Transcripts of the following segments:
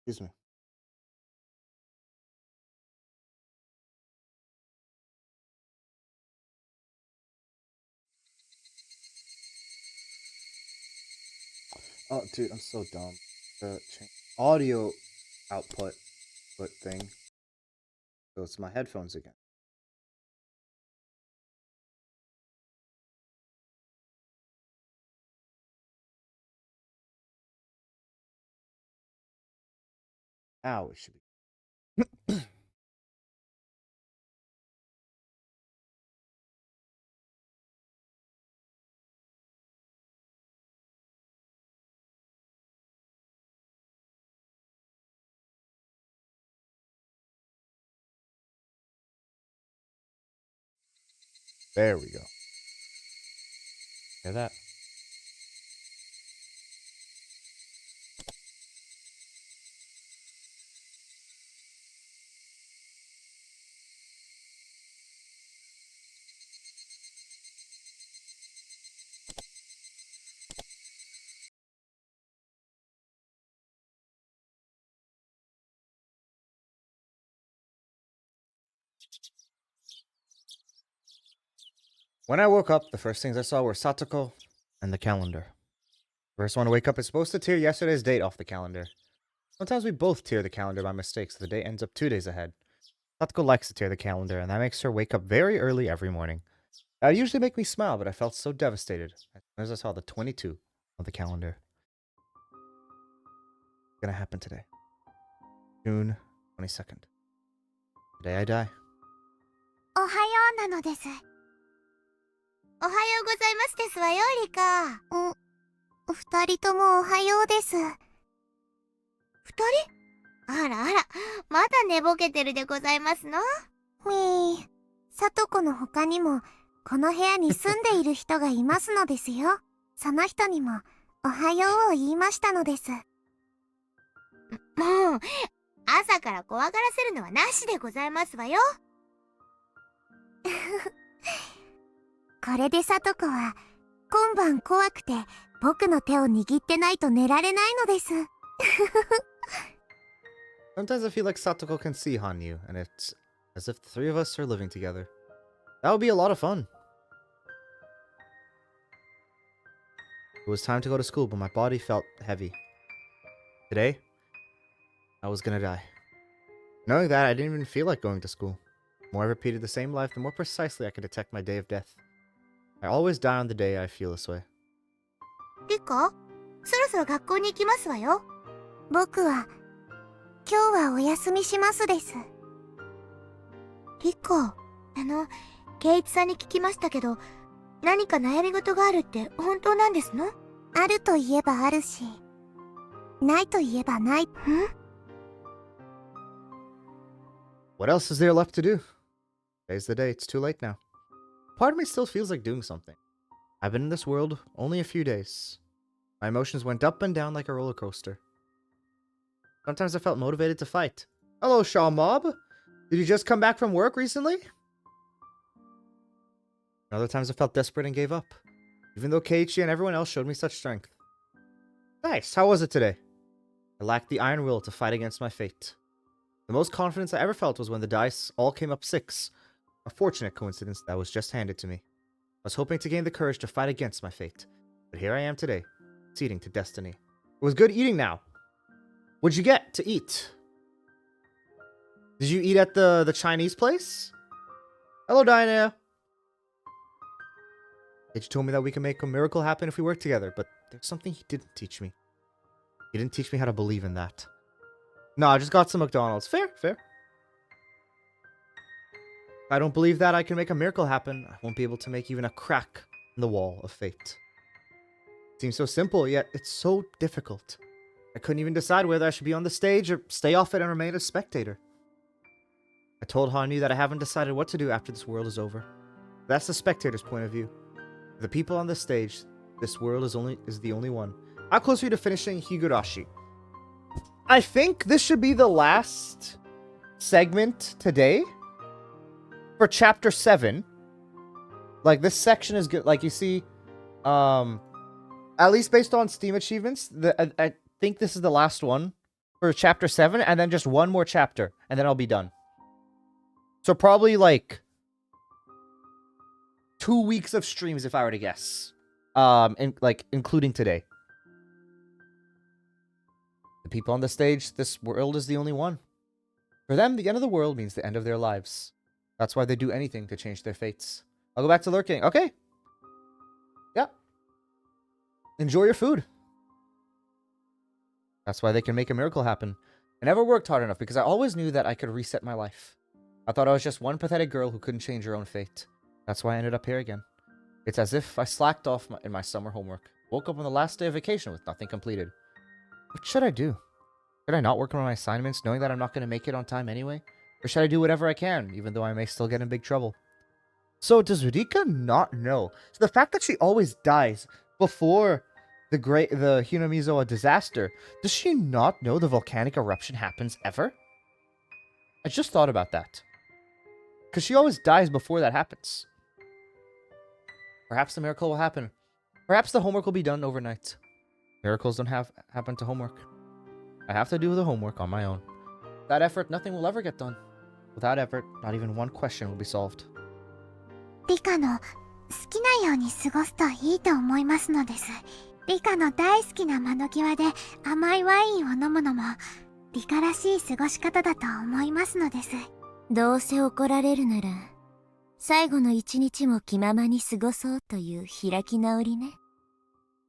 Excuse me. Oh, dude, I'm so dumb. The audio output thing goes to my headphones again. Now it should be. There we go. Hear that? When I woke up, the first things I saw were Satoko and the calendar. First one to wake up is supposed to tear yesterday's date off the calendar. Sometimes we both tear the calendar by mistake, so the date ends up 2 days ahead. Satoko likes to tear the calendar, and that makes her wake up very early every morning. That would usually make me smile, but I felt so devastated as soon as I saw the 22 on the calendar. What's gonna happen today? June 22nd. Today I die. おはようなのです。おはようございますですわよ、リカ。二人ともおはようです。二人？あらあら、まだ寝ぼけてるでございますの？さとこの他にも、この部屋に住んでいる人がいますのですよ。その人にも、おはようを言いましたのです。もう、朝から怖がらせるのはなしでございますわよ。これでさとこは今晩怖くて僕の手を握ってないと寝られないのです。Sometimes I feel like Satoko can see Hanyu, and it's as if the three of us are living together. That would be a lot of fun. It was time to go to school, but my body felt heavy. Today, I was gonna die. Knowing that, I didn't even feel like going to school. The more I repeated the same life, the more precisely I could detect my day of death. I always die on the day I feel this way. リカ、そろそろ学校に行きますわよ。僕は今日はお休みしますです。リカ、ケイイチさんに聞きましたけど、何か悩み事があるって本当なんですの？あるといえばあるし、ないといえばない。What else is there left to do? Today's the day, it's too late now. Part of me still feels like doing something. I've been in this world only a few days. My emotions went up and down like a roller coaster. Sometimes I felt motivated to fight. Hello, Shaw Mob! Did you just come back from work recently? Other times I felt desperate and gave up, even though Keiichi and everyone else showed me such strength. Nice, how was it today? I lacked the iron will to fight against my fate. The most confidence I ever felt was when the dice all came up 6. A fortunate coincidence that was just handed to me. I was hoping to gain the courage to fight against my fate, but here I am today, ceding to destiny. It was good eating now. What'd you get to eat? Did you eat at the Chinese place? Hello, Diana. He told me that we can make a miracle happen if we work together, but there's something he didn't teach me. He didn't teach me how to believe in that. No, I just got some McDonald's. Fair. If I don't believe that I can make a miracle happen, I won't be able to make even a crack in the wall of fate. It seems so simple, yet it's so difficult. I couldn't even decide whether I should be on the stage or stay off it and remain a spectator. I told Hanyu that I haven't decided what to do after this world is over. That's the spectator's point of view. For the people on the stage, this world is the only one. How close are you to finishing Higurashi? I think this should be the last segment today for chapter 7. Like, this section is good. Like, you see, at least based on Steam achievements, I think this is the last one for chapter 7, and then just one more chapter, and then I'll be done. So probably like 2 weeks of streams if I were to guess. Including today. The people on the stage, this world is the only one. For them, the end of the world means the end of their lives. That's why they do anything to change their fates. I'll go back to lurking. Okay. Yep. Enjoy your food. That's why they can make a miracle happen. I never worked hard enough because I always knew that I could reset my life. I thought I was just one pathetic girl who couldn't change her own fate. That's why I ended up here again. It's as if I slacked off in my summer homework. Woke up on the last day of vacation with nothing completed. What should I do? Should I not work on my assignments knowing that I'm not going to make it on time anyway? Or should I do whatever I can, even though I may still get in big trouble? So does Rika not know? So the fact that she always dies before the Hinamizoa disaster, does she not know the volcanic eruption happens ever? I just thought about that. Because she always dies before that happens. Perhaps the miracle will happen. Perhaps the homework will be done overnight. Miracles don't happen to homework. I have to do the homework on my own. Without effort, nothing will ever get done. Without effort, not even one question will be solved. リカの好きなように過ごすといいと思いますのです。リカの大好きな窓際で甘いワインを飲むのもリカらしい過ごし方だと思いますのです。どうせ怒られるなら最後の一日も気ままに過ごそうという開き直りね。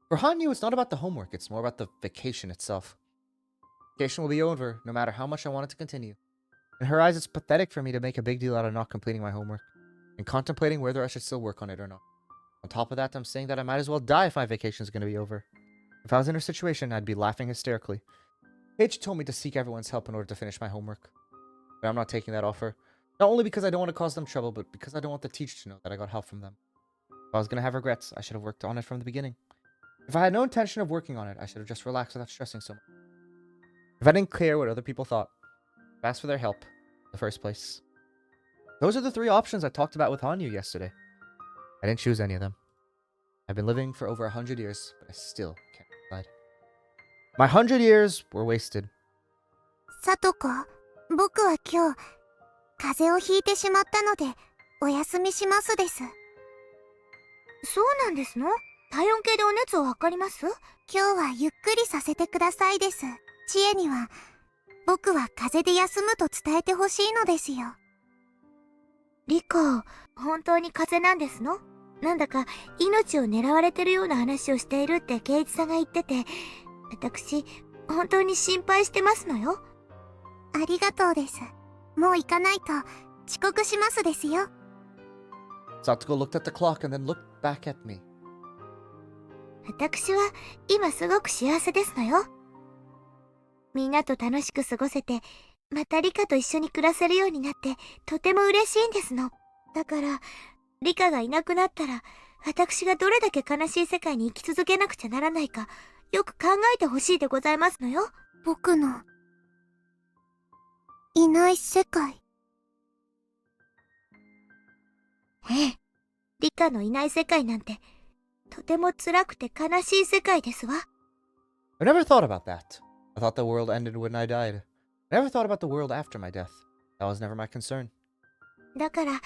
For Hanyu, it's not about the homework, it's more about the vacation itself. Vacation will be over, no matter how much I want it to continue. In her eyes, it's pathetic for me to make a big deal out of not completing my homework, and contemplating whether I should still work on it or not. On top of that, I'm saying that I might as well die if my vacation is going to be over. If I was in her situation, I'd be laughing hysterically. Paige told me to seek everyone's help in order to finish my homework. But I'm not taking that offer. Not only because I don't want to cause them trouble, but because I don't want the teacher to know that I got help from them. If I was going to have regrets, I should have worked on it from the beginning. If I had no intention of working on it, I should have just relaxed without stressing so much. If I didn't care what other people thought, I'd ask for their help in the first place. Those are the 3 options I talked about with Hanyu yesterday. I didn't choose any of them. I've been living for over 100 years, but I still can't decide. My 100 years were wasted. さとこ、僕は今日風邪をひいてしまったのでお休みしますです。そうなんですの？体温計でお熱を測ります？今日はゆっくりさせてくださいです。知恵には僕は風邪で休むと伝えてほしいのですよ。リコ、本当に風邪なんですの？なんだか命を狙われてるような話をしているって圭一さんが言ってて、私本当に心配してますのよ。ありがとうです。もう行かないと遅刻しますですよ。Satsuko looked at the clock and then looked back at me. 私は今すごく幸せですのよ。みんなと楽しく過ごせて、またリカと一緒に暮らせるようになってとても嬉しいんですの。だからリカがいなくなったら私がどれだけ悲しい世界に生き続けなくちゃならないかよく考えてほしいでございますのよ。僕のいない世界。ええ、リカのいない世界なんてとても辛くて悲しい世界ですわ。I never thought about that. I thought the world ended when I died. I never thought about the world after my death. That was never my concern. だから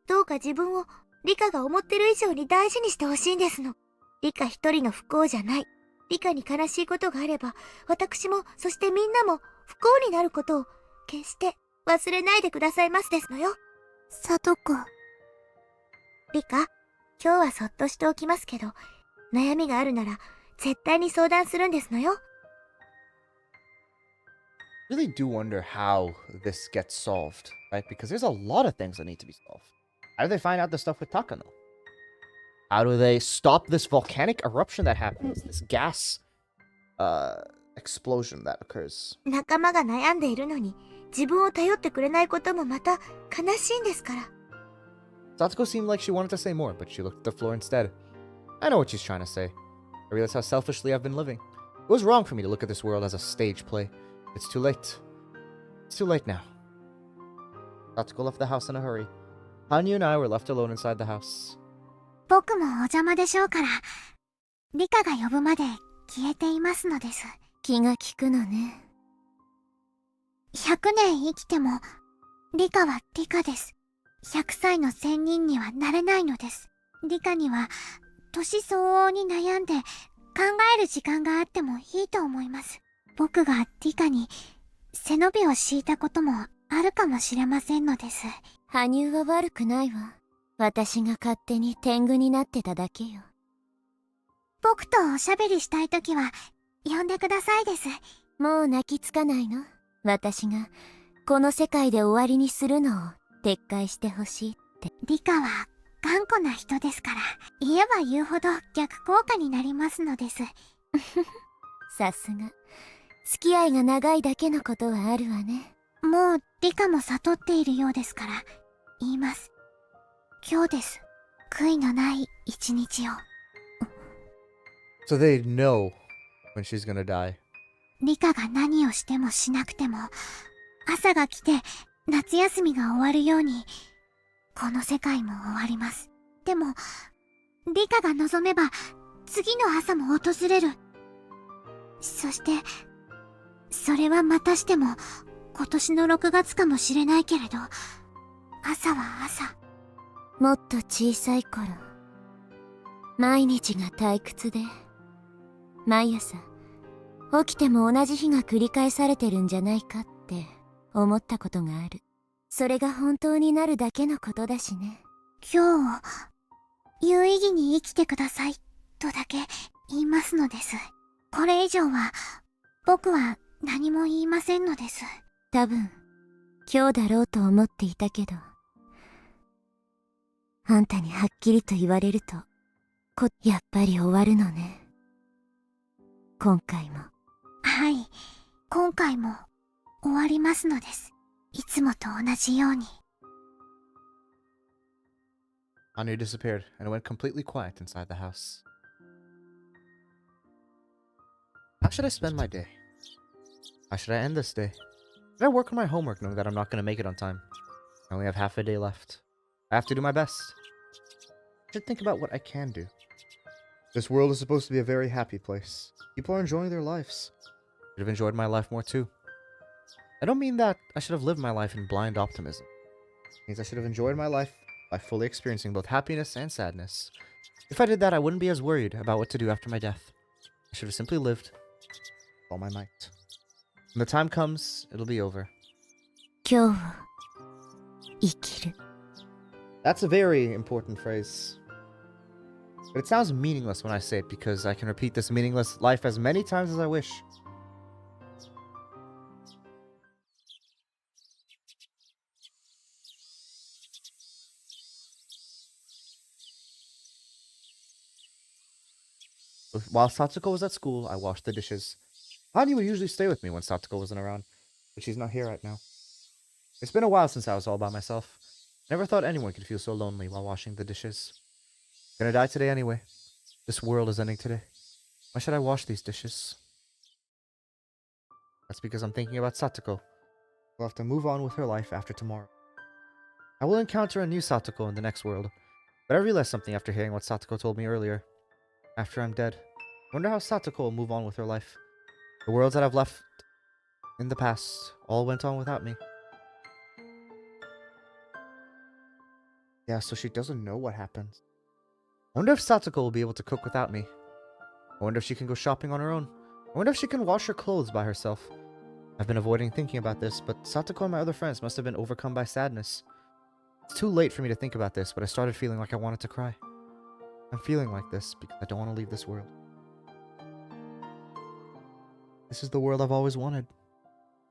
どうか自分をリカが思ってる以上に大事にしてほしいんですの。リカ一人の不幸じゃない。リカに悲しいことがあれば、私もそしてみんなも不幸になることを決して忘れないでくださいますですのよ。さとこ。リカ、今日はそっとしておきますけど、悩みがあるなら絶対に相談するんですのよ。I really do wonder how this gets solved, right? Because there's a lot of things that need to be solved. How do they find out the stuff with Takano? How do they stop this volcanic eruption that happens? This gas explosion that occurs. 仲間が悩んでいるのに自分を頼ってくれないこともまた悲しいんですから。Satsuko seemed like she wanted to say more, but she looked at the floor instead. I know what she's trying to say. I realize how selfishly I've been living. It was wrong for me to look at this world as a stage play. It's too late. It's too late now. Satsuko left the house in a hurry. Hanyu and I were left alone inside the house. 僕もお邪魔でしょうから、リカが呼ぶまで消えていますのです。気が利くのね。100年生きても、理科は理科です。100歳の仙人にはなれないのです。理科には、年相応に悩んで、考える時間があってもいいと思います。僕が理科に、背伸びを敷いたこともあるかもしれませんのです。羽生は悪くないわ。私が勝手に天狗になってただけよ。僕とおしゃべりしたいときは、呼んでくださいです。もう泣きつかないの？私が、この世界で終わりにするのを撤回してほしいって。理科は頑固な人ですから、言えば言うほど逆効果になりますのです。さすが。付き合いが長いだけのことはあるわね。もう理科も悟っているようですから、言います。今日です。悔いのない一日を。So they know when she's gonna die. 理科が何をしてもしなくても、朝が来て夏休みが終わるように、この世界も終わります。でも、理科が望めば、次の朝も訪れる。そして、それはまたしても、今年の6月かもしれないけれど、朝は朝。もっと小さい頃、毎日が退屈で、毎朝、起きても同じ日が繰り返されてるんじゃないかって思ったことがある。それが本当になるだけのことだしね。今日を有意義に生きてくださいとだけ言いますのです。これ以上は僕は何も言いませんのです。多分今日だろうと思っていたけど、あんたにはっきりと言われるとやっぱり終わるのね。今回も。はい、今回も終わりますのです。いつもと同じように。Anya disappeared, and it went completely quiet inside the house. How should I spend my day? How should I end this day? Should I work on my homework knowing that I'm not going to make it on time? I only have half a day left. I have to do my best. I should think about what I can do. This world is supposed to be a very happy place. People are enjoying their lives. I should have enjoyed my life more too. I don't mean that I should have lived my life in blind optimism. It means I should have enjoyed my life by fully experiencing both happiness and sadness. If I did that, I wouldn't be as worried about what to do after my death. I should have simply lived with all my might. When the time comes, it'll be over. 今日を生きる。 That's a very important phrase. But it sounds meaningless when I say it because I can repeat this meaningless life as many times as I wish. While Satsuko was at school, I washed the dishes. Hani would usually stay with me when Satsuko wasn't around, but she's not here right now. It's been a while since I was all by myself. Never thought anyone could feel so lonely while washing the dishes. Gonna die today anyway. This world is ending today. Why should I wash these dishes? That's because I'm thinking about Satsuko. We'll have to move on with her life after tomorrow. I will encounter a new Satsuko in the next world, but I realized something after hearing what Satsuko told me earlier. After I'm dead, I wonder how Satsuko will move on with her life. The worlds that I've left in the past all went on without me. Yeah, so she doesn't know what happened. I wonder if Satsuko will be able to cook without me. I wonder if she can go shopping on her own. I wonder if she can wash her clothes by herself. I've been avoiding thinking about this, but Satsuko and my other friends must have been overcome by sadness. It's too late for me to think about this, but I started feeling like I wanted to cry. I'm feeling like this because I don't want to leave this world. This is the world I've always wanted.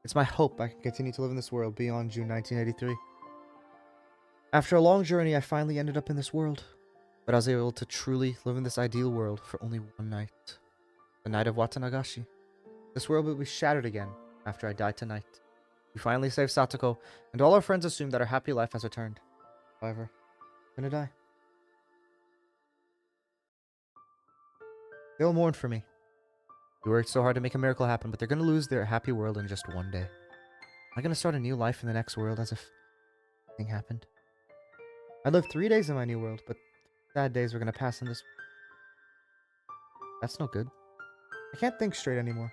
It's my hope I can continue to live in this world beyond June 1983. After a long journey, I finally ended up in this world. But I was able to truly live in this ideal world for only one night. The night of Watanagashi. This world will be shattered again after I die tonight. We finally saved Satsuko, and all our friends assume that our happy life has returned. However, I'm gonna die. They'll mourn for me. We worked so hard to make a miracle happen, but they're gonna lose their happy world in just one day. Am I gonna start a new life in the next world as if nothing happened? I lived 3 days in my new world, but sad days were gonna pass in this. That's no good. I can't think straight anymore.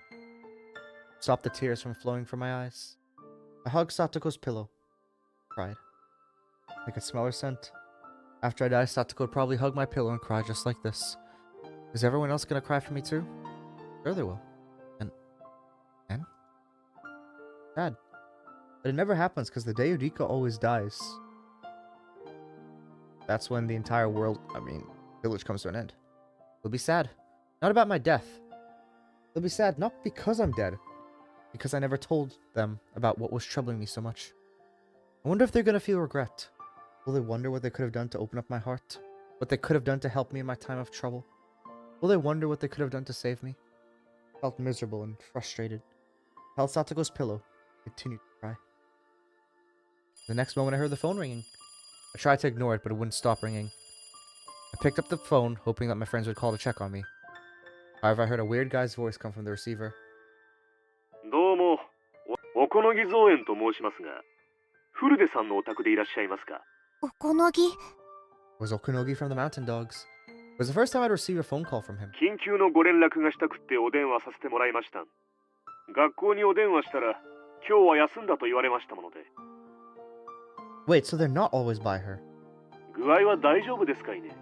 Stop the tears from flowing from my eyes. I hugged Satoko's pillow. Cried. I could smell her scent. After I die, Satoko would probably hug my pillow and cry just like this. Is everyone else gonna cry for me too? Sure they will. And? Sad. But it never happens because the day Eureka always dies. That's when the entire world, village comes to an end. They'll be sad. Not about my death. They'll be sad not because I'm dead. Because I never told them about what was troubling me so much. I wonder if they're gonna feel regret. Will they wonder what they could have done to open up my heart? What they could have done to help me in my time of trouble? Will they wonder what they could have done to save me? I felt miserable and frustrated. I held Satoko's pillow. Continued to cry. The next moment I heard the phone ringing. I tried to ignore it, but it wouldn't stop ringing. I picked up the phone, hoping that my friends would call to check on me. However, I heard a weird guy's voice come from the receiver. どうも、おこのぎ造園と申しますが、古出さんのお宅でいらっしゃいますか？おこのぎ。 It was Okunogi from the Mountain Dogs. It was the first time I'd received a phone call from him. 緊急のご連絡がしたくってお電話させてもらいました。学校にお電話したら、今日は休んだと言われましたもので。Wait, so they're not always by her? 具合は大丈夫ですかいね？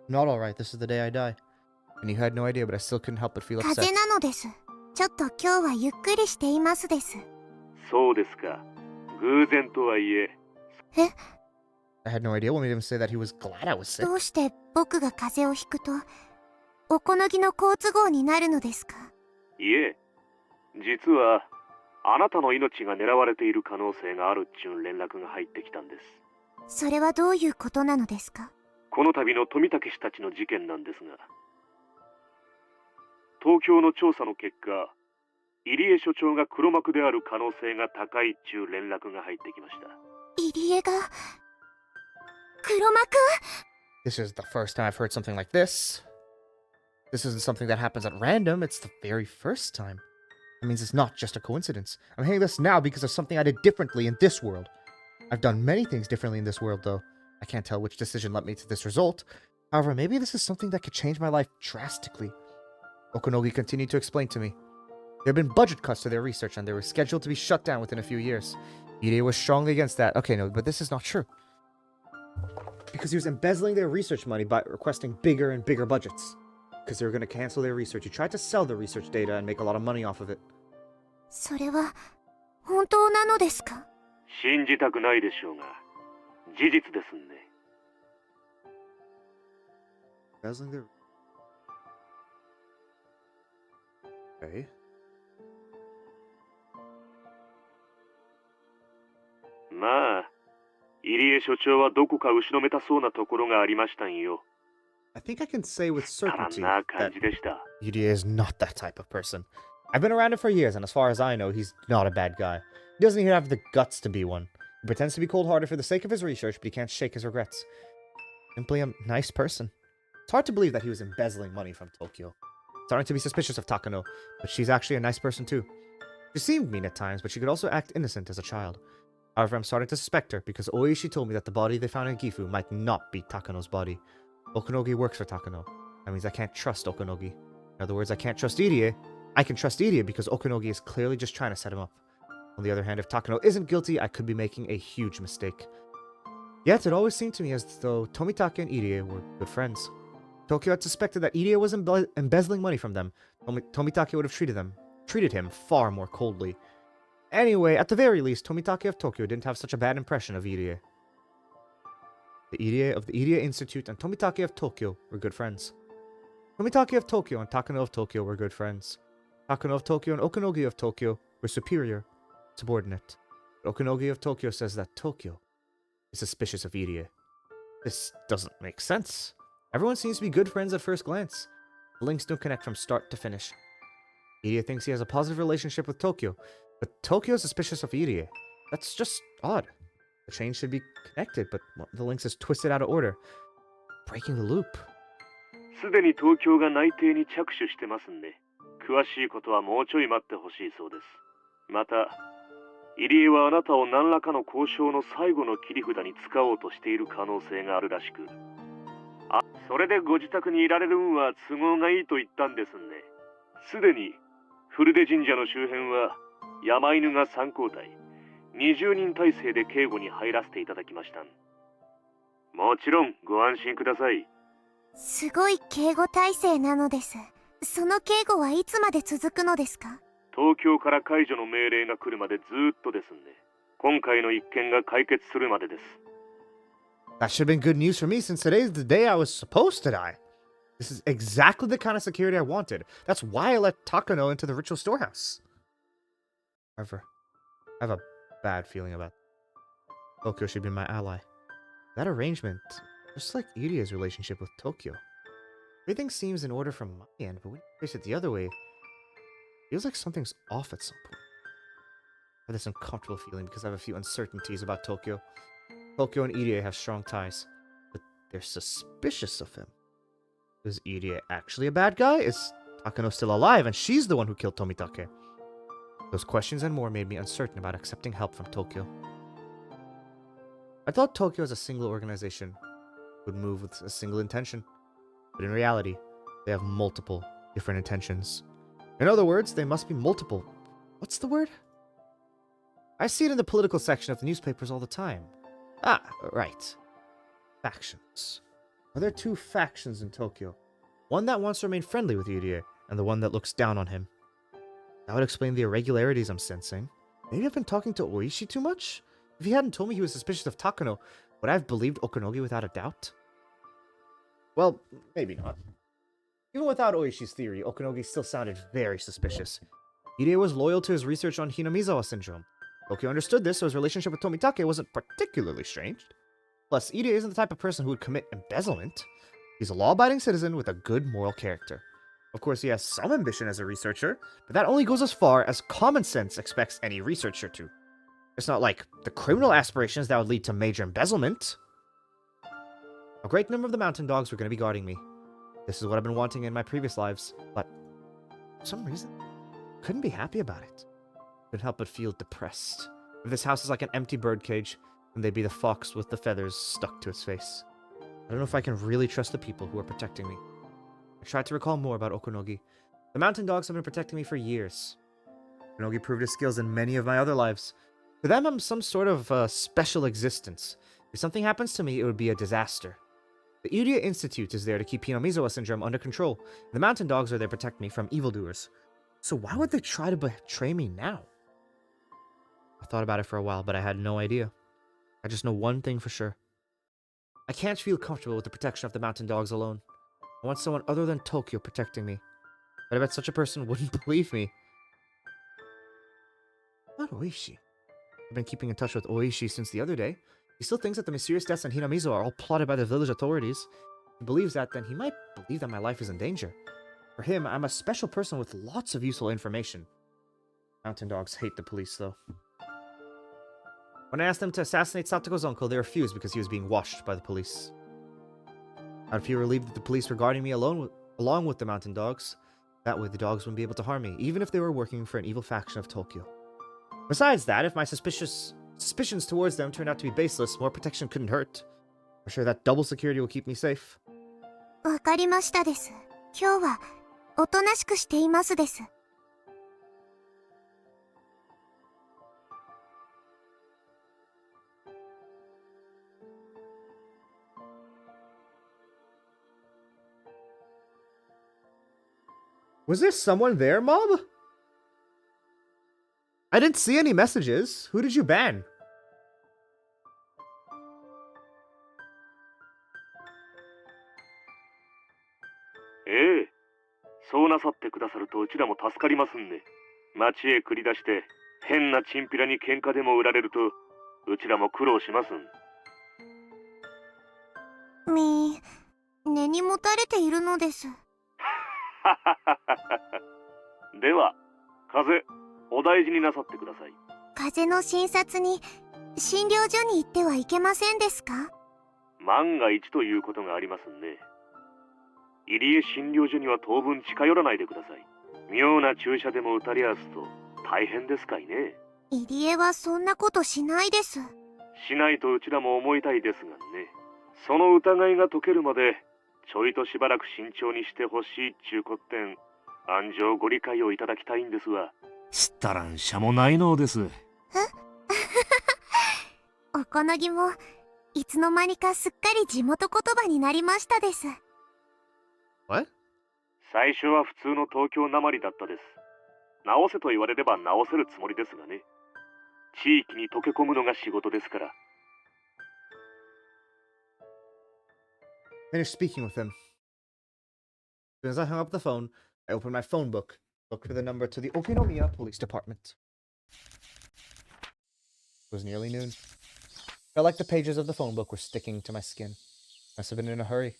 Not alright, this is the day I die. And you had no idea, but I still couldn't help but feel 風 upset. 邪なのです。ちょっと今日はゆっくりしていますです。そうですか。偶然とはいえ。I had no idea when we didn't say that he was glad I was sick. どうして僕が風邪をひくと、おこのぎの好都合になるのですか？いえ、実は、あなたの命が狙われている可能性があるっちゅう連絡が入ってきたんです。それはどういうことなのですか？この度の富武氏たちの事件なんですが、東京の調査の結果、入江所長が黒幕である可能性が高いっちゅう連絡が入ってきました。入江が黒幕？ This is the first time I've heard something like this. This isn't something that happens at random, it's the very first time. That means it's not just a coincidence. I'm hearing this now because of something I did differently in this world. I've done many things differently in this world, though. I can't tell which decision led me to this result. However, maybe this is something that could change my life drastically. Okunogi continued to explain to me. There had been budget cuts to their research, and they were scheduled to be shut down within a few years. Ide was strongly against that. Okay, no, but this is not true. Because he was embezzling their research money by requesting bigger and bigger budgets. Because they were going to cancel their research. He tried to sell the research data and make a lot of money off of it. それは本当なのですか？信じたくないでしょうが、事実ですね。Embezzling their... Okay. まあ、入江所長はどこか後ろめたそうなところがありましたんよ。I think I can say with 多分 certainty な感 that じでした。 Yudia is not that type of person. I've been around him for years, and as far as I know, he's not a bad guy. He doesn't even have the guts to be one. He pretends to be cold-hearted for the sake of his research, but he can't shake his regrets. Simply a nice person. It's hard to believe that he was embezzling money from Tokyo. Starting to be suspicious of Takano, but she's actually a nice person too. She seemed mean at times, but she could also act innocent as a child. However, I'm starting to suspect her, because Oishi told me that the body they found in Gifu might not be Takano's body. Okunogi works for Takano. That means I can't trust Okunogi. In other words, I can't trust Irie. I can trust Irie because Okunogi is clearly just trying to set him up. On the other hand, if Takano isn't guilty, I could be making a huge mistake. Yet, it always seemed to me as though Tomitake and Irie were good friends. Tokyo had suspected that Irie was embezzling money from them. Tomitake would have treated him far more coldly. Anyway, at the very least, Tomitake of Tokyo didn't have such a bad impression of Irie. The Irie of the Irie Institute and Tomitake of Tokyo were good friends. Tomitake of Tokyo and Takano of Tokyo were good friends. Takano of Tokyo and Okunogi of Tokyo were superior, subordinate. But Okunogi of Tokyo says that Tokyo is suspicious of Irie. This doesn't make sense. Everyone seems to be good friends at first glance. The links don't connect from start to finish. Irie thinks he has a positive relationship with Tokyo, but Tokyo is suspicious of Irie. That's just odd. The chain should be connected, but the links is twisted out of order. Breaking the loop. すでに東京が内定に着手してますんで、詳しいことはもうちょい待ってほしいそうです。また、入江はあなたを何らかの交渉の最後の切り札に使おうとしている可能性があるらしく。あ、それでご自宅にいられるんは都合がいいと言ったんですね。すでに、古出神社の周辺は山犬が3交代、20人体制で警護に入らせていただきました。もちろんご安心ください。すごい警護体制なのです。その警護はいつまで続くのですか？東京から解除の命令が来るまでずーっとですんで、今回の一件が解決するまでです。That should have been good news for me since today's the day I was supposed to die. This is exactly the kind of security I wanted. That's why I let Takano into the ritual storehouse. However, I have a bad feeling about Tokyo should be my ally. That arrangement, just like Iria's relationship with Tokyo. Everything seems in order from my end, but when you face it the other way, it feels like something's off at some point. I have this uncomfortable feeling because I have a few uncertainties about Tokyo. Tokyo and Irie have strong ties, but they're suspicious of him. Is Irie actually a bad guy? Is Takano still alive and she's the one who killed Tomitake? Those questions and more made me uncertain about accepting help from Tokyo. I thought Tokyo as a single organization would move with a single intention, but in reality, they have multiple different intentions. In other words, they must be multiple. What's the word? I see it in the political section of the newspapers all the time. Ah, right. Factions. Are there two factions in Tokyo? One that wants to remain friendly with Irie, and the one that looks down on him. That would explain the irregularities I'm sensing. Maybe I've been talking to Oishi too much? If he hadn't told me he was suspicious of Takano, would I have believed Okonogi without a doubt? Well, maybe not. Even without Oishi's theory, Okonogi still sounded very suspicious. Irie was loyal to his research on Hinamizawa syndrome. Tokyo understood this, so his relationship with Tomitake wasn't particularly strange. Plus, Irie isn't the type of person who would commit embezzlement. He's a law-abiding citizen with a good moral character. Of course, he has some ambition as a researcher, but that only goes as far as common sense expects any researcher to. It's not like the criminal aspirations that would lead to major embezzlement. A great number of the mountain dogs were going to be guarding me. This is what I've been wanting in my previous lives, but for some reason, I couldn't be happy about it. Couldn't help but feel depressed. If this house is like an empty birdcage, then they'd be the fox with the feathers stuck to its face. I don't know if I can really trust the people who are protecting me. I tried to recall more about Okonogi. The mountain dogs have been protecting me for years. Okonogi proved his skills in many of my other lives. To them, I'm some sort of special existence. If something happens to me, it would be a disaster. The Iria Institute is there to keep Hinamizawa syndrome under control. The mountain dogs are there to protect me from evildoers. So why would they try to betray me now? I thought about it for a while, but I had no idea. I just know one thing for sure. I can't feel comfortable with the protection of the mountain dogs alone. I want someone other than Tokyo protecting me. But I bet such a person wouldn't believe me. Not Oishi. I've been keeping in touch with Oishi since the other day. He still thinks that the mysterious deaths in Hinamizawa are all plotted by the village authorities. If he believes that, then he might believe that my life is in danger. For him, I'm a special person with lots of useful information. Mountain dogs hate the police, though. When I asked them to assassinate Satoko's uncle, they refused because he was being watched by the police. I'd feel relieved that the police were guarding me along with the mountain dogs. That way the dogs wouldn't be able to harm me, even if they were working for an evil faction of Tokyo. Besides that, if my suspicions towards them turned out to be baseless, more protection couldn't hurt. I'm sure that double security will keep me safe. わかりましたです。今日はおとなしくしていますです。Was there someone there, Mob? I didn't see any messages. Who did you ban? Eh, そうなさってくださるとうちらも助かりますんで。町へ繰り出して変なチンピラに喧嘩でも売られるとうちらも苦労しますん。根に持たれているのです。では、風、お大事になさってください。風の診察に診療所に行ってはいけませんですか？万が一ということがありますんで。入江診療所には当分近寄らないでください。妙な注射でも打たれやすと大変ですかいね。入江はそんなことしないです。しないとうちらも思いたいですがね。その疑いが解けるまでちょいとしばらく慎重にしてほしいっちゅうこってん、安情ご理解をいただきたいんですわ。知ったらんしゃもないのです。このぎもいつの間にかすっかり地元言葉になりましたです。What? 最初は普通の東京なまりだったです。直せと言われれば直せるつもりですがね。地域に溶け込むのが仕事ですから。Finished speaking with him. As soon as I hung up the phone, I opened my phone book, looked for the number to the Okinomiya Police Department. It was nearly noon. Felt like the pages of the phone book were sticking to my skin. Must have been in a hurry.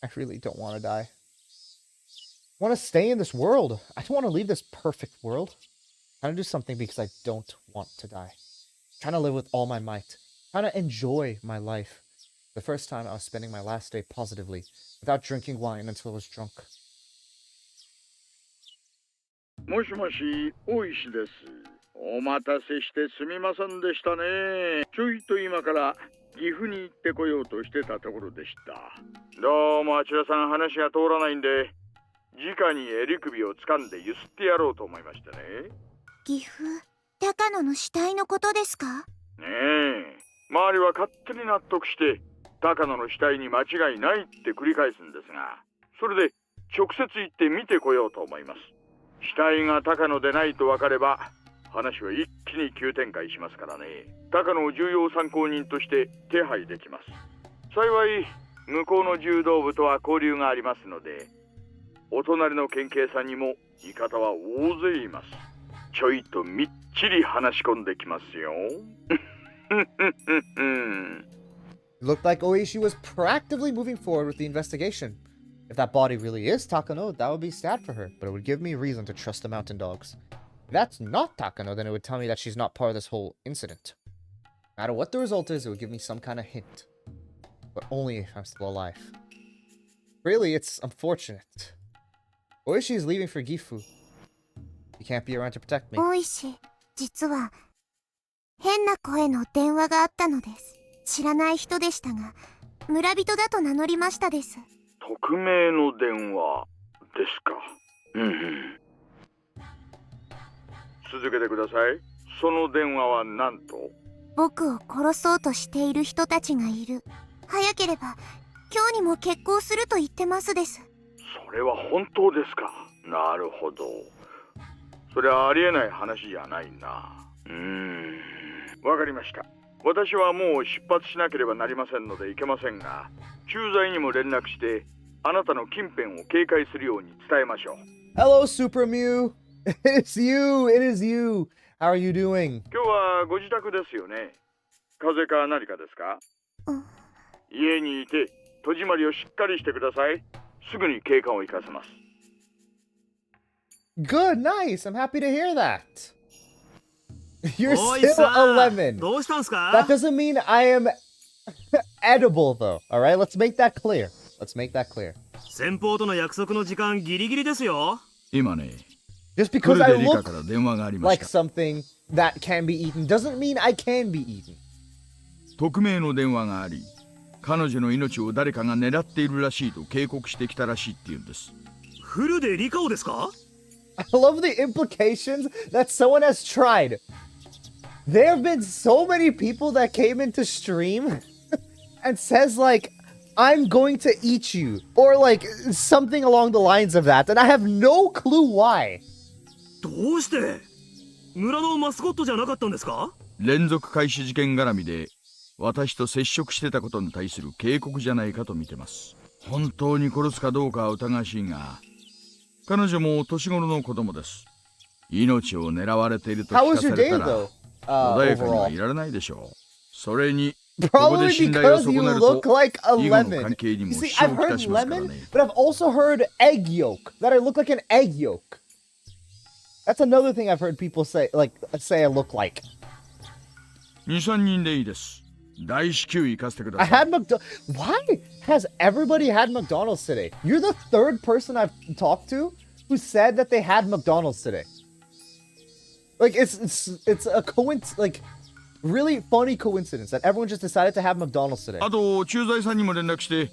I really don't want to die. I want to stay in this world. I don't want to leave this perfect world. I'm trying to do something because I don't want to die. I'm trying to live with all my might. I'm trying to enjoy my life. The first time I was spending my last day positively, without drinking wine until I was drunk. もしもし、大石です。お待たせしてすみませんでしたね。ちょいと今から岐阜に行ってこようとしてたところでした。どうもあちらさん話が通らないんで、直に襟首を掴んでゆすってやろうと思いましてね。岐阜、高野の死体のことですか？ねえ、周りは勝手に納得して、高野の死体に間違いないって繰り返すんですが、それで直接行って見てこようと思います。死体が高野でないと分かれば、話は一気に急展開しますからね。高野を重要参考人として手配できます。幸い、向こうの柔道部とは交流がありますので、お隣の県警さんにも味方は大勢います。ちょいとみっちり話し込んできますよ。It looked like Oishi was proactively moving forward with the investigation. If that body really is Takano, that would be sad for her, but it would give me reason to trust the mountain dogs. If that's not Takano, then it would tell me that she's not part of this whole incident. No matter what the result is, it would give me some kind of hint. But only if I'm still alive. Really, it's unfortunate. Oishi is leaving for Gifu. He can't be around to protect me. 大石、実は変な声の電話があったのです。知らない人でしたが、村人だと名乗りましたです。匿名の電話ですか。続けてください。その電話は何と？僕を殺そうとしている人たちがいる。早ければ今日にも決行すると言ってますです。それは本当ですか。なるほど。それはありえない話じゃないな。わかりました。私はもう出発しなければなりませんので行けませんが、駐在にも連絡してあなたの近辺を警戒するように伝えましょう。Hello, Super Mew. It's you. It is you. How are you doing? 今日はご自宅ですよね。風邪か何かですか？家にいて戸締まりをしっかりしてください。すぐに警官を行かせます。Good, nice. I'm happy to hear that. You're still a lemon. どうしたんすか? That doesn't mean I am edible, though. All right, let's make that clear. Let's make that clear. 先方との約束の時間ギリギリですよ。今ね、 Just こ because れ I でリカ look から電話がありまし like た。 something that can be eaten doesn't mean I can be eaten. 匿名の電話があり、彼女の命を誰かが狙っているらしいと警告してきたらしいって言うんです。フルでリカオですか? I love the implications that someone has tried. There have been so many people that came into stream and says like, I'm going to eat you, or like something along the lines of that, and I have no clue why. どうして? 村のマスコットじゃなかったんですか? 連続開始事件絡みで私と接触してたことに対する警告じゃないかと見てます。本当に殺すかどうかは疑わしいが、彼女も年頃の子供です。命を狙われていると聞 How か was さ your れ day たら though? 穏やかには Overall. いられないでしょう。それにここで Probably 信頼を because 損 you なると look like a 以後の lemon. 関係に You も see, 支 I've 障をきた heard しますから lemon, ね。 but I've also heard egg yolk, that I look like an egg yolk. That's another thing I've heard people say, like, say I look like. 2、3人でいいです。大至急行かせてくだ I さい。 had Why has everybody had McDonald's today? You're the third person I've talked to who said that they had McDonald's today. Like, it's a coincidence, like, really funny coincidence that everyone just decided to have McDonald's today. あと駐在さんにも連絡して、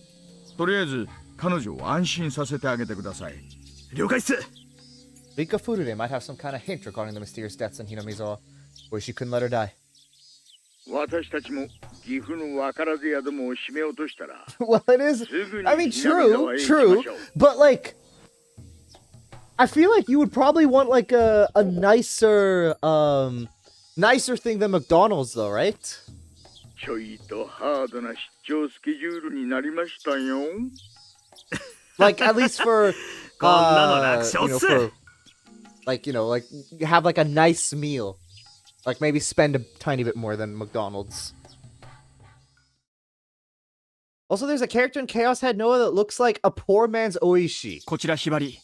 とりあえず彼女を安心させてあげてください。了解っす。 Rika Furude might have some kind of hint regarding the mysterious deaths in Hinamizawa, where she couldn't let her die. 私たちも岐阜の分からず宿も閉めようとしたら Well, it is. すぐに I mean, 南沢 true, へ行き true. ましょう。 But like, I feel like you would probably want like a nicer nicer thing than McDonald's though, right? ちょいとハードな出張スケジュールになりましたよ。 Like at least for こんなの楽勝 you know, っす。 for like, you know, like have like a nice meal. Like maybe spend a tiny bit more than McDonald's. Also, there's a character in Chaos Head Noah that looks like a poor man's Oishi. こちらひばり、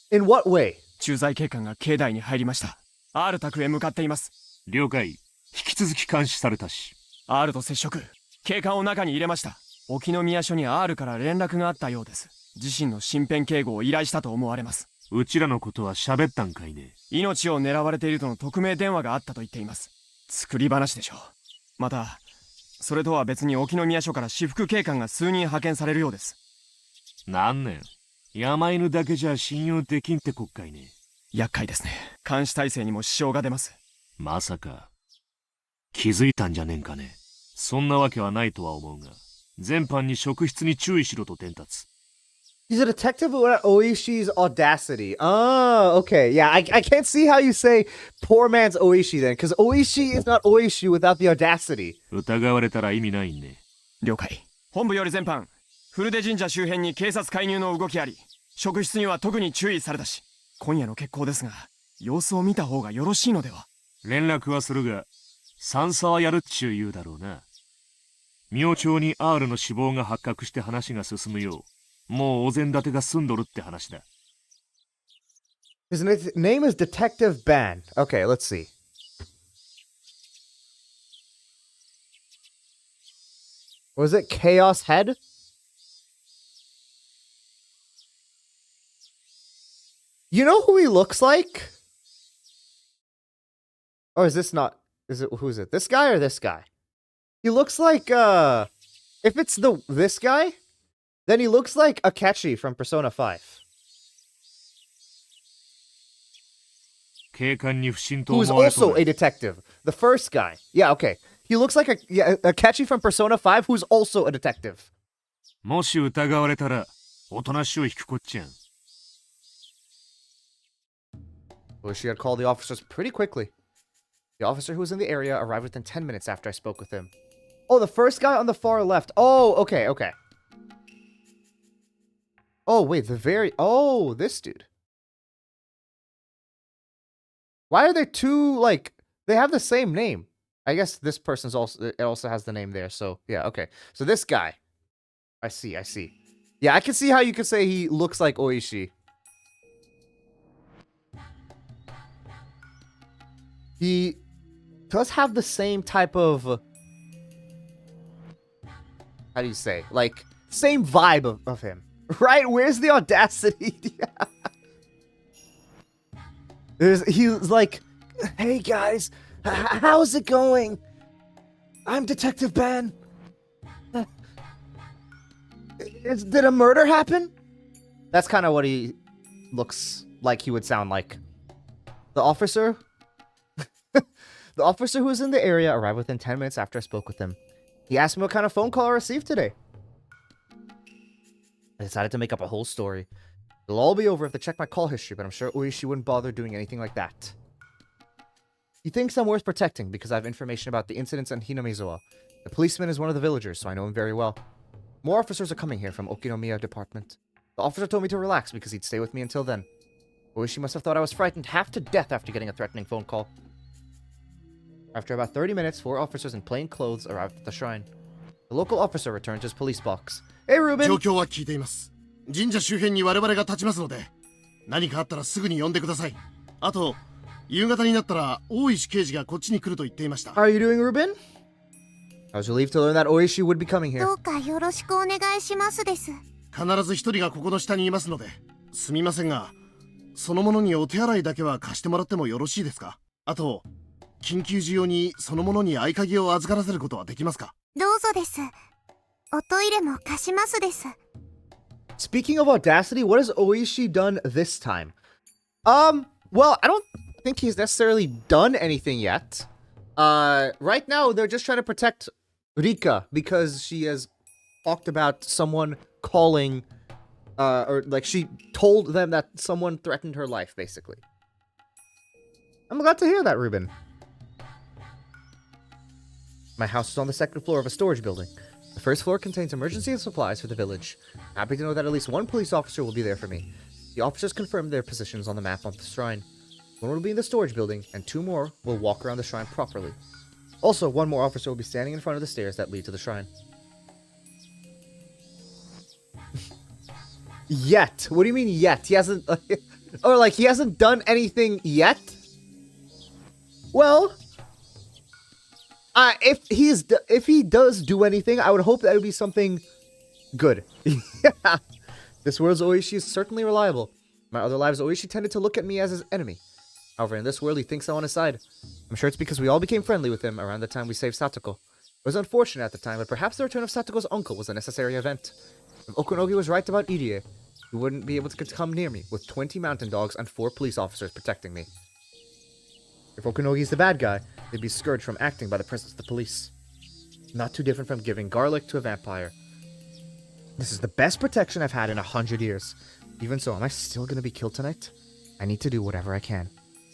In what way? 駐在警官が境内に入りました。R 宅へ向かっています。了解。引き続き監視されたし。 R と接触。警官を中に入れました。沖宮署に R から連絡があったようです。自身の身辺警護を依頼したと思われます。うちらのことは喋ったんかいね。命を狙われているとの匿名電話があったと言っています。作り話でしょう。また、それとは別に沖宮署から私服警官が数人派遣されるようです。何年山犬だけじゃ信用できんって国会ね。厄介ですね。監視体制にも支障が出ます。まさか気づいたんじゃねえんかね。そんなわけはないとは思うが、全般に職質に注意しろと伝達。He's a detective at Oishi's audacity. Oh, okay. Yeah, I can't see how you say poor man's Oishi then, because Oishi is not Oishi without the audacity. 疑われたら意味ないんね。了解。本部より全般、古出神社周辺に警察介入の動きあり、職質には特に注意されたし、今夜の決行ですが、様子を見た方がよろしいのでは。連絡はするが、三差はやるっちゅう言うだろうな。明朝に R の死亡が発覚して話が進むよう、もうお膳立てが済んどるって話だ。His name is Detective Ban. Okay, let's see. Was it Chaos Head? You know who he looks like? Or is this not... who is it? This guy or this guy? He looks like, if it's this guy, then he looks like Akechi from Persona 5. 警官に不審と Who's 思われと also る。 a detective. The first guy. Yeah, okay. He looks like Akechi from Persona 5, who's also a detective. もし疑われたら、おとなしを引くこっちゃん。Well, she had called the officers pretty quickly. The officer who was in the area arrived within 10 minutes after I spoke with him. Oh, the first guy on the far left. Oh, okay, okay. Oh, wait, oh, this dude. Why are there two, like, they have the same name. I guess this person's it also has the name there, so, yeah, okay. So this guy. I see. Yeah, I can see how you could say he looks like Oishi. He does have the same type of... how do you say? Like, same vibe of him. Right? Where's the audacity? He's like, hey guys, how's it going? I'm Detective Ben. Did a murder happen? That's kind of what he looks like he would sound like. The officer... the officer who was in the area arrived within 10 minutes after I spoke with him. He asked me what kind of phone call I received today. I decided to make up a whole story. It'll all be over if they check my call history, but I'm sure Oishi wouldn't bother doing anything like that. He thinks I'm worth protecting because I have information about the incidents in Hinamizawa. The policeman is one of the villagers, so I know him very well. More officers are coming here from Okinomiya department. The officer told me to relax because he'd stay with me until then. Oishi must have thought I was frightened half to death after getting a threatening phone call. After about 30 minutes, 4 officers in plain clothes arrived at the shrine. The local officer returned to his police box. Hey, Ruben! 状況は聞いています。神社周辺に我々が立ちますので、何かあったらすぐに呼んでください。あと、夕方になったら大石刑事がこっちに来ると言っていました。How are you doing, Ruben? I was relieved to learn that Oishi would be coming here. どうかよろしくお願いしますです。必ず一人がここの下にいますので、すみませんが、そのものにお手洗いだけは貸してもらってもよろしいですか？あと、緊急時用にそのものに合鍵を預からせることはできますか？どうぞです。おトイレも貸しますです。Speaking of audacity, what has Oishi done this time? Well, I don't think he's necessarily done anything yet. Right now they're just trying to protect Rika because she has talked about someone calling, or like she told them that someone threatened her life, basically. I'm glad to hear that, Ruben. My house is on the second floor of a storage building. The first floor contains emergency supplies for the village. Happy to know that at least one police officer will be there for me. The officers confirmed their positions on the map on the shrine. One will be in the storage building, and 2 more will walk around the shrine properly. Also, 1 more officer will be standing in front of the stairs that lead to the shrine. Yet? What do you mean yet? He hasn't... or like, he hasn't done anything yet? Well... if he does do anything, I would hope that it would be something good. Yeah. This world's Oishi is certainly reliable. My other lives, Oishi tended to look at me as his enemy. However, in this world, he thinks I'm on his side. I'm sure it's because we all became friendly with him around the time we saved Satoko. It was unfortunate at the time, but perhaps the return of Satoko's uncle was a necessary event. If Okunogi was right about Irie, he wouldn't be able to come near me, with 20 mountain dogs and 4 police officers protecting me. If Okunogi's the bad guy, they'd be scourged from acting by the presence of the police. Not too different from giving garlic to a vampire. This is the best protection I've had in 100 years. Even so, am I still gonna be killed tonight? I need to do whatever I can.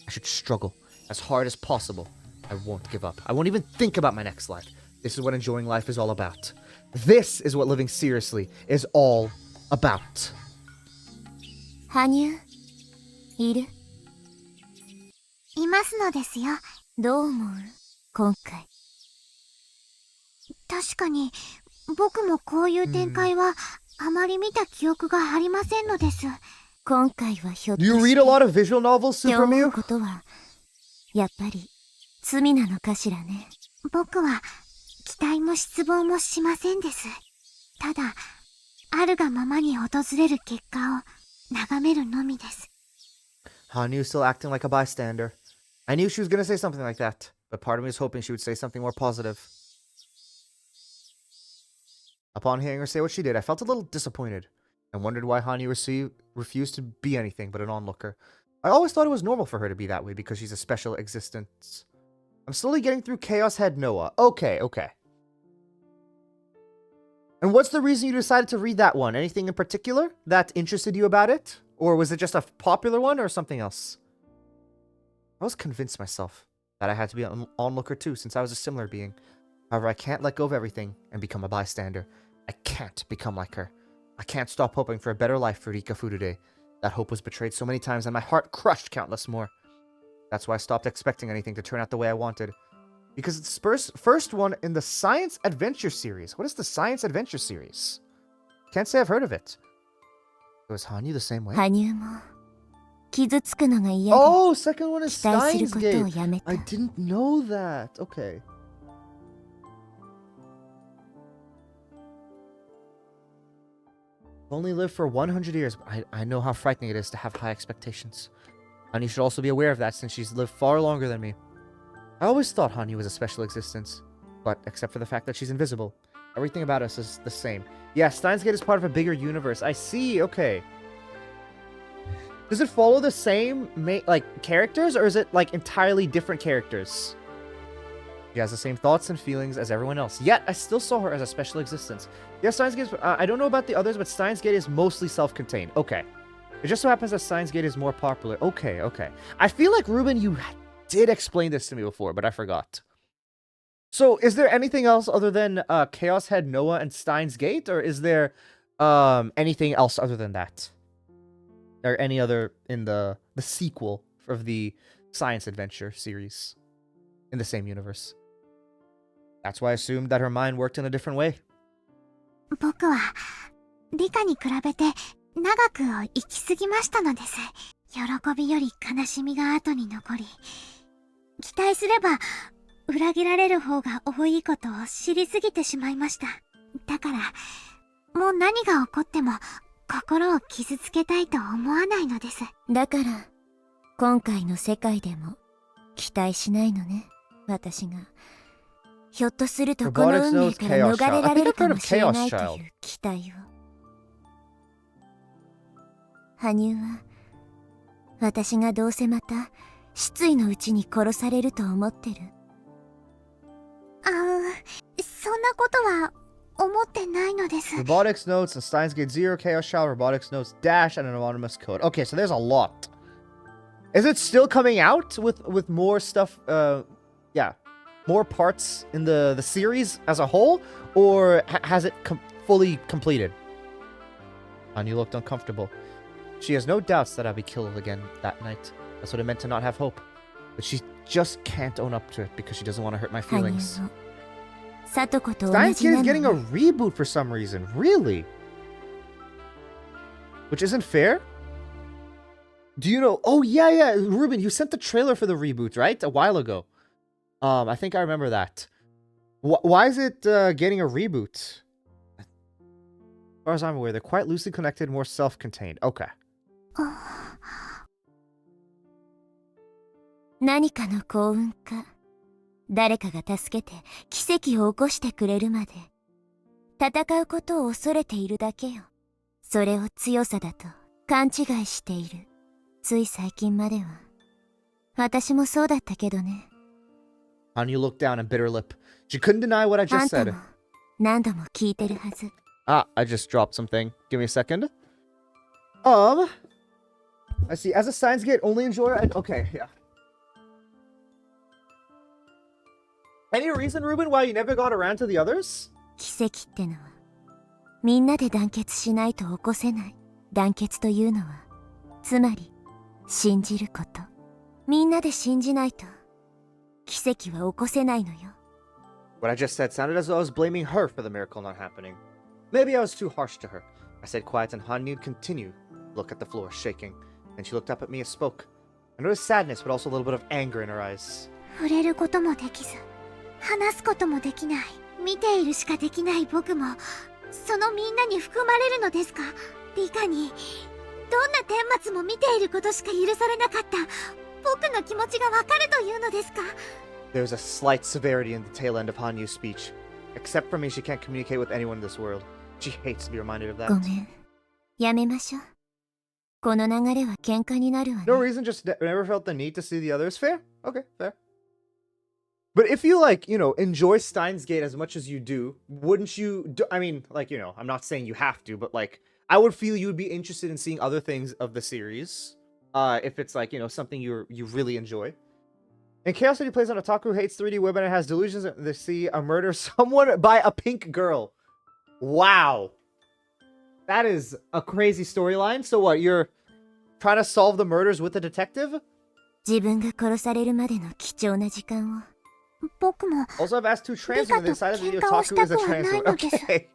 I should struggle as hard as possible. I won't give up. I won't even think about my next life. This is what enjoying life is all about. This is what living seriously is all about. 羽生いる？いますのですよ。どう思う？今回。確かに、僕もこういう展開はあまり見た記憶がありませんのです。今回はひょっと Do して you read a lot of visual novels, って Super 思う Mew? ことはやっぱり罪なのかしらね。僕は期待も失望もしませんです。ただ、あるがままに訪れる結果を眺めるのみです。Hanyu still acting like a bystander. I knew she was gonna say something like that, but part of me was hoping she would say something more positive. Upon hearing her say what she did, I felt a little disappointed, and wondered why Hanyu refused to be anything but an onlooker. I always thought it was normal for her to be that way because she's a special existence. I'm slowly getting through Chaos Head Noah. Okay. And what's the reason you decided to read that one? Anything in particular that interested you about it? Or was it just a popular one or something else? I was convinced myself that I had to be an onlooker too, since I was a similar being. However, I can't let go of everything and become a bystander. I can't become like her. I can't stop hoping for a better life for Rika Furude. That hope was betrayed so many times and my heart crushed countless more. That's why I stopped expecting anything to turn out the way I wanted. Because it's the first one in the Science Adventure series. What is the Science Adventure series? Can't say I've heard of it. Was Hanyu the same way? 羽生も傷つくのが嫌で Oh, second one is 期待する Steins ことを Gate. やめた。 I didn't know that. Okay. I've only lived for 100 years, but I know how frightening it is to have high expectations. Hanyu should also be aware of that since she's lived far longer than me. I always thought Hanyu was a special existence, but except for the fact that she's invisible, everything about us is the same. Yeah, Steins Gate is part of a bigger universe. I see, okay. Does it follow the same, characters, or is it, entirely different characters? She has the same thoughts and feelings as everyone else, yet I still saw her as a special existence. Yeah, Steins Gate is, I don't know about the others, but Steins Gate is mostly self-contained. Okay. It just so happens that Steins Gate is more popular. Okay. I feel like, Ruben, you did explain this to me before, but I forgot. So, is there anything else other than Chaos Head Noah and Steins Gate, or is there anything else other than that? Or any other in the sequel of the Science Adventure series in the same universe? That's why I assumed that her mind worked in a different way. 僕は理科に比べて長くを生きすぎましたのです。喜びより悲しみが後に残り、期待すれば裏切られる方が多いことを知りすぎてしまいました。だからもう何が起こっても心を傷つけたいと思わないのです。だから今回の世界でも期待しないのね、私が。ひょっとするとこの運命から逃れられるかもしれないという期待を。羽生は私がどうせまた失意のうちに殺されると思ってる。なことは思ってないのです。 Robotics notes, a Steins Gate 0, Chaos Shell, robotics notes, dash, and an anonymous code. Okay, so there's a lot. Is it still coming out with more stuff? Yeah, more parts in the series as a whole, or has it fully completed? Anya looked uncomfortable. She has no doubts that I'll be killed again that night. That's what it meant to not have hope. But she just can't own up to it because she doesn't want to hurt my feelings. Steins Gate is getting a reboot for some reason. Really? Which isn't fair? Do you know? Oh, yeah. Ruben, you sent the trailer for the reboot, right? A while ago. I think I remember that. Why is it getting a reboot? As far as I'm aware, they're quite loosely connected, more self-contained. Okay. 何かの幸運か、誰かが助けて奇跡を起こしてくれるまで戦うことを恐れているだけよ。それを強さだと勘違いしている。つい最近までは私もそうだったけどね。 Anya looked down and bit her lip. She couldn't deny what I あ just んた said. も何度も聞いてるはず。 Ah, I just dropped something. Give me a second. I see. As a Steins Gate only enjoyer, okay, yeah. Any reason, Ruben, why you never got around to the others? 奇跡ってのはみんなで団結しないと起こせない。団結というのはつまり信じること。みんなで信じないと奇跡は起こせないのよ。 What I just said sounded as though I was blaming her for the miracle not happening. Maybe I was too harsh to her. I said quiet and Hanyu continued to look at the floor, shaking. Then she looked up at me and spoke. I noticed sadness, but also a little bit of anger in her eyes. 触れることもできず、話すこともできない、見ているしかできない僕も、そのみんなに含まれるのですか？リカにどんな顛末も見ていることしか許されなかった僕の気持ちがわかるというのですか？ There was a slight severity in the tail end of Hanyu's speech. Except for me, she can't communicate with anyone in this world. She hates to be reminded of that. ごめん。やめましょう。この流れは喧嘩になるわね。 No reason, just never felt the need to see the others. Fair? Okay, fair. But if you, like, you know, enjoy Steins Gate as much as you do, wouldn't you... I mean, like, you know, I'm not saying you have to, but, like, I would feel you would be interested in seeing other things of the series. If it's, like, you know, something you really enjoy. In Chaos City plays on a otaku who hates 3D women and has delusions that they see a murder someone by a pink girl. Wow. That is a crazy storyline. So what, you're trying to solve the murders with a detective? 自分が殺されるまでの貴重な時間を。僕も Also, I've asked two trans women decided that the 喧嘩を otaku した is a くは trans ない woman. のです。 Okay.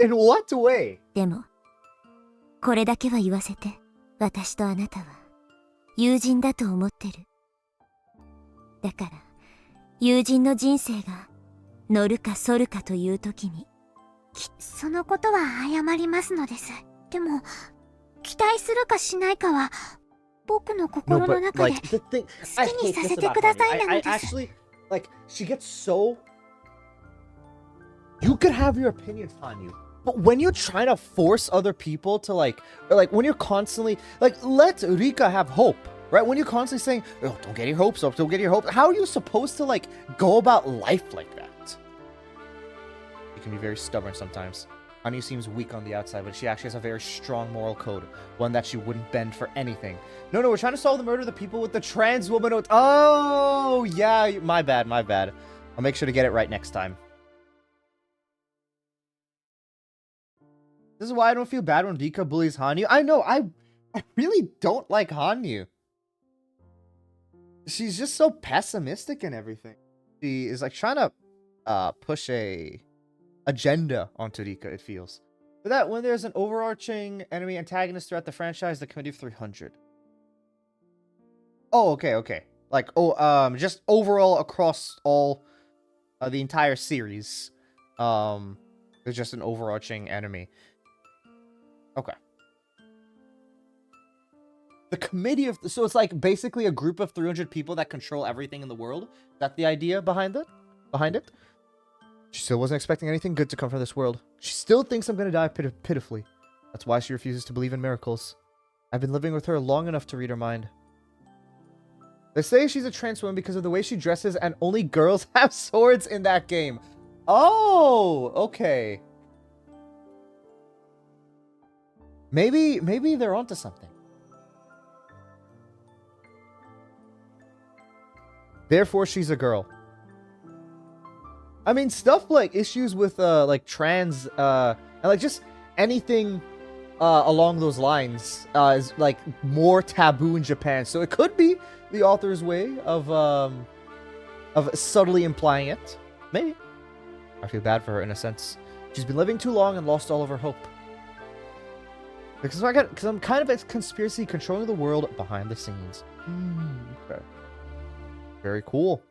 In what way? でも、これだけは言わせて。私とあなたは友人だと思ってる。だから、友人の人生が乗るか反るかという時に。そのことは謝りますのです。でも、期待するかしないかは、僕の心の中で好きにさせてくださいなのです。 Actually, like, she gets so... You could have your opinions on you. But when you're trying to force other people to, like, or like, when you're constantly, like, let Rika have hope, right? When you're constantly saying, oh, don't get your hopes up, don't get your hope, how are you supposed to, like, go about life like that? You can be very stubborn sometimes. Anya seems weak on the outside, but she actually has a very strong moral code. One that she wouldn't bend for anything. No, we're trying to solve the murder of the people with the trans woman. Oh, yeah, my bad. I'll make sure to get it right next time. This is why I don't feel bad when Rika bullies Hanyu. I know, I really don't like Hanyu. She's just so pessimistic and everything. She is like trying to push a agenda onto Rika, it feels. For that, when there's an overarching enemy antagonist throughout the franchise, the Committee of 300. Oh, okay. Like, just overall across all the entire series. There's just an overarching enemy. Okay. The Committee of... So it's like basically a group of 300 people that control everything in the world? Is that the idea behind it? She still wasn't expecting anything good to come from this world. She still thinks I'm gonna die pitifully. That's why she refuses to believe in miracles. I've been living with her long enough to read her mind. They say she's a trans woman because of the way she dresses and only girls have swords in that game. Oh, okay. Maybe they're onto something. Therefore, she's a girl. I mean, stuff like issues with like trans and like just anything along those lines is like more taboo in Japan. So it could be the author's way of subtly implying it. Maybe. I feel bad for her in a sense. She's been living too long and lost all of her hope. Because I'm kind of a conspiracy controlling the world behind the scenes. Okay. Very cool.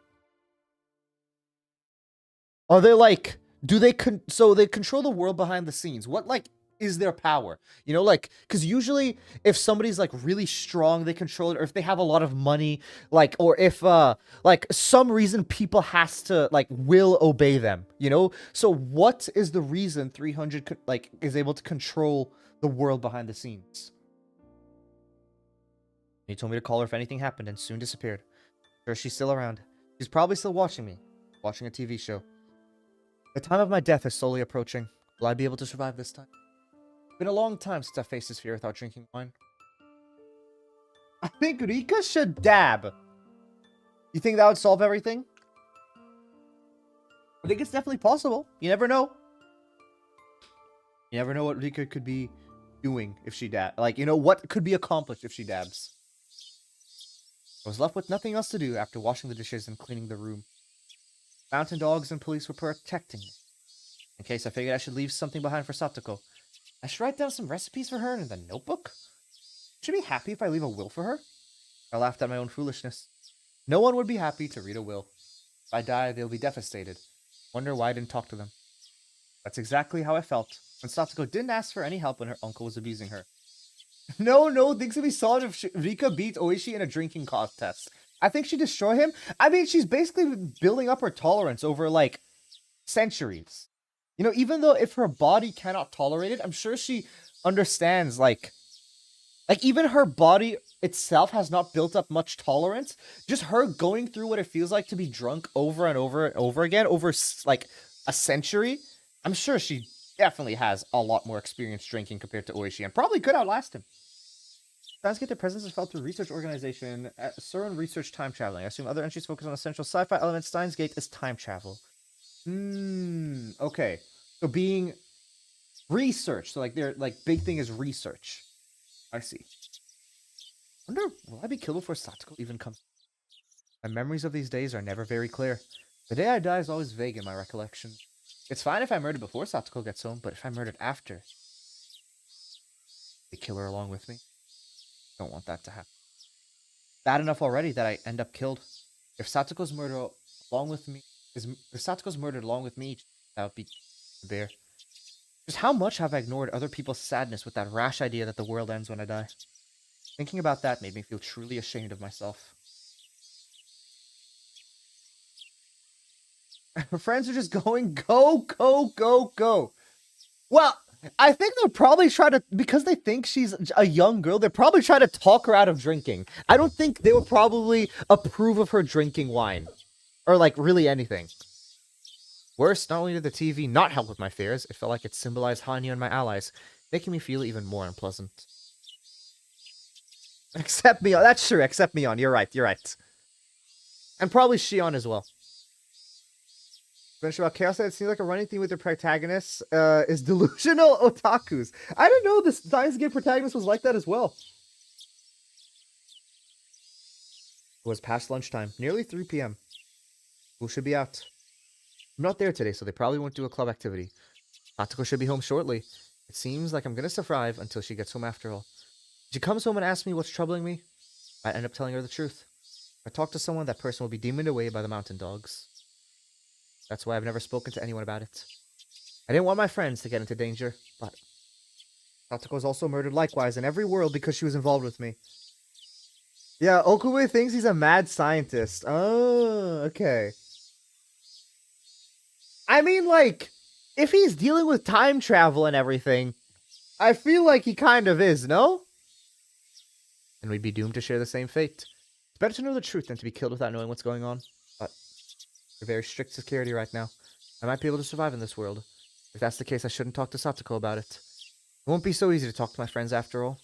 Are they like, do they so they control the world behind the scenes? What like is their power? You know, like, because usually if somebody's like really strong, they control it, or if they have a lot of money, like, or if like some reason people has to like will obey them, you know? So what is the reason 300 like is able to control the world behind the scenes? He told me to call her if anything happened and soon disappeared. Sure, she's still around. She's probably still watching me, watching a TV show. The time of my death is slowly approaching. Will I be able to survive this time? It's been a long time since I faced this fear without drinking wine. I think Rika should dab. You think that would solve everything? I think it's definitely possible. You never know. You never know what Rika could be doing if she dabs. Like, you know, what could be accomplished if she dabs. I was left with nothing else to do after washing the dishes and cleaning the room. Mountain dogs and police were protecting me. In case I figured I should leave something behind for Satoko. I should write down some recipes for her in the notebook. Should be happy if I leave a will for her. I laughed at my own foolishness. No one would be happy to read a will. If I die, they'll be devastated. Wonder why I didn't talk to them. That's exactly how I felt when Satoko didn't ask for any help when her uncle was abusing her. No, things would be solid if Rika beat Oishi in a drinking contest. I think she'd destroy him. I mean, she's basically building up her tolerance over, like, centuries. You know, even though if her body cannot tolerate it, I'm sure she understands, like even her body itself has not built up much tolerance. Just her going through what it feels like to be drunk over and over and over again over, like, a century, I'm sure she definitely has a lot more experience drinking compared to Oishi and probably could outlast him. Steins Gate, their presence is felt through research organization, CERN research time traveling. I assume other entries focus on essential sci-fi elements. Steins Gate is time travel. Okay. So being research. So like their like big thing is research. I see. Wonder, will I be killed before Satoko even comes? My memories of these days are never very clear. The day I die is always vague in my recollection. It's fine if I murdered before Satoko gets home, but if I murdered after, they kill her along with me. Don't want that to happen. Bad enough already that I end up killed. If Satoko's murdered along with me, that would be the bear. Just how much have I ignored other people's sadness with that rash idea that the world ends when I die? Thinking about that made me feel truly ashamed of myself. Her friends are just going, go. Well, I think they'll probably try to, because they think she's a young girl, they'll probably try to talk her out of drinking. I don't think they will probably approve of her drinking wine. Or, like, really anything. Worse, not only did the TV not help with my fears, it felt like it symbolized Hanyu and my allies, making me feel even more unpleasant. Except Mion. That's true, except Mion. You're right. And probably Shion as well. About Chaos, it seems like a running theme with the protagonists is delusional otakus. I didn't know this Steins Gate protagonist was like that as well. It was past lunchtime, nearly 3 p.m. School should be out. I'm not there today, so they probably won't do a club activity. Satoko should be home shortly. It seems like I'm gonna survive until she gets home after all. If she comes home and asks me what's troubling me, I end up telling her the truth. If I talk to someone, that person will be demoned away by the mountain dogs. That's why I've never spoken to anyone about it. I didn't want my friends to get into danger, but Satoko was also murdered likewise in every world because she was involved with me. Yeah, Okue thinks he's a mad scientist. Oh, okay. I mean, like, if he's dealing with time travel and everything, I feel like he kind of is, no? And we'd be doomed to share the same fate. It's better to know the truth than to be killed without knowing what's going on. But we're very strict security right now. I might be able to survive in this world. If that's the case, I shouldn't talk to Satoko about it. It won't be so easy to talk to my friends after all.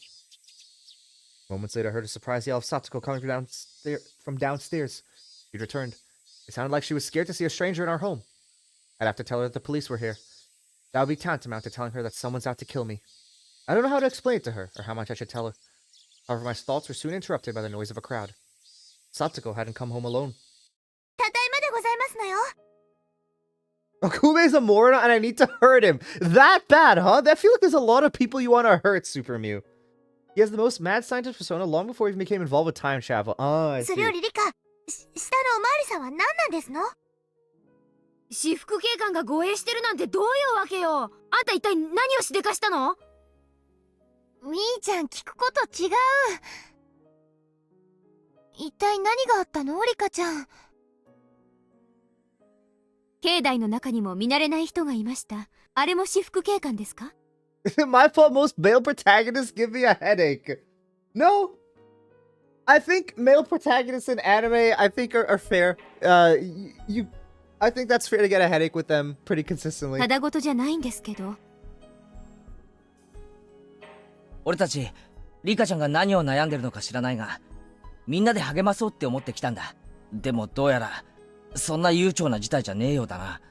Moments later, I heard a surprised yell of Satoko coming from downstairs. She'd returned. It sounded like she was scared to see a stranger in our home. I'd have to tell her that the police were here. That would be tantamount to telling her that someone's out to kill me. I don't know how to explain it to her, or how much I should tell her. However, my thoughts were soon interrupted by the noise of a crowd. Satoko hadn't come home alone. ただいまでございますのよ。 Okume's a moron and I need to hurt him. That bad, huh? I feel like there's a lot of people you want to hurt, Super Mew. He has the most mad scientist persona long before he even became involved with time travel. Oh, I see. それよりリカ、下のおまわりさんは何なんですの？私服警官が護衛してるなんてどういうわけよ。あんた一体何をしでかしたの？みーちゃん聞くこと違う。一体何があったのリカちゃん。境内の中にも見慣れない人がいました。あれも私服警官ですか？ My fault most male protagonists give me a headache. No. I think male protagonists in anime, I think are fair. I think that's fair to get a headache with them pretty consistently. ただごとじゃないんですけど。俺たちリカちゃんが何を悩んでるのか知らないが、みんなで励まそうって思ってきたんだ。でもどうやらそんな悠長な事態じゃねえようだな。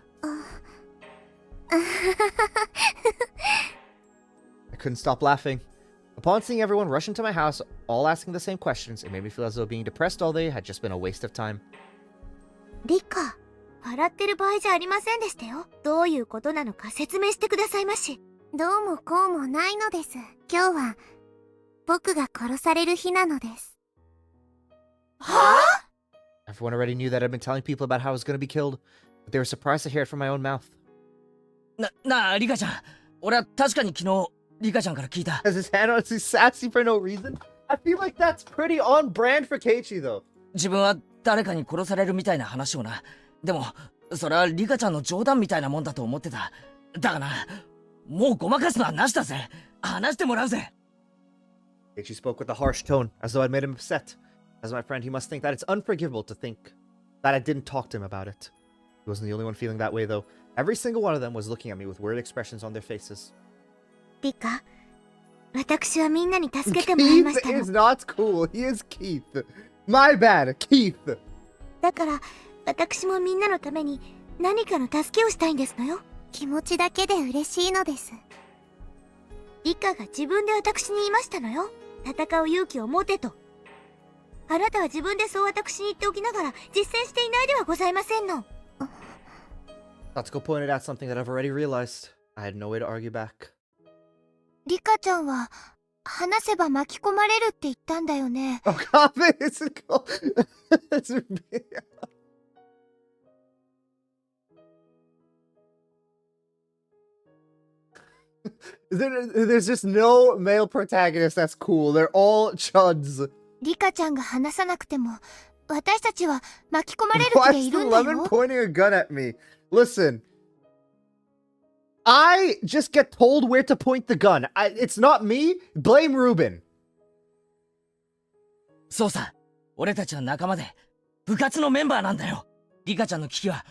I couldn't stop laughing. Upon seeing everyone rush into my house, all asking the same questions, it made me feel as though being depressed all day had just been a waste of time. リカ、笑ってる場合じゃありませんでしたよ。どういうことなのか説明してくださいまし。どうもこうもないのです。今日は僕が殺される日なのです。はぁ？ Everyone already knew that I'd been telling people about how I was going to be killed, but they were surprised to hear it from my own mouth. なあリカちゃん、俺は確かに昨日リカちゃんから聞いた。Has his hand on his sassy for no reason? I feel like that's pretty on brand for Keiichi though. 自分は誰かに殺されるみたいな話をな。でもそれはリカちゃんの冗談みたいなもんだと思ってた。だがな、もうごまかすのはなしだぜ。話してもらうぜ。Keiichi spoke with a harsh tone, as though I'd made him upset. As my friend, he must think that it's unforgivable to think that I didn't talk to him about it. He wasn't the only one feeling that way though. Every single one of them was looking at me with worried expressions on their faces. リカ、私はみんなに助けてもらいましたの。 Keith is not cool. He is Keith. My bad, Keith. だから私もみんなのために何かの助けをしたいんですのよ。気持ちだけで嬉しいのです。リカが自分で私に言いましたのよ。戦う勇気を持てと。あなたは自分でそう私に言っておきながら実践していないではございませんの。Satsuko pointed out something that I've already realized. I had no way to argue back. リカちゃんは話せば巻き込まれるって言ったんだよね。Oh, comment is cool. There's just no male protagonist that's cool. They're all chuds. リカちゃんが話さなくても私たちは巻き込まれる気 Why で is い the るんだ lemon よ。 pointing a gun at me? Listen. I just get told where to point the gun. It's not me. Blame Ruben. そうさ、俺たちは仲間で部活のメンバーなんだよ。リカちゃんの危機は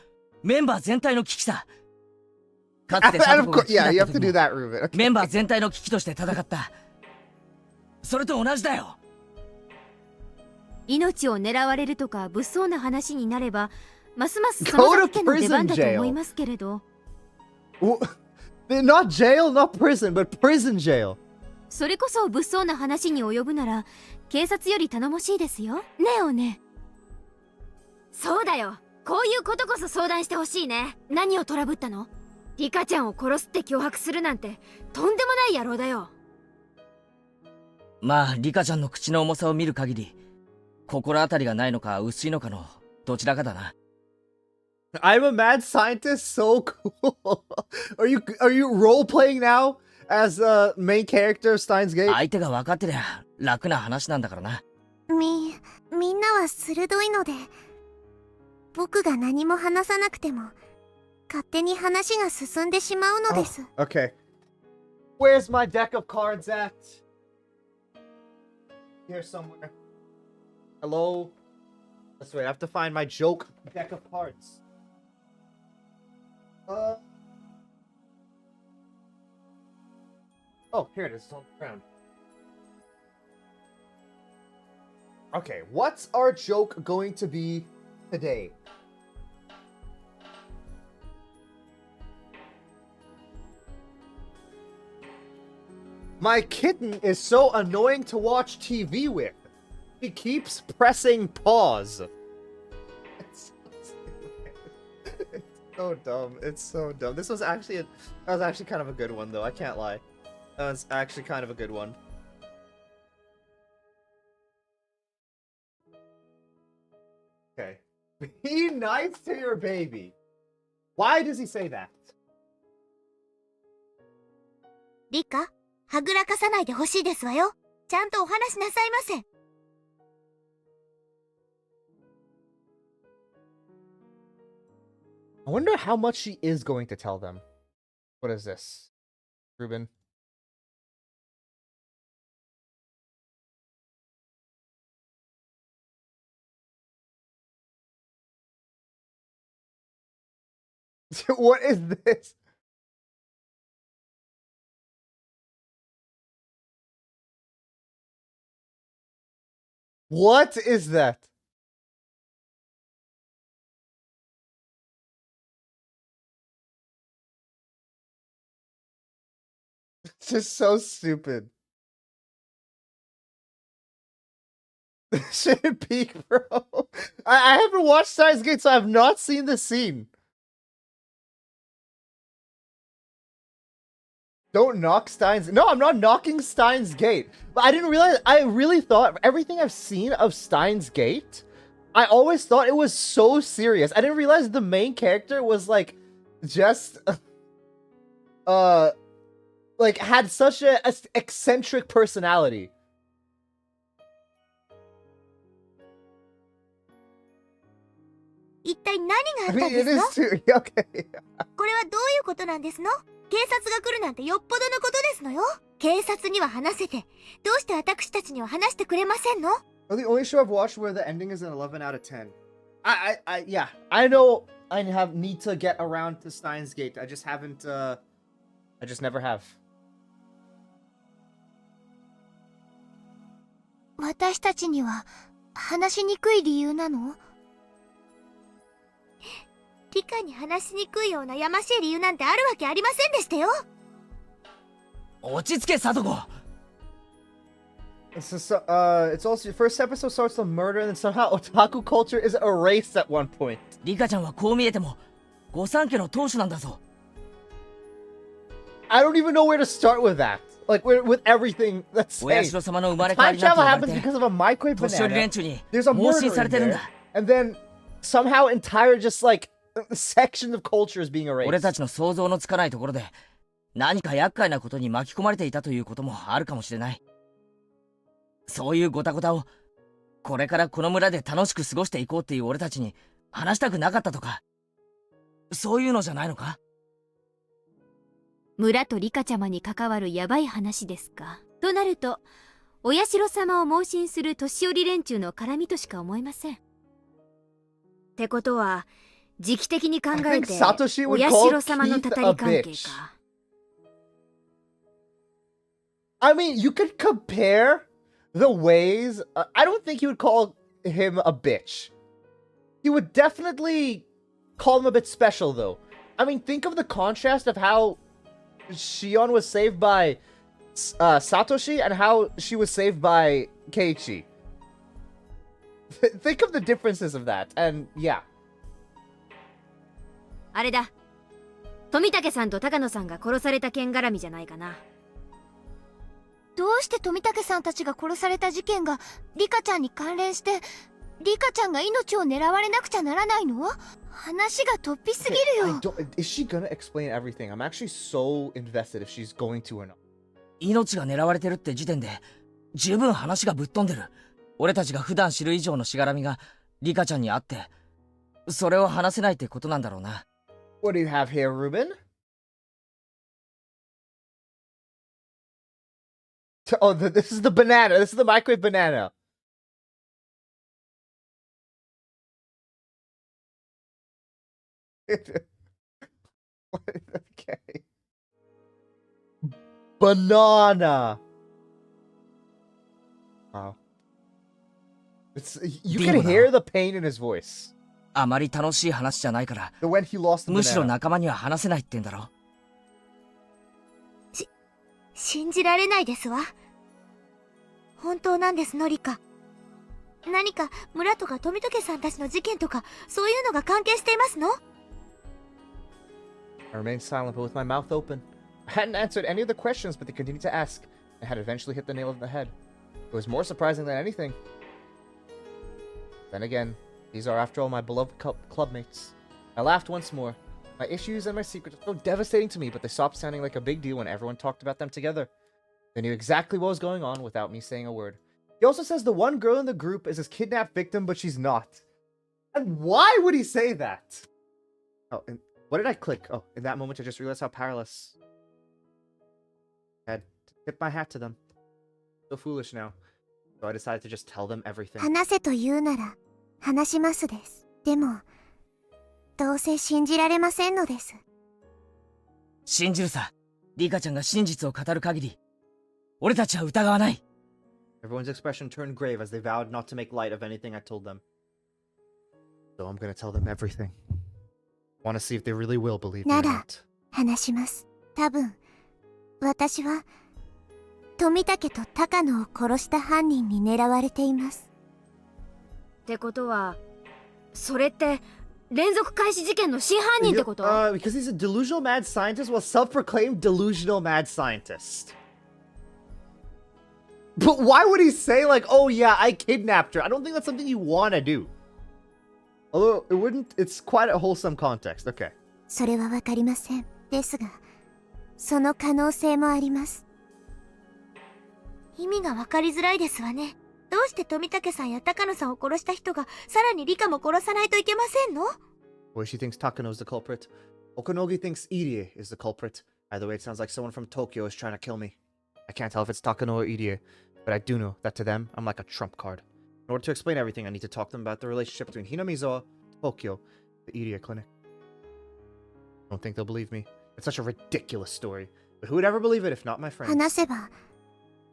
メンバー全体の危機さ。かつてサトコが危機だった時も Ruben. メンバー全体の危機として戦った。それと同じだよ。命を狙われるとか物騒な話になればますますそのだけの出番だと思いますけれど。Not jail, not prison, but prison jail. それこそ物騒な話に及ぶなら警察より頼もしいですよ。ねえおね。そうだよ。こういうことこそ相談してほしいね。何をトラブったの？リカちゃんを殺すって脅迫するなんてとんでもない野郎だよ。まあリカちゃんの口の重さを見る限り心当たりがないのか薄いのかのどちらかだな。I'm a mad scientist, so cool. Are you role playing now as the main character of Steins Gate? 相手が分かってりゃ楽な話なんだからな。みんなは鋭いので、僕が何も話さなくても勝手に話が進んでしまうのです。Oh, okay. Where's my deck of cards at? Here somewhere. Hello? Let's wait, I have to find my joke deck of cards. Oh, here it is. It's on the ground. Okay, what's our joke going to be today? My kitten is so annoying to watch TV with. He keeps pressing pause. It's so dumb. It's so dumb. This was actually that was actually kind of a good one though. I can't lie. That was actually kind of a good one. Okay. Be nice to your baby. Why does he say that? リカ、はぐらかさないでほしいですわよ。ちゃんとお話しなさいませ。I wonder how much she is going to tell them. What is this? Ruben? What is this? What is that? It's just so stupid. Shit peak, bro. I haven't watched Steins Gate, so I have not seen the scene. Don't knock Steins. No, I'm not knocking Steins Gate. But I didn't realize. I really thought everything I've seen of Steins Gate, I always thought it was so serious. I didn't realize the main character was like, just, like had such a eccentric personality. 一体何があ I ったん mean, で it すの is too. Okay. これはどういうことなんですの？警察が来るなんてよっぽどのことですのよ。警察には話せて、どうして私たちには話してくれませんの？ The only show I've watched where the ending is an 11 out of 10. Yeah. I know I need to get around to Steins Gate. I just haven't. I just never have. 私たちには話しにくい理由なの？リカに話しにくいようなやましい理由なんてあるわけありませんでしたよ。落ち着け、サトコ。It's also first episode starts with murder and then somehow otaku culture is erased at one point. リカちゃんはこう見えても御三家の当主なんだぞ。I don't even know where to start with that. Like with everything that's 親 saying. 城様の生まれ変わ Time りなん travel て呼ば happens れて because of a microwave 年寄り banana. 連中に There's a 盲 murder 信され in てるん there, だ。 and then somehow entire just like section of culture is being 俺た erased. ちの想像のつかないところで何か厄介なことに巻き込まれていたということもあるかもしれない。そういうゴタゴタをこれからこの村で楽しく過ごしていこうっていう俺たちに話したくなかったとか、そういうのじゃないのか？村とリカちゃまに関わるヤバい話ですか。となるとお社様を盲信する年寄り連中の絡みとしか思えません。ってことは時期的に考 I え think て Satoshi お would call 社様の Keith たた a り関係 bitch. か。I mean, you could compare the ways. I don't think he would call him a bitch. He would definitely call him a bit special, though. I mean, think of the contrast of how Shion was saved by Satoshi and how she was saved by Keiichi. Think of the differences of that, and yeah. あれだ、富武さんと高野さんが殺された件絡みじゃないかな。どうして富武さんたちが殺された事件がリカちゃんに関連してリカちゃんが命を狙われなくちゃならないの？話が突飛すぎるよ。Is she gonna explain everything? I'm actually so invested if she's going to or not. 命が狙われてるって時点で十分話がぶっ飛んでる。俺たちが普段知る以上のしがらみがリカちゃんにあってそれを話せないってことなんだろうな。What do you have here, Ruben? Oh, this is the banana. This is the microwave banana. Okay. Banana. Wow. You can hear the pain in his voice. あまり楽しい話じゃないから、 The when he lost the むしろ banana. 仲間には話せないって言うんだろ。信じられないですわ。本当なんです、ノリカ。何か村とか富時さんたちの事件とかそういうのが関係していますの？ I remained silent, but with my mouth open. I hadn't answered any of the questions, but they continued to ask. I had eventually hit the nail on the head. It was more surprising than anything. Then again, these are, after all, my beloved clubmates. I laughed once more. My issues and my secrets were so devastating to me, but they stopped sounding like a big deal when everyone talked about them together. They knew exactly what was going on without me saying a word. He also says the one girl in the group is his kidnapped victim, but she's not. And why would he say that? Oh, and what did I click? Oh, in that moment, I just realized how powerless. I had to tip my hat to them. So foolish now. So I decided to just tell them everything. 話せと言うなら話しますです。でもどうせ信じられませんのです。信じるさ。リカちゃんが真実を語る限り、俺たちは疑わない。 Everyone's expression turned grave as they vowed not to make light of anything I told them. So I'm gonna tell them everything. Want to see if they really will believe me or なら not. 話します。多分私は富武と高野を殺した犯人に狙われています。ってことは、それって連続開始事件の真犯人ってこと？ Because he's a delusional mad scientist, well, self-proclaimed delusional mad scientist. But why would he say, like, oh yeah, I kidnapped her? I don't think that's something you want to do. Although, it wouldn't, it's quite a wholesome context. Okay. それはわかりません。ですが、その可能性もあります。意味がわかりづらいですわね。どうして富武さんや高野さんを殺した人がさらにリカも殺さないといけませんの？ Oishi thinks Takano's the culprit. Okanogi thinks Irie is the culprit. Either way, it sounds like someone from Tokyo is trying to kill me. I can't tell if it's Takano or Irie, but I do know that to them, I'm like a trump card. In order to explain everything, I need to talk to them about the relationship between Hinamizawa, Tokyo, the Irie clinic. I don't think they'll believe me. It's such a ridiculous story. But who would ever believe it if not my friends? 話せば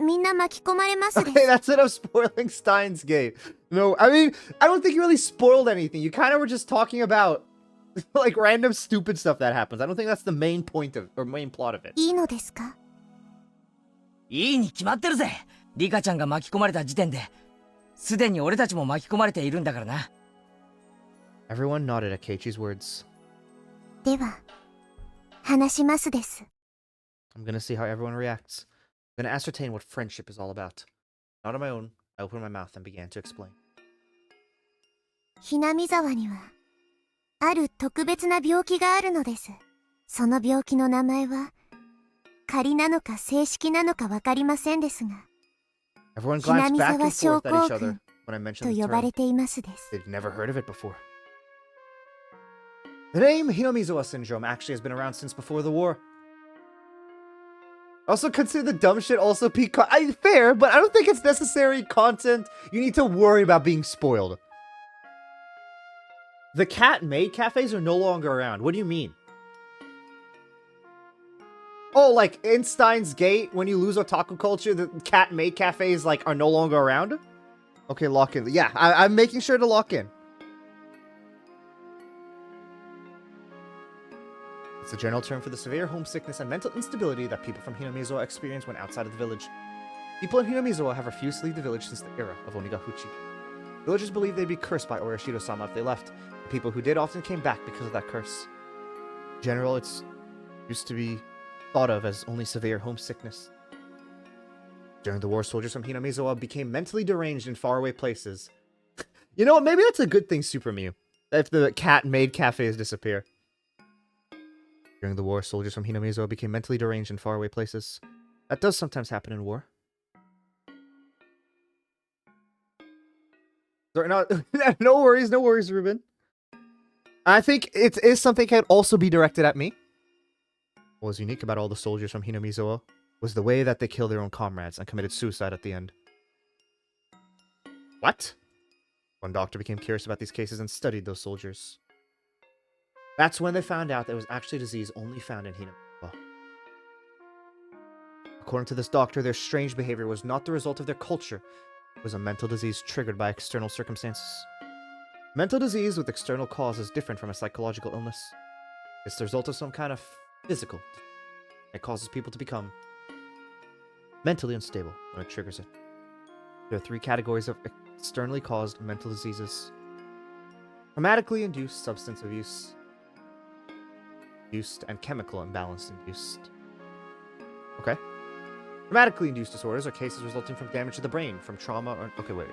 みんな巻き込まれますです。 Okay, that's it of spoiling Steins Gate. No, I mean, I don't think you really spoiled anything. You kind of were just talking about like random stupid stuff that happens. I don't think that's the main point of, or main plot of it. いいのですか？いいに決まってるぜ。リカちゃんが巻き込まれた時点で、すでに俺たちも巻き込まれているんだからな。Everyone nodded at Keiichi's words. では、話しますです。 I'm gonna see how everyone reacts. I'm gonna ascertain what friendship is all about. Not on my own, I opened my mouth and began to explain. ひなみ沢には、ある特別な病気があるのです。その病気の名前は、仮なのか正式なのかわかりませんですが、 Everyone ひな glanced み back 沢 and 症 forth at 候 each other 群 when I と mentioned the 呼ばれ term. ていますです。 They'd never heard of it before. The name Hinamizawa syndrome actually has been around since before the war. Also consider the dumb shit also peak fair, but I don't think it's necessary content you need to worry about being spoiled. The cat-made cafes are no longer around. What do you mean? Oh, like in Steins Gate, when you lose otaku culture, the cat-made cafes like are no longer around? Okay, lock in. Yeah, I'm making sure to lock in. It's a general term for the severe homesickness and mental instability that people from Hinamizawa experience when outside of the village. People in Hinamizawa have refused to leave the village since the era of Onigahuchi. Villagers believed they'd be cursed by Oroshido-sama if they left. The people who did often came back because of that curse. In general, it's used to be thought of as only severe homesickness. During the war, soldiers from Hinamizawa became mentally deranged in faraway places. You know what? Maybe that's a good thing, Super Mew. If the cat-made cafes disappear. During the war, soldiers from Hinamizawa became mentally deranged in faraway places. That does sometimes happen in war. Sorry, no worries, Ruben. I think it is something that can also be directed at me. What was unique about all the soldiers from Hinamizawa was the way that they killed their own comrades and committed suicide at the end. What? One doctor became curious about these cases and studied those soldiers. That's when they found out that it was actually a disease only found in Hinamizawa. According to this doctor, their strange behavior was not the result of their culture. It was a mental disease triggered by external circumstances. Mental disease with external cause is different from a psychological illness. It's the result of some kind of physical. It causes people to become mentally unstable when it triggers it. There are 3 categories of externally caused mental diseases: traumatically induced substance abuse induced and chemical imbalance induced. Okay. Traumatically induced disorders are cases resulting from damage to the brain, from trauma or... Okay, wait.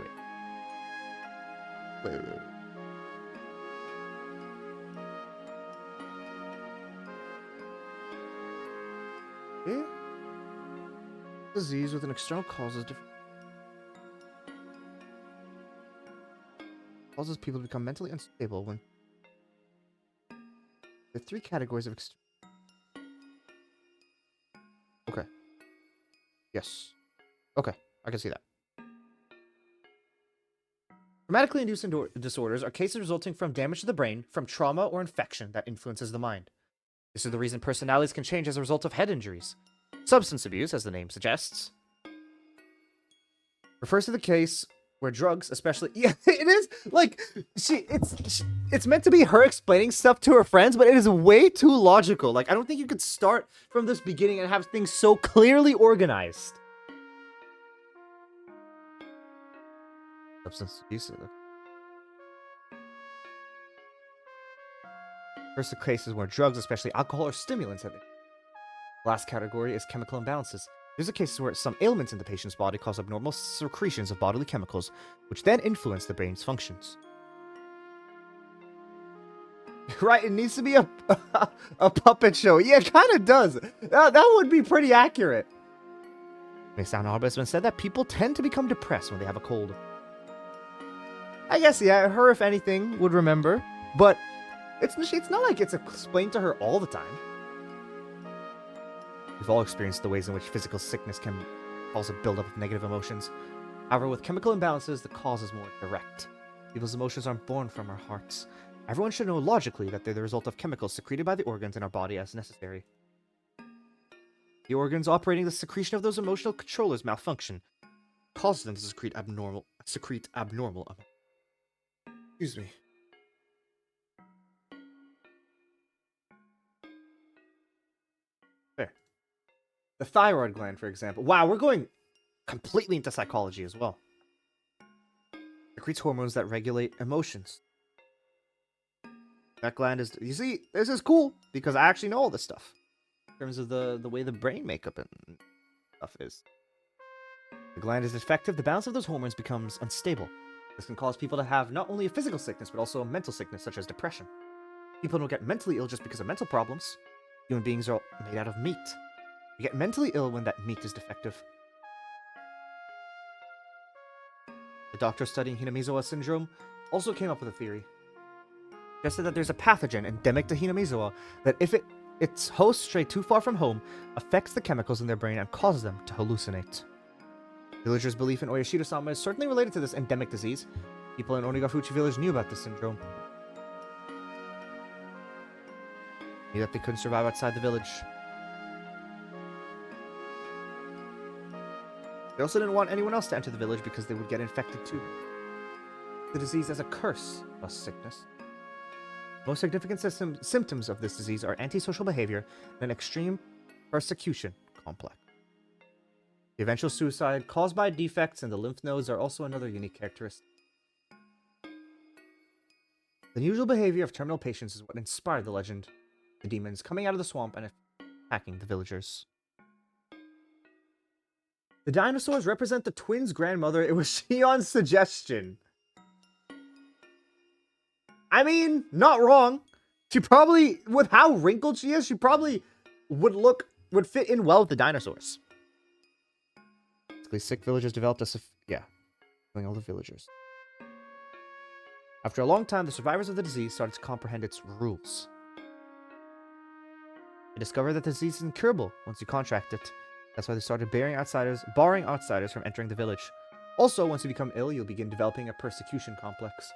Yeah. Disease with an external cause is different. Causes people to become mentally unstable when... There are 3 categories of Okay. Yes. Okay, I can see that. Traumatically induced disorders are cases resulting from damage to the brain, from trauma or infection that influences the mind. This is the reason personalities can change as a result of head injuries. Substance abuse, as the name suggests, refers to the case where drugs, especially... Yeah, it is, like, it's meant to be her explaining stuff to her friends, but it is way too logical. Like, I don't think you could start from this beginning and have things so clearly organized. Substance abuse. First, the cases where drugs, especially alcohol or stimulants, have it. The last category is chemical imbalances. These are cases where some ailments in the patient's body cause abnormal secretions of bodily chemicals, which then influence the brain's functions. Right, it needs to be a puppet show. Yeah, it kind of does. That would be pretty accurate. It may sound odd, but it's been said that people tend to become depressed when they have a cold. I guess, yeah, her, if anything, would remember, but it's not like it's explained to her all the time. We've all experienced the ways in which physical sickness can cause a buildup of negative emotions. However, with chemical imbalances, the cause is more direct. People's emotions aren't born from our hearts. Everyone should know logically that they're the result of chemicals secreted by the organs in our body as necessary. The organs operating the secretion of those emotional controllers malfunction, causes them to secrete abnormal amounts. Excuse me. There. The thyroid gland, for example. Wow, we're going completely into psychology as well. Secretes hormones that regulate emotions. That gland is... You see, this is cool, because I actually know all this stuff. In terms of the way the brain makeup and stuff is. The gland is defective, the balance of those hormones becomes unstable. This can cause people to have not only a physical sickness, but also a mental sickness, such as depression. People don't get mentally ill just because of mental problems. Human beings are made out of meat. You get mentally ill when that meat is defective. The doctor studying Hinamizawa syndrome also came up with a theory. Suggested that there's a pathogen endemic to Hinamizawa that if its host stray too far from home, affects the chemicals in their brain and causes them to hallucinate. Villagers' belief in Oyashiro-sama is certainly related to this endemic disease. People in Onigafuchi village knew about this syndrome. Knew that they couldn't survive outside the village. They also didn't want anyone else to enter the village because they would get infected too. The disease as a curse, plus sickness. Most significant symptoms of this disease are antisocial behavior and an extreme persecution complex. The eventual suicide caused by defects in the lymph nodes are also another unique characteristic. The unusual behavior of terminal patients is what inspired the legend, the demons coming out of the swamp and attacking the villagers. The dinosaurs represent the twins' grandmother. It was Shion's suggestion. I mean, not wrong. She probably, with how wrinkled she is, she probably would fit in well with the dinosaurs. Basically, sick villagers developed killing all the villagers. After a long time, the survivors of the disease started to comprehend its rules. They discovered that the disease is incurable once you contract it. That's why they started barring outsiders from entering the village. Also, once you become ill, you'll begin developing a persecution complex.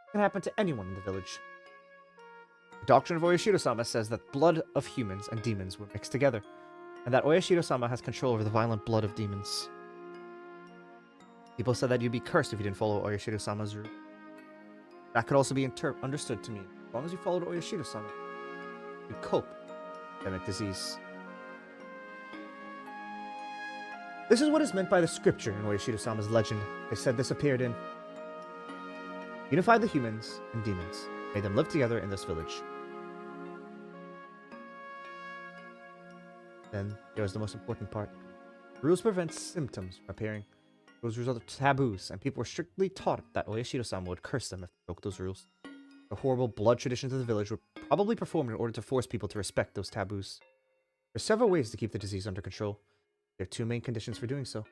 It can happen to anyone in the village. The doctrine of Oyashiro-sama says that blood of humans and demons were mixed together, and that Oyashiro-sama has control over the violent blood of demons. People said that you'd be cursed if you didn't follow Oyashiro-sama's rule. That could also be understood to mean, as long as you followed Oyashiro-sama, you'd cope with epidemic disease. This is what is meant by the scripture in Oyashiro-sama's legend. They said this appeared in unified the humans and demons, made them live together in this village. Then there's the most important part. Rules prevent symptoms from appearing. Those rules are taboos, and people were strictly taught that Oyashiro-sama would curse them if they broke those rules. The horrible blood traditions of the village were probably performed in order to force people to respect those taboos. There are several ways to keep the disease under control. There are two main conditions for doing so.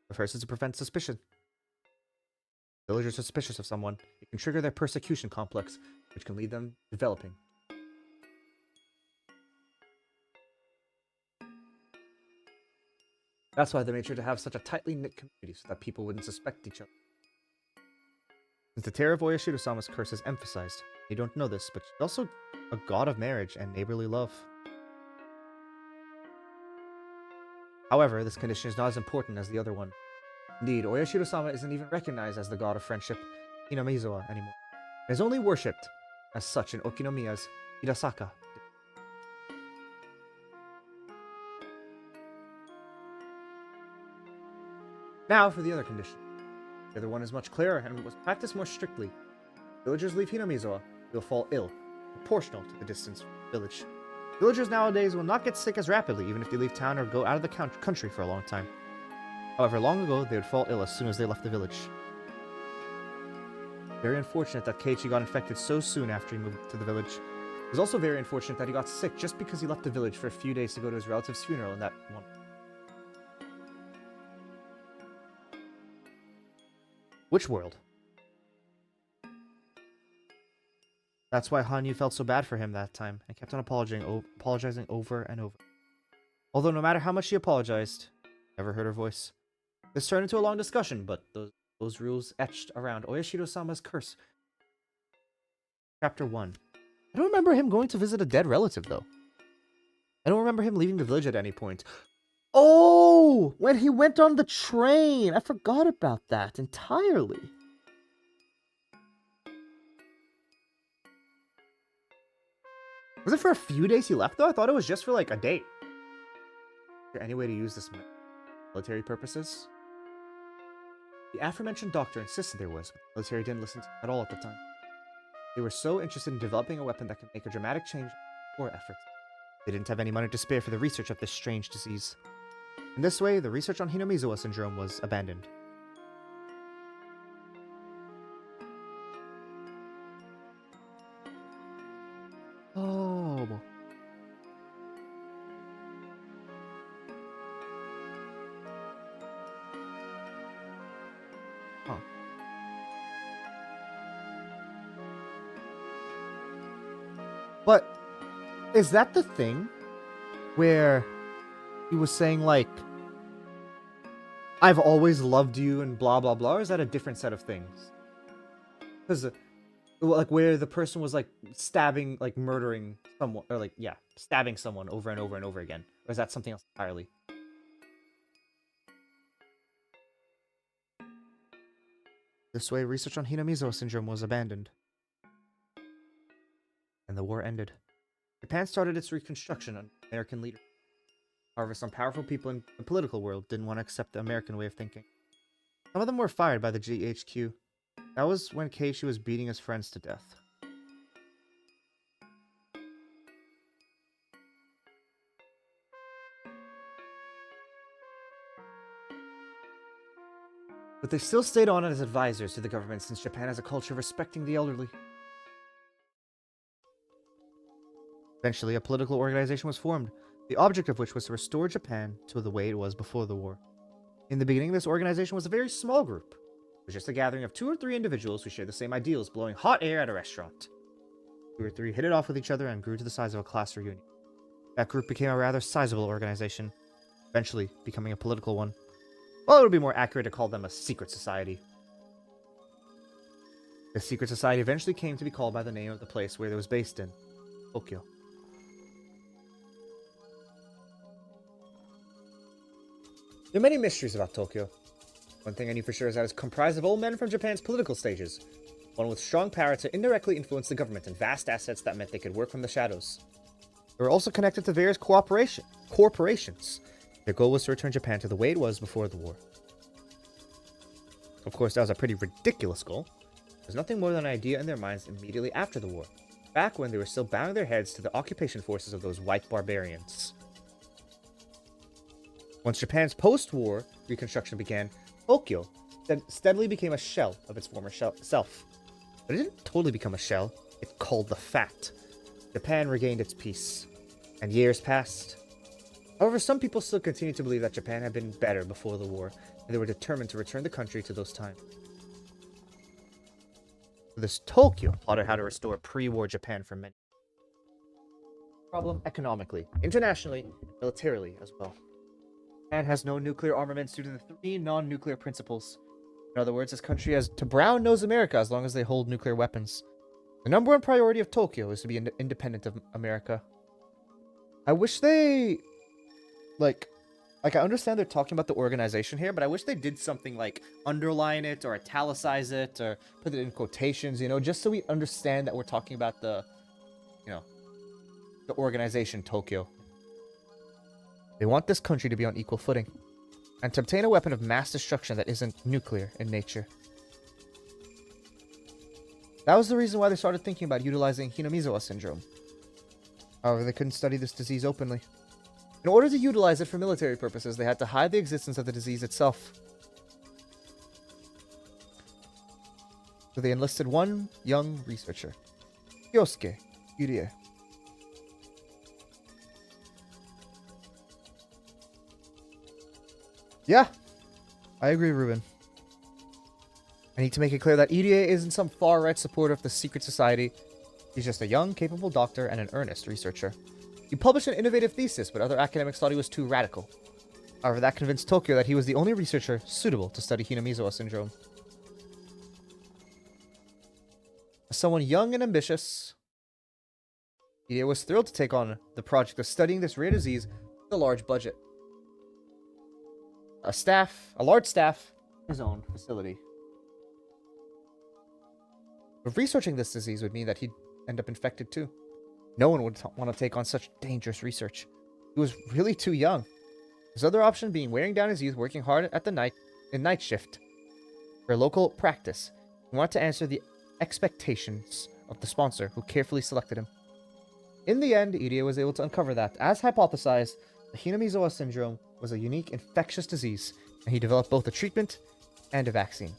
The first is to prevent suspicion. Villagers are suspicious of someone. It can trigger their persecution complex, which can lead them developing. That's why they made sure to have such a tightly knit community so that people wouldn't suspect each other. Since the terror of Oyashiro-sama's curse is emphasized, you don't know this, but she's also a god of marriage and neighborly love. However, this condition is not as important as the other one. Indeed, Oyashiro-sama isn't even recognized as the god of friendship, Hinamizawa, anymore. It is only worshipped as such in Okinomiya's Hirasaka. Now for the other condition. The other one is much clearer and was practiced more strictly. Villagers leave Hinamizawa, they will fall ill, proportional to the distance from the village. Villagers nowadays will not get sick as rapidly even if they leave town or go out of the country for a long time. However, long ago, they would fall ill as soon as they left the village. Very unfortunate that Keiichi got infected so soon after he moved to the village. It was also very unfortunate that he got sick just because he left the village for a few days to go to his relative's funeral in that one. Which world? That's why Hanyu felt so bad for him that time and kept on apologizing over and over. Although no matter how much she apologized, never heard her voice. This turned into a long discussion, but those rules etched around Oyashiro-sama's curse. Chapter 1. I don't remember him going to visit a dead relative, though. I don't remember him leaving the village at any point. Oh! When he went on the train! I forgot about that entirely. Was it for a few days he left, though? I thought it was just for, like, a day. Is there any way to use this for military purposes? The aforementioned doctor insisted there was, but the military didn't listen to him at all at the time. They were so interested in developing a weapon that could make a dramatic change in war efforts. They didn't have any money to spare for the research of this strange disease. In this way, the research on Hinamizawa syndrome was abandoned. Oh. Huh. But is that the thing where he was saying, like, I've always loved you and blah blah blah, or is that a different set of things? Because like where the person was like stabbing, like murdering someone, or like, yeah, stabbing someone over and over and over again, or is that something else entirely? This way, research on Hinamizawa syndrome was abandoned, and the war ended. Japan started its reconstruction under American leaders. However, some powerful people in the political world didn't want to accept the American way of thinking. Some of them were fired by the GHQ. That was when Keiichi was beating his friends to death. But they still stayed on as advisors to the government since Japan has a culture of respecting the elderly. Eventually, a political organization was formed, the object of which was to restore Japan to the way it was before the war. In the beginning, this organization was a very small group. It was just a gathering of 2 or 3 individuals who shared the same ideals, blowing hot air at a restaurant. 2 or 3 hit it off with each other and grew to the size of a class reunion. That group became a rather sizable organization, eventually becoming a political one. Well, it would be more accurate to call them a secret society. The secret society eventually came to be called by the name of the place where it was based in, Tokyo. There are many mysteries about Tokyo. One thing I knew for sure is that it's comprised of old men from Japan's political stages, one with strong power to indirectly influence the government and vast assets that meant they could work from the shadows. They were also connected to various corporations. Their goal was to return Japan to the way it was before the war. Of course, that was a pretty ridiculous goal. There's nothing more than an idea in their minds immediately after the war, back when they were still bowing their heads to the occupation forces of those white barbarians. Once Japan's post-war reconstruction began, Tokyo steadily became a shell of its former self. But it didn't totally become a shell, it called the fat. Japan regained its peace, and years passed. However, some people still continue to believe that Japan had been better before the war, and they were determined to return the country to those times. This Tokyo plotted how to restore pre-war Japan from many problem economically, internationally, and militarily as well. Japan has no nuclear armaments due to the 3 non-nuclear principles. In other words, this country has to brown-nose America as long as they hold nuclear weapons. The number one priority of Tokyo is to be independent of America. I wish they... Like, I understand they're talking about the organization here, but I wish they did something like underline it or italicize it or put it in quotations, just so we understand that we're talking about the, the organization Tokyo. They want this country to be on equal footing, and to obtain a weapon of mass destruction that isn't nuclear in nature. That was the reason why they started thinking about utilizing Hinamizawa syndrome. However, they couldn't study this disease openly. In order to utilize it for military purposes, they had to hide the existence of the disease itself. So they enlisted one young researcher, Kyosuke Yurie. Yeah, I agree, Ruben. I need to make it clear that Irie isn't some far-right supporter of the secret society. He's just a young, capable doctor and an earnest researcher. He published an innovative thesis, but other academics thought he was too radical. However, that convinced Tokyo that he was the only researcher suitable to study Hinamizawa syndrome. As someone young and ambitious, Irie was thrilled to take on the project of studying this rare disease with a large budget. A large staff, his own facility. But researching this disease would mean that he'd end up infected too. No one would want to take on such dangerous research. He was really too young. His other option being wearing down his youth working hard at the night shift for a local practice. He wanted to answer the expectations of the sponsor who carefully selected him. In the end, Irie was able to uncover that, as hypothesized, the Hinamizawa syndrome was a unique infectious disease, and he developed both a treatment and a vaccine.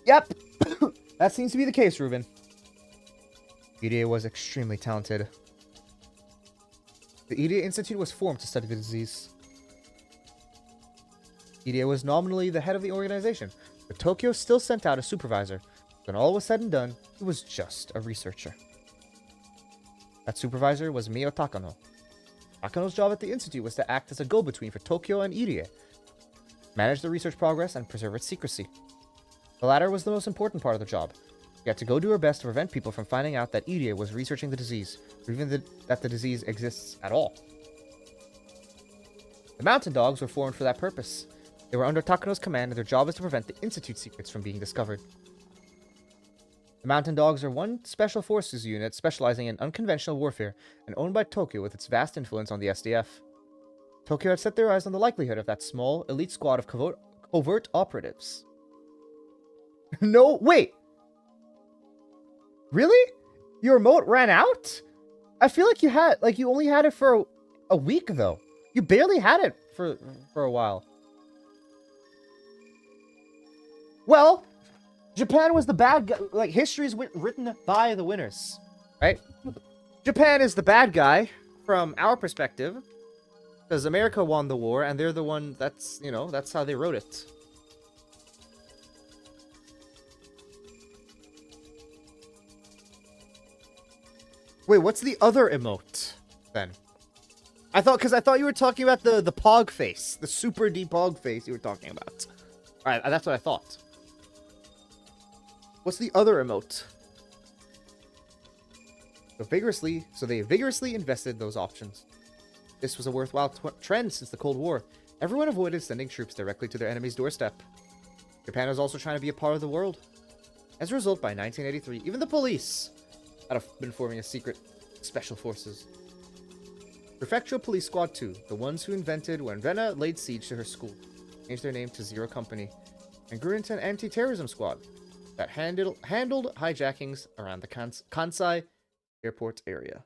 Yep! That seems to be the case, Ruben. Irie was extremely talented. The Irie Institute was formed to study the disease. Irie was nominally the head of the organization, but Tokyo still sent out a supervisor. When all was said and done, he was just a researcher. That supervisor was Mio Takano. Takano's job at the Institute was to act as a go-between for Tokyo and Irie, manage the research progress, and preserve its secrecy. The latter was the most important part of the job. She had to go do her best to prevent people from finding out that Irie was researching the disease, or even that the disease exists at all. The Mountain Dogs were formed for that purpose. They were under Takano's command, and their job is to prevent the Institute secrets from being discovered. The Mountain Dogs are one special forces unit specializing in unconventional warfare and owned by Tokyo with its vast influence on the SDF. Tokyo had set their eyes on the likelihood of that small, elite squad of covert operatives. No, wait! Really? Your remote ran out? I feel like you only had it for a week, though. You barely had it for a while. Well, Japan was the bad guy. Like, history is written by the winners, right? Japan is the bad guy from our perspective, because America won the war, and they're the one that's how they wrote it. Wait, what's the other emote, then? I thought you were talking about the pog face. The super deep pog face you were talking about. Alright, that's what I thought. What's the other emote? So they vigorously invested those options. This was a worthwhile trend since the Cold War. Everyone avoided sending troops directly to their enemy's doorstep. Japan was also trying to be a part of the world. As a result, by 1983, even the police had been forming a secret special forces. Prefectural Police Squad 2, the ones who invented when Rena laid siege to her school, changed their name to Zero Company, and grew into an anti-terrorism squad that handled hijackings around the Kansai airport area.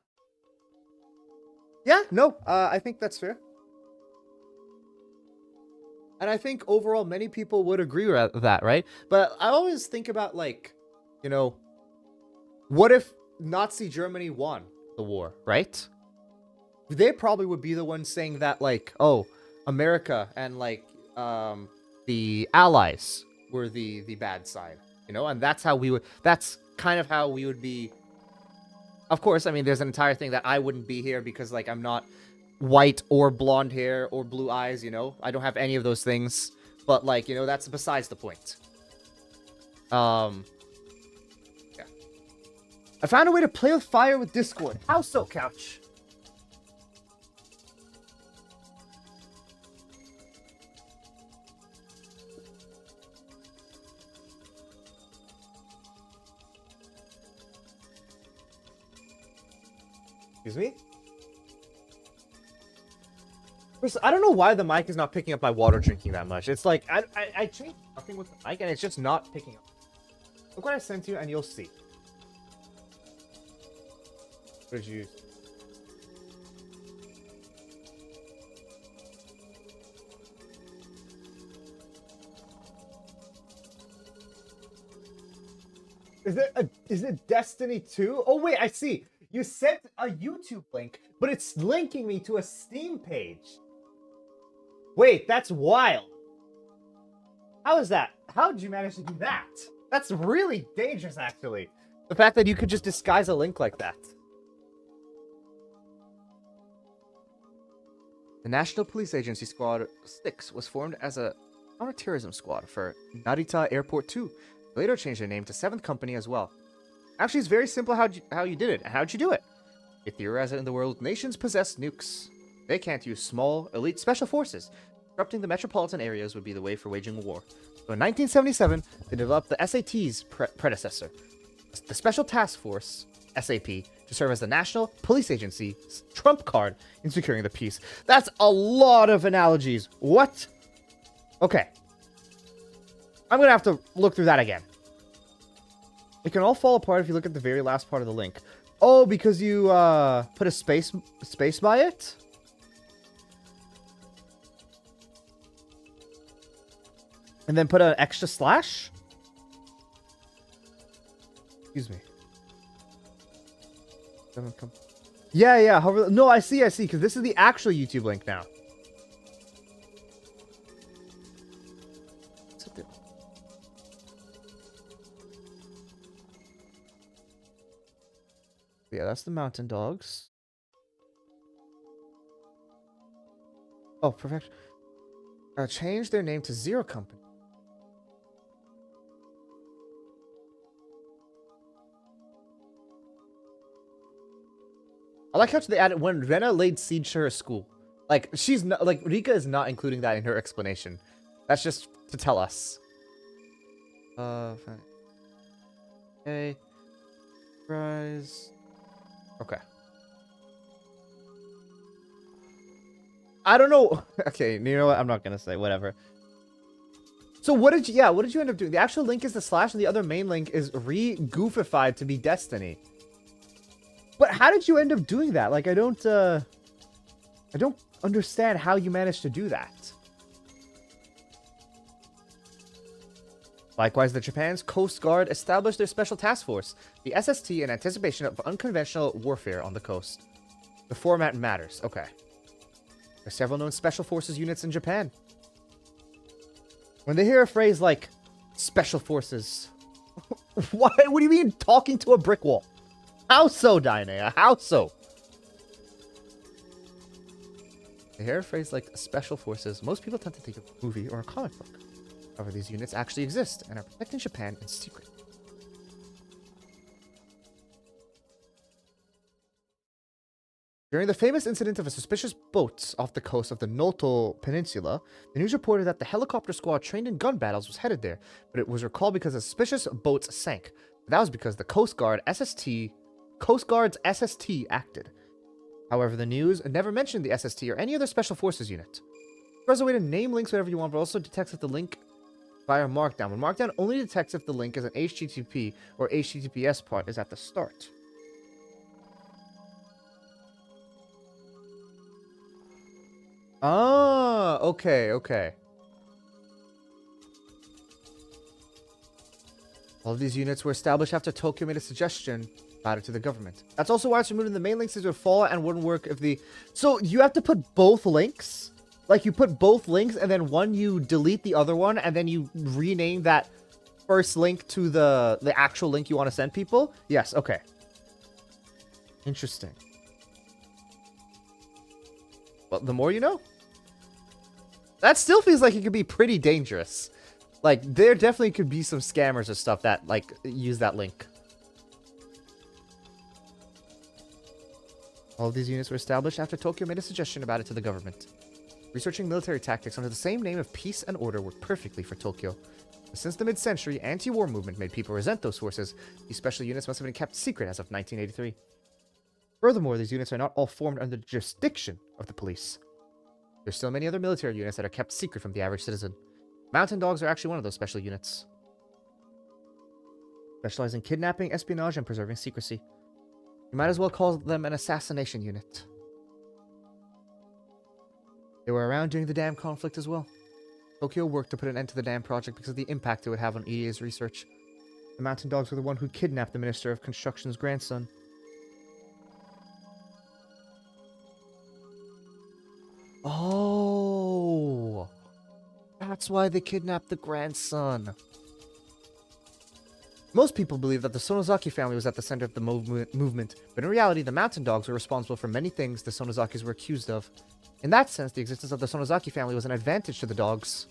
Yeah, no, I think that's fair. And I think overall many people would agree with that, right? But I always think about, like, you know, what if Nazi Germany won the war, right? They probably would be the ones saying that, like, oh, America and, like, the Allies were the bad side, you know? And that's kind of how we would be. Of course, I mean, there's an entire thing that I wouldn't be here because, like, I'm not white or blonde hair or blue eyes, you know? I don't have any of those things. But, like, you know, that's besides the point. Yeah. I found a way to play with fire with Discord. How so, Couch? Excuse me? First, I don't know why the mic is not picking up my water drinking that much. It's like, I changed nothing with the mic and it's just not picking up. Look what I sent you and you'll see. What did you use? Is it Destiny 2? Oh wait, I see. You sent a YouTube link, but it's linking me to a Steam page. Wait, that's wild. How is that? How did you manage to do that? That's really dangerous, actually. The fact that you could just disguise a link like that. The National Police Agency Squad 6 was formed as a counterterrorism squad for Narita Airport 2. Later changed their name to 7th Company as well. Actually, it's very simple how you did it. How'd you do it? You theorize that in the world, nations possess nukes. They can't use small, elite special forces. Disrupting the metropolitan areas would be the way for waging a war. So in 1977, they developed the SAT's predecessor, the Special Task Force, SAP, to serve as the National Police Agency's trump card in securing the peace. That's a lot of analogies. What? Okay. I'm going to have to look through that again. It can all fall apart if you look at the very last part of the link. Oh, because you put a space by it? And then put an extra slash? Excuse me. Yeah. However, no, I see, because this is the actual YouTube link now. Yeah, that's the Mountain Dogs. Oh, perfect. Change their name to Zero Company. I like how they added when Rena laid siege to her school. Like, she's not, like, Rika is not including that in her explanation. That's just to tell us. Okay. Rise. Okay. I don't know. Okay, you know what? I'm not gonna say whatever. So what did you end up doing? The actual link is the slash, and the other main link is re-goofified to be Destiny. But how did you end up doing that? Like, I don't understand how you managed to do that. Likewise, the Japan's Coast Guard established their special task force, the SST, in anticipation of unconventional warfare on the coast. The format matters. Okay. There are several known special forces units in Japan. When they hear a phrase like special forces, what do you mean talking to a brick wall? How so, Dynea? How so? They hear a phrase like special forces, most people tend to think of a movie or a comic book. However, these units actually exist and are protecting Japan in secret. During the famous incident of a suspicious boat off the coast of the Noto Peninsula, the news reported that the helicopter squad trained in gun battles was headed there, but it was recalled because the suspicious boats sank. That was because the Coast Guard's SST acted. However, the news never mentioned the SST or any other special forces unit. There's a way to name links whatever you want, but also detects if the link via Markdown. When Markdown only detects if the link is an HTTP or HTTPS part is at the start. Ah, okay. All of these units were established after Tokyo made a suggestion about it to the government. That's also why it's removed in the main links into Fallout and wouldn't work if the... So, you have to put both links? Like, you put both links, and then one you delete the other one, and then you rename that first link to the actual link you want to send people? Yes, okay. Interesting. Well, the more you know. That still feels like it could be pretty dangerous. Like, there definitely could be some scammers or stuff that, like, use that link. All of these units were established after Tokyo made a suggestion about it to the government. Researching military tactics under the same name of peace and order worked perfectly for Tokyo. Since the mid-century, anti-war movement made people resent those forces. These special units must have been kept secret as of 1983. Furthermore, these units are not all formed under the jurisdiction of the police. There's still many other military units that are kept secret from the average citizen. Mountain Dogs are actually one of those special units. Specialize in kidnapping, espionage, and preserving secrecy. You might as well call them an assassination unit. They were around during the dam conflict as well. Tokyo worked to put an end to the dam project because of the impact it would have on EDA's research. The Mountain Dogs were the one who kidnapped the Minister of Construction's grandson. Oh, that's why they kidnapped the grandson. Most people believe that the Sonozaki family was at the center of the movement, but in reality, the Mountain Dogs were responsible for many things the Sonozakis were accused of. In that sense, the existence of the Sonozaki family was an advantage to the dogs.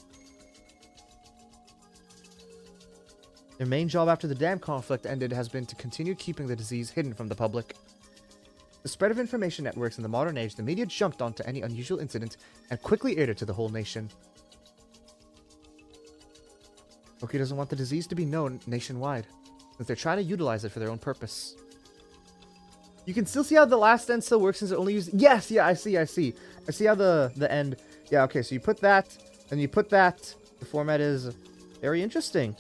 Their main job after the dam conflict ended has been to continue keeping the disease hidden from the public. The spread of information networks in the modern age, the media jumped onto any unusual incident and quickly aired it to the whole nation. Tokyo doesn't want the disease to be known nationwide, since they're trying to utilize it for their own purpose. You can still see how the last end still works since it only uses... Yes, yeah, I see. I see how the end... Yeah, okay, so you put that, and you put that. The format is very interesting.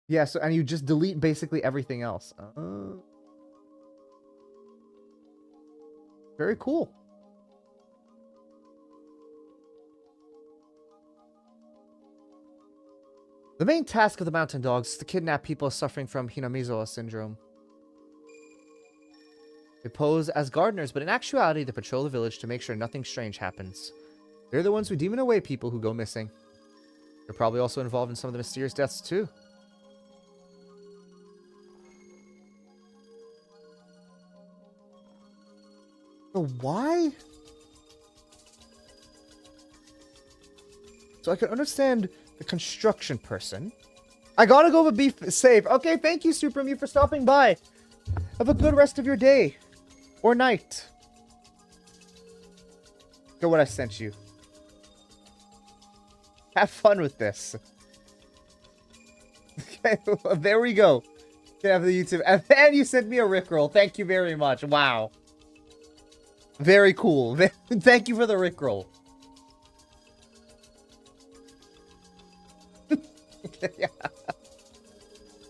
Yeah, so, and you just delete basically everything else. Very cool. The main task of the Mountain Dogs is to kidnap people suffering from Hinamizawa syndrome. They pose as gardeners, but in actuality, they patrol the village to make sure nothing strange happens. They're the ones who demon away people who go missing. They're probably also involved in some of the mysterious deaths, too. So why? So I can understand the construction person. I gotta go with be safe. Okay, thank you, Supreme, for stopping by. Have a good rest of your day. Or night. Look at what I sent you. Have fun with this. Okay, there we go. You can have the YouTube. And then you sent me a Rickroll. Thank you very much. Wow. Very cool. Thank you for the Rickroll. Yeah.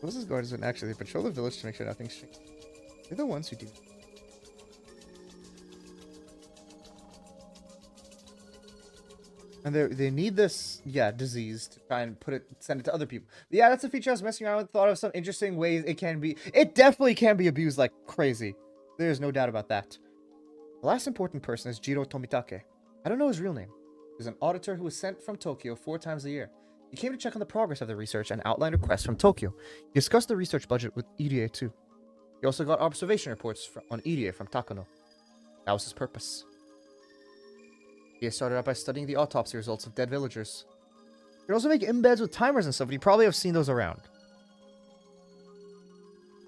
Moses guards would actually patrol the village to make sure nothing's strange. They're the ones who do. And they need this, disease to try and send it to other people. Yeah, that's a feature I was messing around with. Thought of some interesting ways it can be. It definitely can be abused like crazy. There's no doubt about that. The last important person is Jiro Tomitake. I don't know his real name. He's an auditor who was sent from Tokyo 4 times a year. He came to check on the progress of the research and outline requests from Tokyo. He discussed the research budget with EDA too. He also got observation reports on EDA from Takano. That was his purpose. He started out by studying the autopsy results of dead villagers. can also make embeds with timers and stuff, but you probably have seen those around.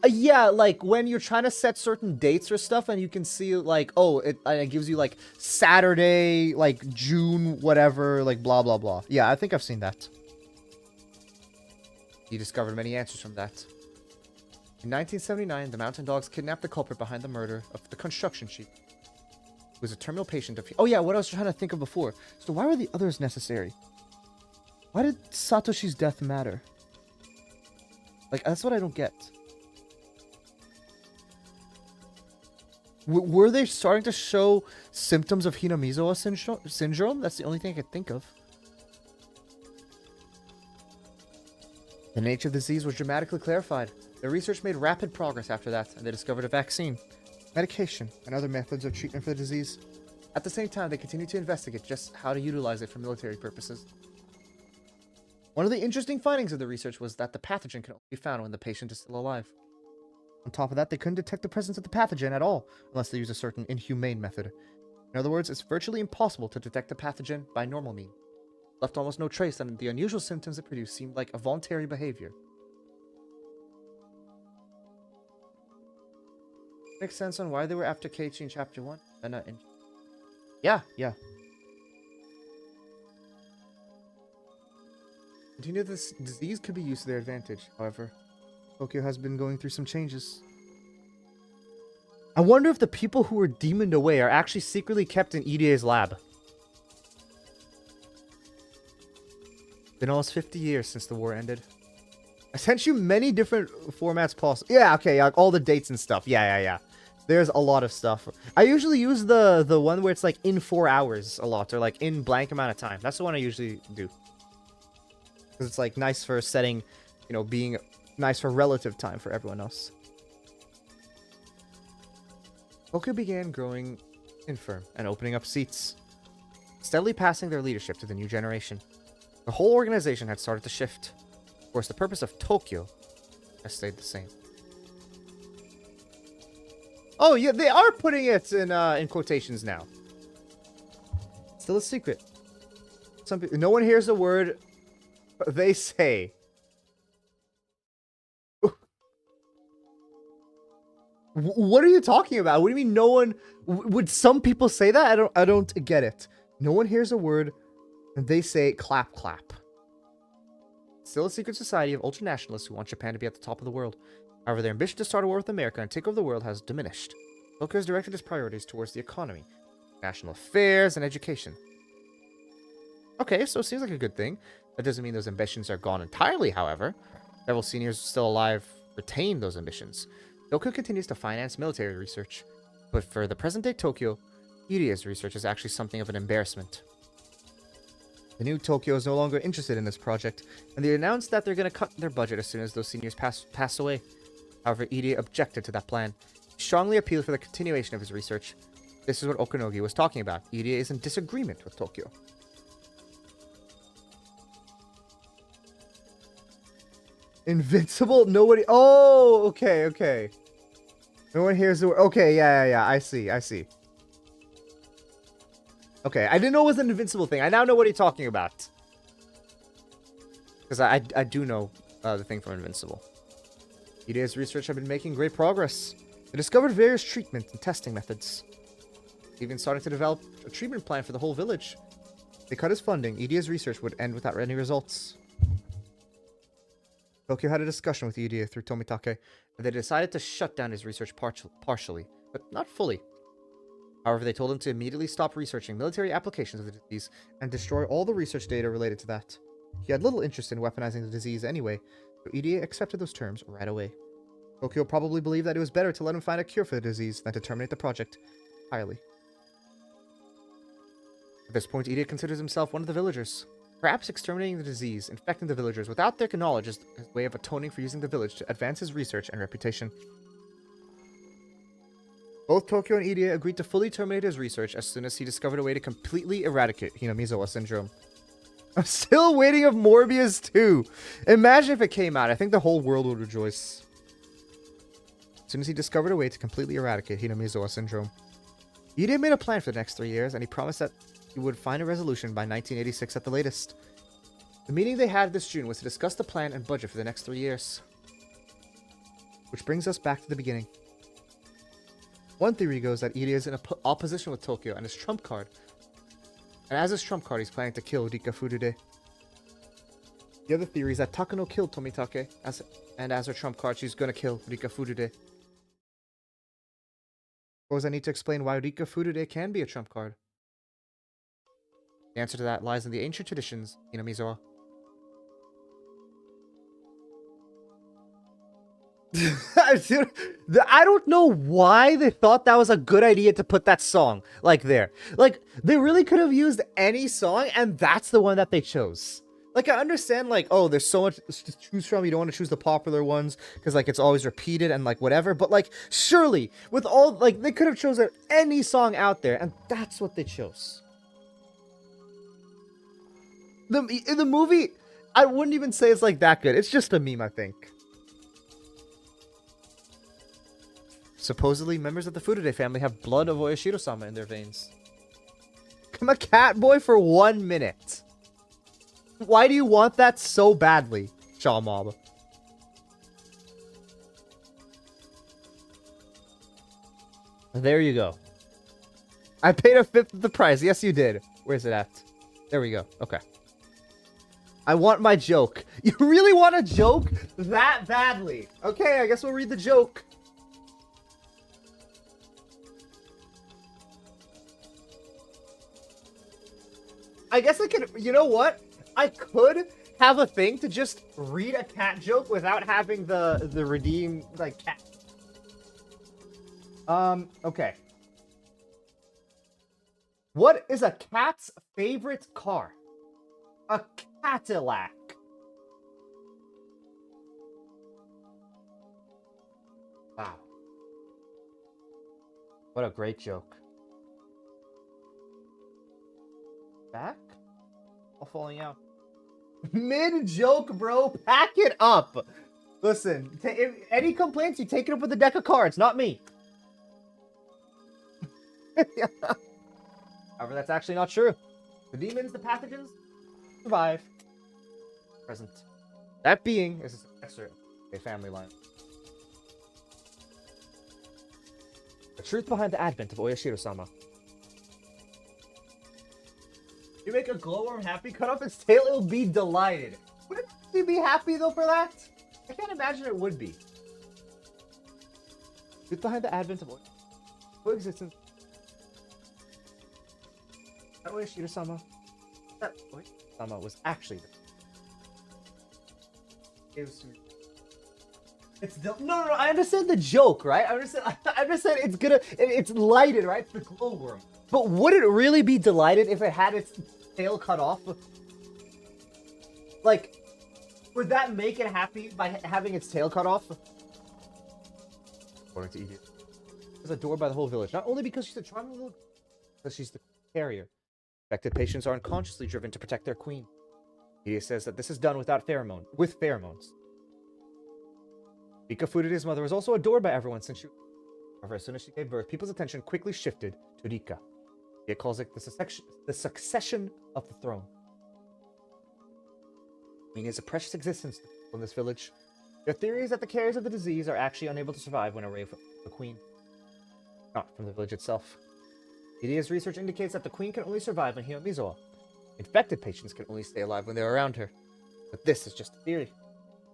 Yeah, like when you're trying to set certain dates or stuff, and you can see like, oh, it gives you like Saturday, like June, whatever, like blah blah blah. Yeah, I think I've seen that. He discovered many answers from that. In 1979, the Mountain Dogs kidnapped the culprit behind the murder of the construction chief, who was a terminal patient of... Oh yeah, what I was trying to think of before. So why were the others necessary? Why did Satoshi's death matter? Like, that's what I don't get. Were they starting to show symptoms of Hinamizawa syndrome? That's the only thing I could think of. The nature of the disease was dramatically clarified. Their research made rapid progress after that, and they discovered a vaccine, medication, and other methods of treatment for the disease. At the same time, they continued to investigate just how to utilize it for military purposes. One of the interesting findings of the research was that the pathogen can only be found when the patient is still alive. On top of that, they couldn't detect the presence of the pathogen at all, unless they use a certain inhumane method. In other words, it's virtually impossible to detect the pathogen by normal means. Left almost no trace, and the unusual symptoms it produced seemed like a voluntary behavior. Makes sense on why they were after Keiichi in Chapter 1, and not in... Yeah. Continue this disease could be used to their advantage, however. Tokyo has been going through some changes. I wonder if the people who were demoned away are actually secretly kept in EDA's lab. Been almost 50 years since the war ended. I sent you many different formats possible. Yeah, okay, like all the dates and stuff. Yeah. There's a lot of stuff. I usually use the one where it's like in 4 hours a lot, or like in blank amount of time. That's the one I usually do. Because it's like nice for setting, you know, being nice for relative time for everyone else. Tokyo began growing infirm and opening up seats, steadily passing their leadership to the new generation. The whole organization had started to shift. Of course, the purpose of Tokyo has stayed the same. Oh, yeah, they are putting it in quotations now. Still a secret. Some people, no one hears the word, but they say. What are you talking about? What do you mean no one... Would some people say that? I don't get it. No one hears a word, and they say clap clap. Still a secret society of ultranationalists who want Japan to be at the top of the world. However, their ambition to start a war with America and take over the world has diminished. Tokyo has directed its priorities towards the economy, national affairs, and education. Okay, so it seems like a good thing. That doesn't mean those ambitions are gone entirely, however. Several seniors still alive retain those ambitions. Tokyo continues to finance military research, but for the present-day Tokyo, EDA's research is actually something of an embarrassment. The new Tokyo is no longer interested in this project, and they announced that they're going to cut their budget as soon as those seniors pass away. However, EDA objected to that plan. He strongly appealed for the continuation of his research. This is what Okunogi was talking about. EDA is in disagreement with Tokyo. Invincible? Nobody... Oh, okay. No one hears the word... Okay, yeah, I see. Okay, I didn't know it was an invincible thing. I now know what you're talking about. Because I do know the thing from Invincible. EDA's research have been making great progress. They discovered various treatment and testing methods. Even starting to develop a treatment plan for the whole village. They cut his funding. EDA's research would end without any results. Tokyo had a discussion with EDA through Tomitake, and they decided to shut down his research partially, but not fully. However, they told him to immediately stop researching military applications of the disease and destroy all the research data related to that. He had little interest in weaponizing the disease anyway, so EDA accepted those terms right away. Tokyo probably believed that it was better to let him find a cure for the disease than to terminate the project entirely. At this point, EDA considers himself one of the villagers. Perhaps exterminating the disease, infecting the villagers without their knowledge is his way of atoning for using the village to advance his research and reputation. Both Tokyo and EDA agreed to fully terminate his research as soon as he discovered a way to completely eradicate Hinamizawa syndrome. I'm still waiting of Morbius 2. Imagine if it came out. I think the whole world would rejoice. As soon as he discovered a way to completely eradicate Hinamizawa syndrome. EDA made a plan for the next 3 years, and he promised that he would find a resolution by 1986 at the latest. The meeting they had this June was to discuss the plan and budget for the next 3 years. Which brings us back to the beginning. One theory goes that Irie is in opposition with Tokyo and his trump card. And as his trump card, he's planning to kill Rika Furude. The other theory is that Takano killed Tomitake, and as her trump card, she's gonna kill Rika Furude. Suppose I need to explain why Rika Furude can be a trump card. The answer to that lies in the ancient traditions, Hinamizawa. I don't know why they thought that was a good idea to put that song like there. Like, they really could have used any song, and that's the one that they chose. Like, I understand, like, oh, there's so much to choose from. You don't want to choose the popular ones because, like, it's always repeated and, like, whatever. But, like, surely, with all, like, they could have chosen any song out there, and that's what they chose. In the movie, I wouldn't even say it's, like, that good. It's just a meme, I think. Supposedly, members of the Furude family have blood of Oyashiro-sama in their veins. I'm a cat boy for 1 minute. Why do you want that so badly, Shaw Mob? There you go. I paid a fifth of the price. Yes, you did. Where's it at? There we go. Okay. I want my joke. You really want a joke that badly? Okay, I guess we'll read the joke. I guess I could, you know what? I could have a thing to just read a cat joke without having the redeem, like, cat. Okay. What is a cat's favorite car? A Cadillac. Wow. What a great joke. Back? All falling out. Mid-joke, bro. Pack it up. Listen, if any complaints, you take it up with the deck of cards, not me. However, that's actually not true. The demons, the pathogens, survive. Present. That being is a successor of a family line. The truth behind the advent of Oyashiro-sama. You make a glowworm happy, cut off its tail, it'll be delighted. Would it actually be happy, though, for that? I can't imagine it would be. Truth behind the advent of coexistence. That Oyashiro-sama. That Oyashiro-sama was actually the... It's no, I understand the joke, right? I understand it's lighted, right? It's the glowworm. But would it really be delighted if it had its tail cut off? Like, would that make it happy by having its tail cut off? According to Edie, there's adored by the whole village, not only because she's a charming little, but she's the carrier. Infected patients are unconsciously driven to protect their queen. Edie says that this is done with pheromones. Rika Furude's mother was also adored by everyone since however, as soon as she gave birth, people's attention quickly shifted to Rika. It calls it the succession of the throne. Queen is a precious existence in this village. Their theory is that the carriers of the disease are actually unable to survive when away from the queen, not from the village itself. Idea's research indicates that the queen can only survive when Hinamizawa. Infected patients can only stay alive when they're around her. But this is just a theory.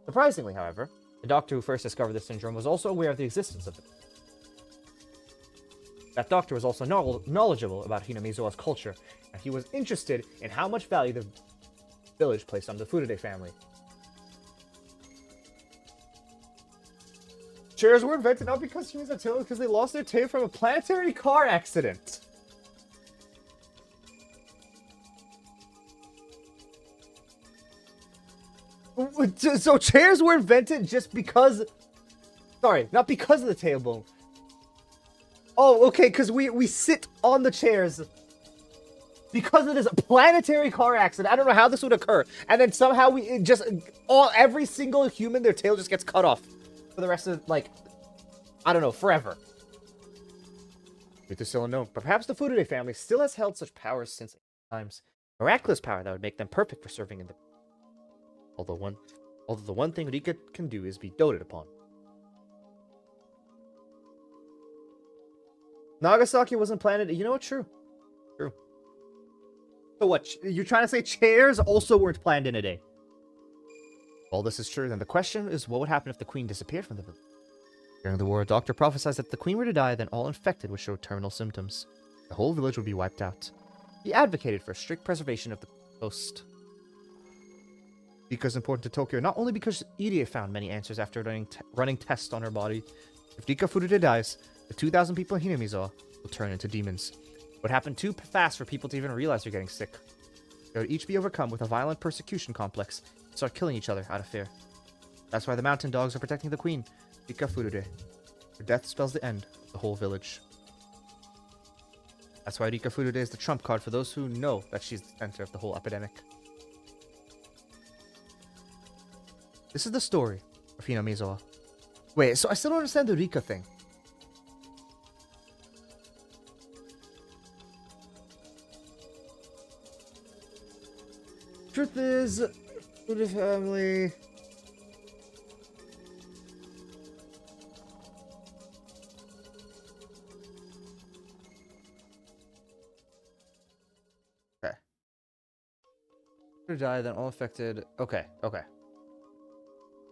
Surprisingly, however, the doctor who first discovered this syndrome was also aware of the existence of it. That doctor was also knowledgeable about Hinamizawa's culture, and he was interested in how much value the village placed on the Furude family. Chairs were invented not because humans had tails, because they lost their tail from a planetary car accident. So chairs were invented just because... Sorry, not because of the tailbone. Oh, okay, because we sit on the chairs because of this planetary car accident. I don't know how this would occur. And then somehow every single human, their tail just gets cut off for the rest of, like, I don't know, forever. Truth is still unknown, but perhaps the Furude family still has held such powers since times. Miraculous power that would make them perfect for serving in the Although the one thing Rika can do is be doted upon. Nagasaki wasn't planted. You know what? True. True. So what? You're trying to say chairs also weren't planned in a day? If all this is true, then the question is what would happen if the queen disappeared from the village? During the war, a doctor prophesied that if the queen were to die, then all infected would show terminal symptoms. The whole village would be wiped out. He advocated for strict preservation of the coast. Rika is important to Tokyo, not only because Irie found many answers after running tests on her body. If Rika Furude dies, the 2,000 people in Hinamizawa will turn into demons. It would happen too fast for people to even realize they're getting sick. They would each be overcome with a violent persecution complex and start killing each other out of fear. That's why the mountain dogs are protecting the queen, Rika Furude. Her death spells the end of the whole village. That's why Rika Furude is the trump card for those who know that she's the center of the whole epidemic. This is the story of Hinamizawa. Wait, so I still don't understand the Rika thing. Truth is, Furude family. Okay. Furude died, then all affected. Okay.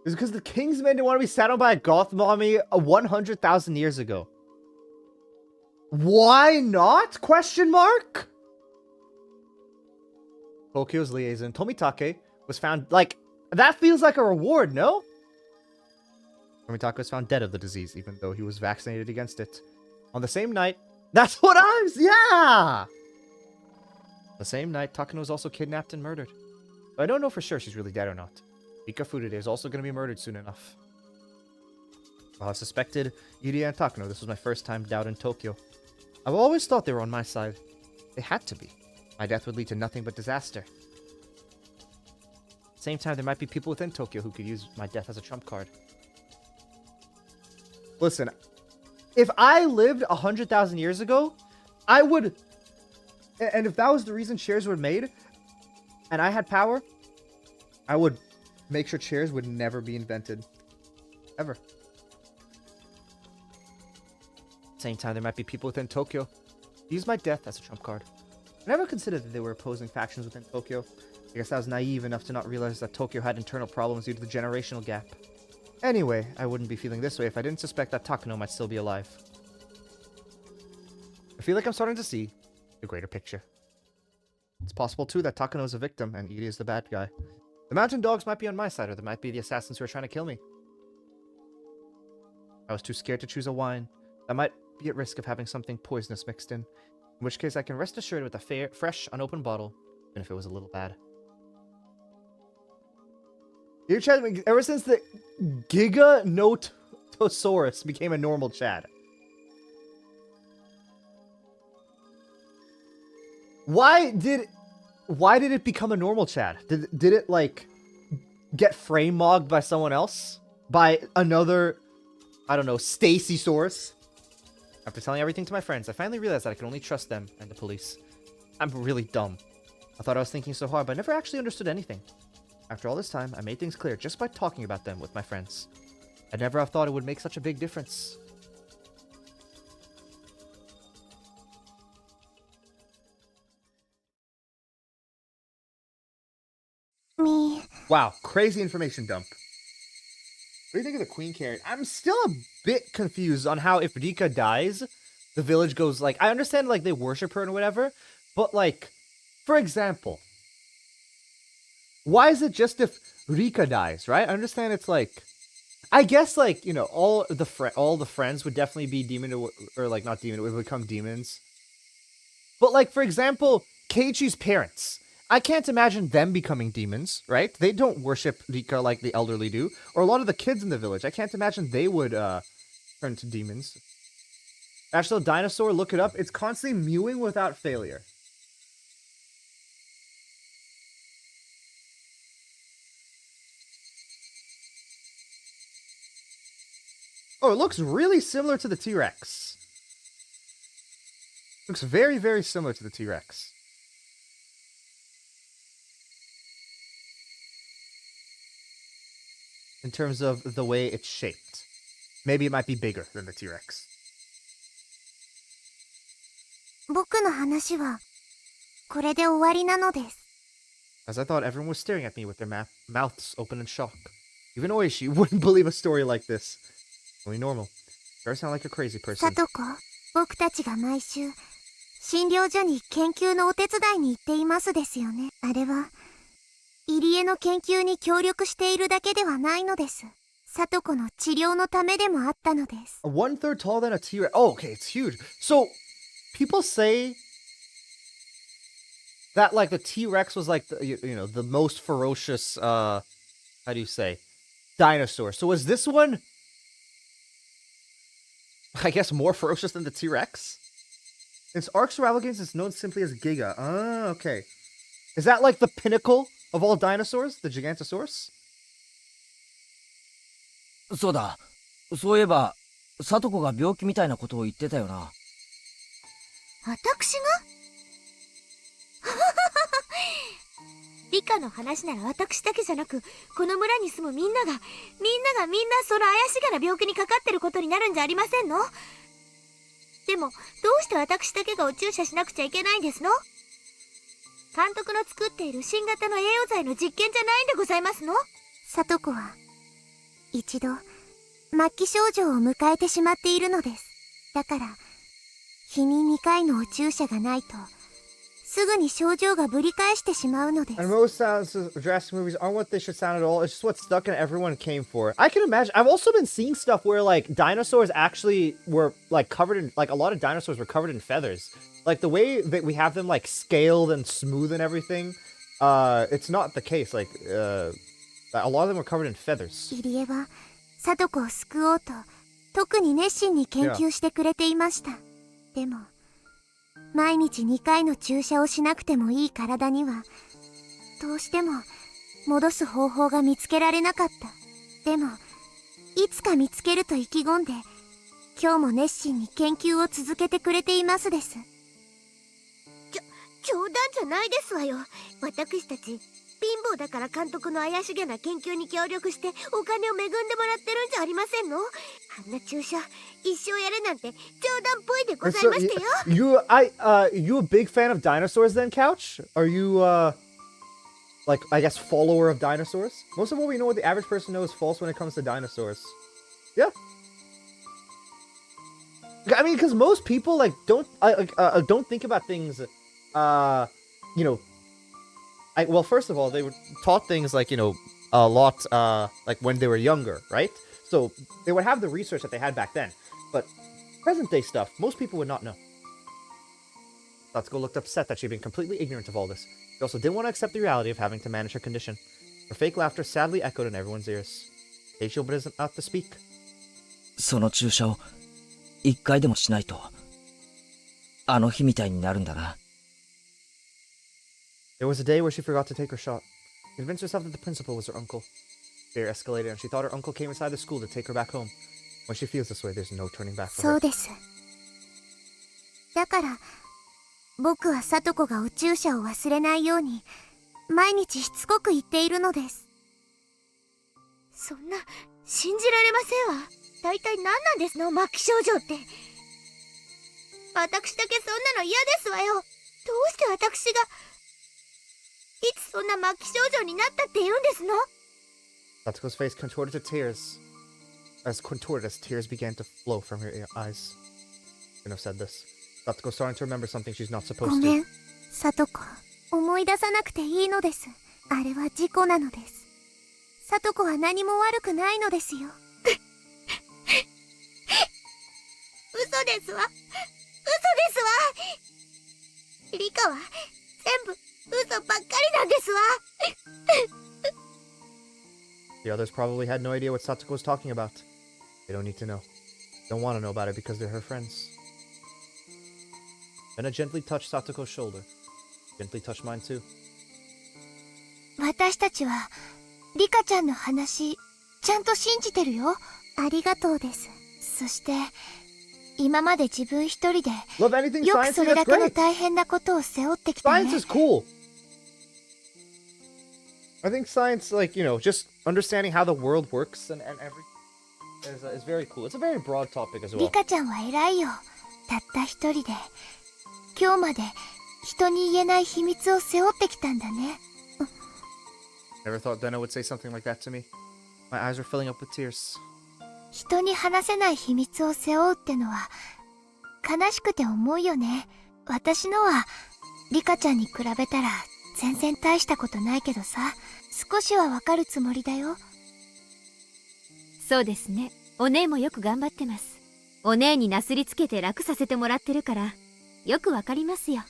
It's because the king's men didn't want to be sat on by a goth mommy 100,000 years ago. Why not? Question mark? Tokyo's liaison, Tomitake, was found, like, that feels like a reward, no? Tomitake was found dead of the disease, even though he was vaccinated against it. On the same night, that's what yeah! The same night, Takano was also kidnapped and murdered. But I don't know for sure she's really dead or not. Rika Furude is also going to be murdered soon enough. While I suspected Irie and Takano, this was my first time down in Tokyo. I've always thought they were on my side. They had to be. My death would lead to nothing but disaster. At the same time, there might be people within Tokyo who could use my death as a trump card. Listen, if I lived 100,000 years ago, I would... And if that was the reason chairs were made, and I had power, I would make sure chairs would never be invented. Ever. At the same time, there might be people within Tokyo who use my death as a trump card. I never considered that they were opposing factions within Tokyo. I guess I was naive enough to not realize that Tokyo had internal problems due to the generational gap. Anyway, I wouldn't be feeling this way if I didn't suspect that Takano might still be alive. I feel like I'm starting to see the greater picture. It's possible too that Takano is a victim and Irie is the bad guy. The mountain dogs might be on my side, or they might be the assassins who are trying to kill me. I was too scared to choose a wine. I might be at risk of having something poisonous mixed in which case I can rest assured with a fresh, unopened bottle, even if it was a little bad. Dear Chad, ever since the Giganotosaurus became a normal Chad. Why did it become a normal Chad? Did it, like, get frame mogged by someone else? By another, I don't know, Stacy-saurus? After telling everything to my friends, I finally realized that I can only trust them and the police. I'm really dumb. I thought I was thinking so hard, but I never actually understood anything. After all this time, I made things clear just by talking about them with my friends. I'd never have thought it would make such a big difference. Me. Wow, crazy information dump. What do you think of the queen carrot? I'm still a bit confused on how if Rika dies, the village goes, like, I understand, like, they worship her and whatever, but, like, for example, why is it just if Rika dies, right? I understand it's, like, I guess, like, you know, all the friends would definitely be demon, or, like, not demon, would become demons. But, like, for example, Keiichi's parents. I can't imagine them becoming demons, right? They don't worship Rika like the elderly do. Or a lot of the kids in the village. I can't imagine they would turn to demons. Actual dinosaur, look it up. It's constantly mewing without failure. Oh, it looks really similar to the T-Rex. Looks very, very similar to the T-Rex. in terms of the way it's shaped. Maybe it might be bigger than the T-Rex. 僕の話はこれで終わりなのです。 As I thought everyone was staring at me with their mouths open in shock. Even Oishi wouldn't believe a story like this. Only normal. Does sound like a crazy person. さとこ、僕たちが毎週診療所に研究のお手伝いに行っていますですよね。あれは入江の研究に協力しているだけではないのです。さとこの治療のためでもあったのです。 1/3 taller than a T-Rex. Oh, okay, it's huge. So, people say that like the T-Rex was like the, you know, the most ferocious how do you say, dinosaur. So is this one, I guess, more ferocious than the T-Rex? Its Arc Survival Games is known simply as Giga. Ah, okay. Is that like the pinnacle of all dinosaurs? The Gigantosaurus? そうだ。そういえば、さとこが病気みたいなことを言ってたよな。私が理科の話なら私だけじゃなく、この村に住むみんながその怪しげな病気にかかってることになるんじゃありませんの？でも、どうして私だけがお注射しなくちゃいけないんですの？監督の作っている新型の栄養剤の実験じゃないんでございますの？さとこは、一度、末期症状を迎えてしまっているのです。だから、日に2回のお注射がないと、すぐに症状がぶり返してしまうのです。 And most sounds of Jurassic movies aren't what they should sound at all. It's just what stuck and everyone came for. I can imagine. I've also been seeing stuff where like dinosaurs actually were like covered in, like a lot of dinosaurs were covered in feathers. Like the way that we have them like scaled and smooth and everything, it's not the case. Like a lot of them were covered in feathers. 入江はサトコを救おうと特に熱心に研究してくれていました。でも毎日2回の注射をしなくてもいい体にはどうしても戻す方法が見つけられなかった。でもいつか見つけると意気込んで今日も熱心に研究を続けてくれていますです。冗談じゃないですわよ。私たち貧乏だから監督の怪しげな研究に協力してお金を恵んでもらってるんじゃありませんの？あんな注射一生やれなんて冗談っぽいでございましたよ。You a big fan of dinosaurs then, Couch? Are you like, I guess, follower of dinosaurs? Most of what we know, what the average person knows, is false when it comes to dinosaurs. Yeah. I mean, because most people like don't think about things. You know, well, first of all, they were taught things like, you know, a lot, like when they were younger, right? So they would have the research that they had back then. But present day stuff, most people would not know. Satsuko looked upset that she'd been completely ignorant of all this. She also didn't want to accept the reality of having to manage her condition. Her fake laughter sadly echoed in everyone's ears. Teichi opened his mouth to speak. その注射を1回でもしないと、あの日みたいになるんだな。There was a day where she forgot to take her shot. She convinced herself that the principal was her uncle. Fear escalated and she thought her uncle came inside the school to take her back home. When she feels this way, there's no turning back for そう her. です。だから僕はサトコがお注射を忘れないように毎日しつこく言っているのです。そんな信じられませんわ。大体何なんですの、末期症状って。私だけそんなの嫌ですわよ。どうして私がいつそんな末期症状になったって言うんですの？ Satsuko's face contorted to tears. As tears began to flow from her eyes. Shouldn't have said this. Satsuko's starting to remember something she's not ご supposed めん to. サトコ、思い出さなくていいのです。あれは事故なのです。サトコは何も悪くないのですよ。嘘ですわ。嘘ですわ。リカは全部嘘ばっかりなんですわ。The others probably had no idea what Satsuko was talking about. They don't need to know. They don't want to know about it because they're her friends. Then I gently touched Satsuko's shoulder. Gently touched mine too. 私たちはリカちゃんの話ちゃんと信じてるよ。ありがとうです。そして今まで自分一人で Love anything よく sciencey? それだ That's けの great. 大変なことを背負ってきたね。 Science is cool. I think science, like, just understanding how the world works and everything is very cool. It's a very broad topic as リ well. カちゃんは偉いよ。たった一人で今日まで人に言えない秘密を背負ってきたんだね。 Never thought Deno would say something like that to me. My eyes are filling up with tears. 人に話せない秘密を背負うってのは悲しくて重いよね。私のはリカちゃんに比べたら全然大したことないけどさ、少しはわかるつもりだよ。そうですね。お姉もよく頑張ってます。お姉になすりつけて楽させてもらってるからよくわかりますよ。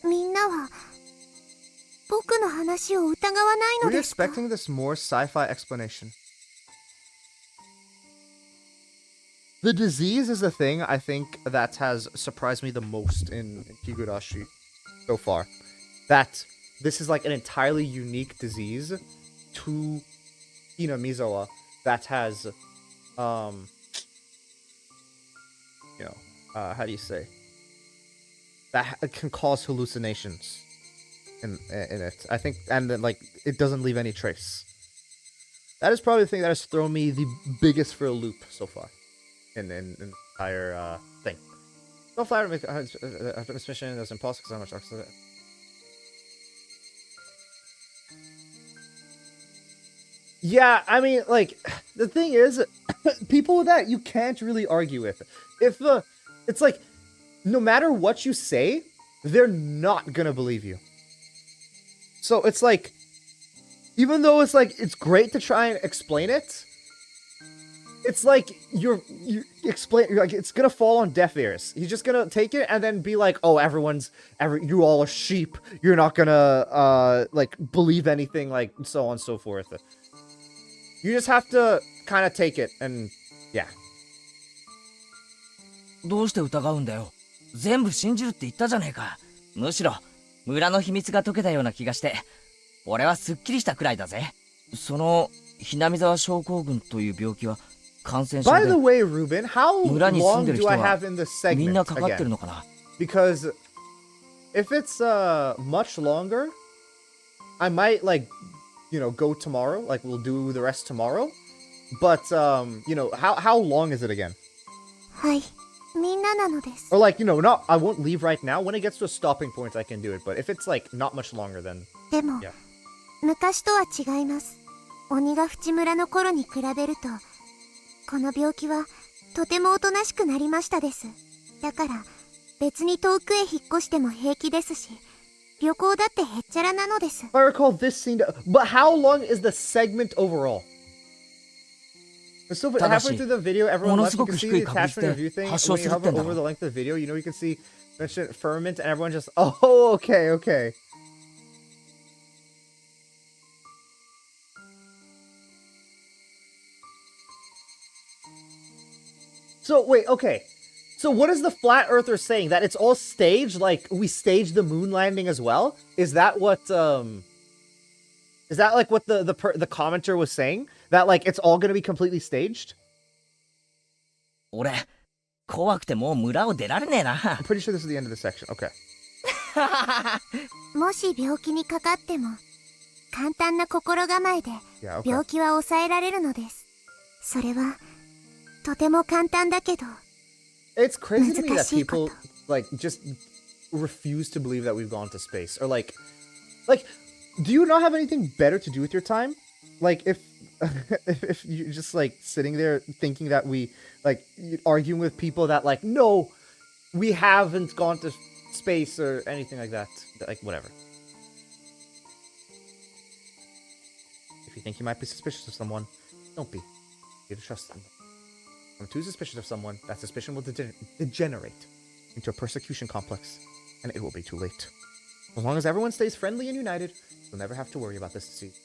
みんなは僕の話を疑わないの Were you ですか？ expecting this more sci-fi explanation? The disease is the thing I think that has surprised me the most in Higurashi so far. That this is like an entirely unique disease to Hinamizawa that has, how do you say? That can cause hallucinations in it. I think, and then, like, it doesn't leave any trace. That is probably the thing that has thrown me the biggest for a loop so far in the entire thing. No fire to make after this mission, there's impossible because how much oxygen. Yeah, I mean, like, the thing is, people with that you can't really argue with. It's like, no matter what you say, they're not gonna believe you. So it's like, even though it's like, it's great to try and explain it, it's like, you it's gonna fall on deaf ears. He's just gonna take it and then be like, oh, you all are sheep. You're not gonna, like, believe anything, like, so on and so forth. You just have to kind of take it and, yeah. どうして疑うんだよ。全部信じるって言ったじゃねえか。むしろ村の秘密が解けたような気がして、俺はすっきりしたくらいだぜ。そのひなみ沢症候群という病気は感染症で。 By the way, Ruben, how long do I have in this segment みんなかかってるのかな。 Because if it's much longer, I might, like, go tomorrow. Like, we'll do the rest tomorrow. But how long is it again? はい、みんななのです。 Or like, not, I won't leave right now. When it gets to a stopping point, I can do it. But if it's like not much longer, then でも、 yeah. 昔とは違います。鬼ヶ淵村の頃に比べると、この病気はとてもおとなしくなりましたです。だから別に遠くへ引っ越しても平気ですし、旅行だってへっちゃらなのです。 I recall this scene, but how long is the segment overall? So halfway through the video, everyone left. You can see the attachment review thing. When you hover over the length of the video, you can see mention firmament, and everyone just, oh, okay. So wait, okay. So what is the flat earther saying? That it's all staged? Like, we staged the moon landing as well? Is that what, is that like what the commenter was saying? That, like, it's all gonna be completely staged? 俺、怖くてもう村を出られねえな。 I'm pretty sure this is the end of the section. Okay. もし病気にかかっても、簡単な心構えで病気は抑えられるのです。それは、とても簡単だけど、 It's crazy to me that people, like, just refuse to believe that we've gone to space. Or, like, do you not have anything better to do with your time? Like, if you're just, like, sitting there thinking that we, like, arguing with people that, like, no, we haven't gone to space or anything like that. Like, whatever. If you think you might be suspicious of someone, don't be. You have to trust them. If I'm too suspicious of someone, that suspicion will degenerate into a persecution complex, and it will be too late. As long as everyone stays friendly and united, you'll never have to worry about this disease.